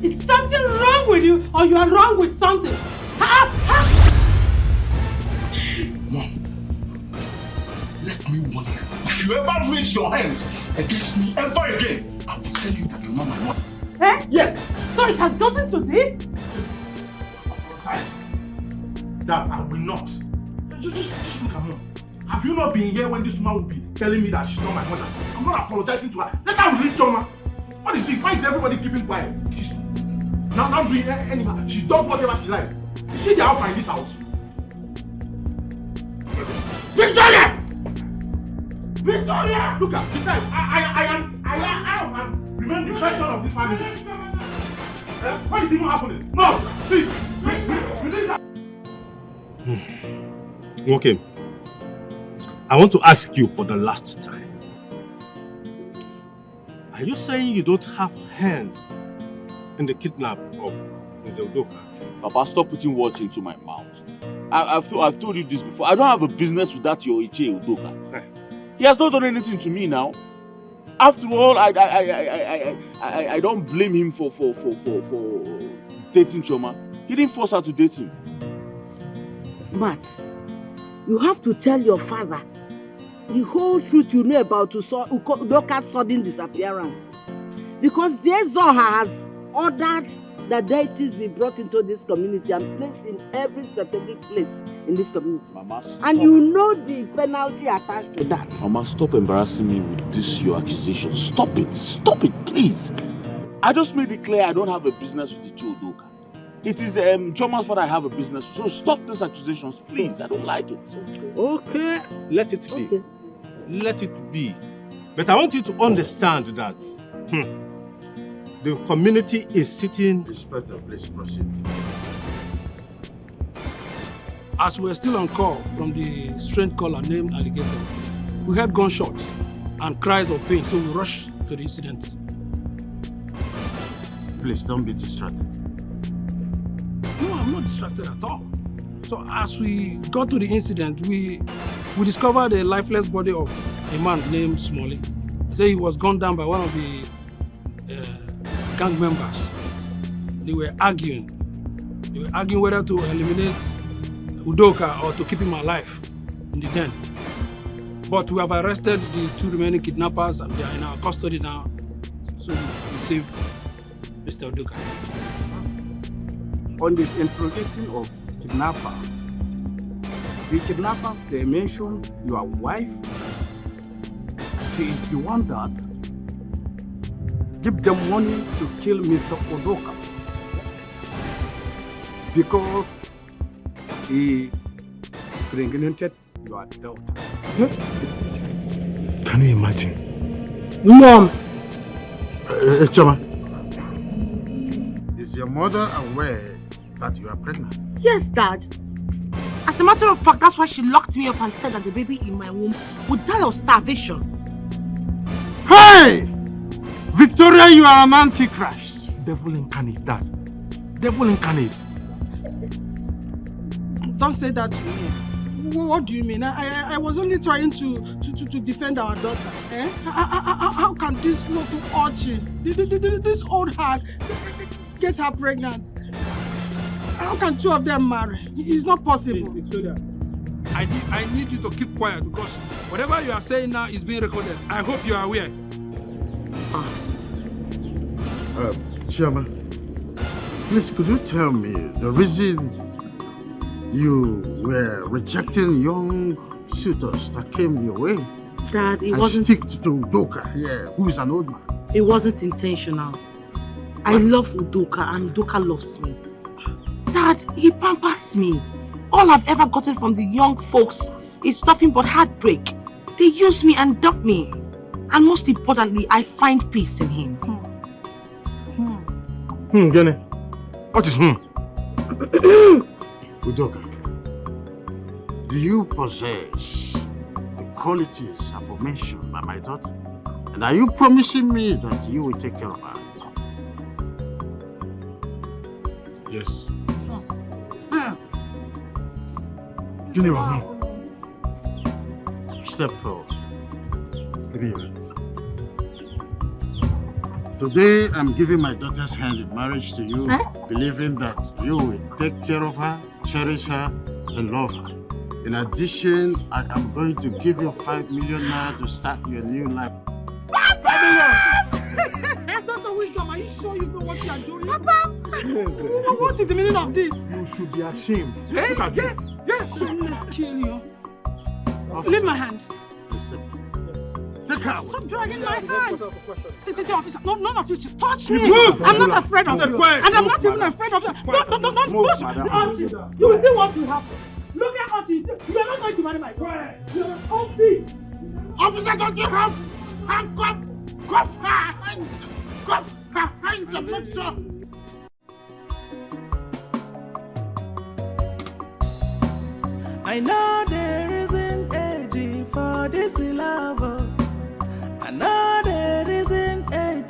Is something wrong with you or you are wrong with something?
Mom, let me warn you. If you ever raise your hands against me ever again, I will tell you that you're not my mother.
Eh? Yes. So it has gotten to this?
That I will not. Just look at her. Have you not been here when this man will be telling me that she's not my mother? I'm not apologizing to her. Let her release Choma. What is it? Why is everybody keeping quiet? She's not doing anything. She does whatever she likes. Is she the alpha in this house? Victoria! Victoria! Look at this time. I am remain the first son of this family. What is even happening? No! See! Release her!
Okay. I want to ask you for the last time.
Are you saying you don't have hands in the kidnap of Mr. Udoka?
Papa, stop putting words into my mouth. I've told you this before. I don't have a business with that your Iche Udoka. He has not done anything to me now. After all, I don't blame him for dating Choma. He didn't force her to date him.
Matt, you have to tell your father the whole truth you know about Udoka's sudden disappearance. Because Zoha has ordered that deities be brought into this community and placed in every strategic place in this community.
Mama,
and you know the penalty attached to that.
Mama, stop embarrassing me with this your accusation. Stop it, please. I just made it clear I don't have a business with the Udoka. It is Choma's father I have a business with. So stop these accusations, please. I don't like it.
Okay, let it be. Okay. Let it be. But I want you to understand that the community is sitting...
Inspector, please proceed.
As we were still on call from the strange caller named Alligator, we heard gunshots and cries of pain, so we rushed to the incident.
Please don't be distracted.
No, I'm not distracted at all. So as we got to the incident, we discovered a lifeless body of a man named Smalley. They say he was gunned down by one of the gang members. They were arguing whether to eliminate Udoka or to keep him alive in the den. But we have arrested the 2 remaining kidnappers and they are in our custody now. So we saved Mr. Udoka.
On the interrogation of kidnappers, the kidnappers, they mentioned your wife. If you want that, give them money to kill Mr. Udoka. Because he impregnated your daughter.
Can you imagine?
Mom!
Choma, is your mother aware that you are pregnant?
Yes, Dad. As a matter of fact, that's why she locked me up and said that the baby in my womb would die of starvation.
Hey! Victoria, you are an antichrist.
Devil incarnate, Dad. Devil incarnate.
Don't say that to me. What do you mean? I was only trying to defend our daughter. Eh? How can this local urchin, this old heart, get her pregnant? How can 2 of them marry? It's not possible.
Victoria, I need you to keep quiet because whatever you are saying now is being recorded. I hope you are aware.
Chairman, please could you tell me the reason you were rejecting young suitors that came your way?
Dad, it
and
wasn't...
stick to Udoka here, who is an old man.
It wasn't intentional. I love Udoka and Udoka loves me. Dad, he pampers me. All I've ever gotten from the young folks is nothing but heartbreak. They use me and dump me. And most importantly, I find peace in him.
Jenny. What is
Udoka, do you possess the qualities aforementioned by my daughter? And are you promising me that you will take care of her?
Yes.
Step forward. Today, I'm giving my daughter's hand in marriage to you, believing that you will take care of her, cherish her, and love her. In addition, I am going to give you 5 million naira to start your new life.
Dr. Wisdom, are you sure you know what you are doing? Papa! What is the meaning of this?
You should be ashamed.
Hey,
Look at
yes,
this.
yes. Let's kill you. Leave my hand.
Take her away.
Stop dragging my hand. City officer, no, none of you should touch me. I'm not afraid of you. And I'm not even afraid of you. Don't push me. You will see what will happen. Look at Auntie. You are not going to marry my daughter. You are an old bitch.
Officer, don't you have handcuff? Cuff her hands. Cuff her hands and make sure.
I know there isn't age for this love. I know there isn't age.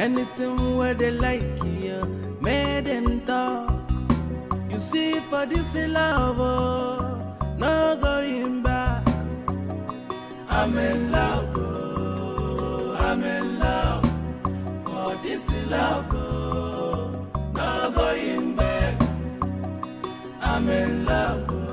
Anything where they like you, made them talk. You see for this love, oh, no going back. I'm in love, oh, I'm in love. For this love, oh, no going back. I'm in love.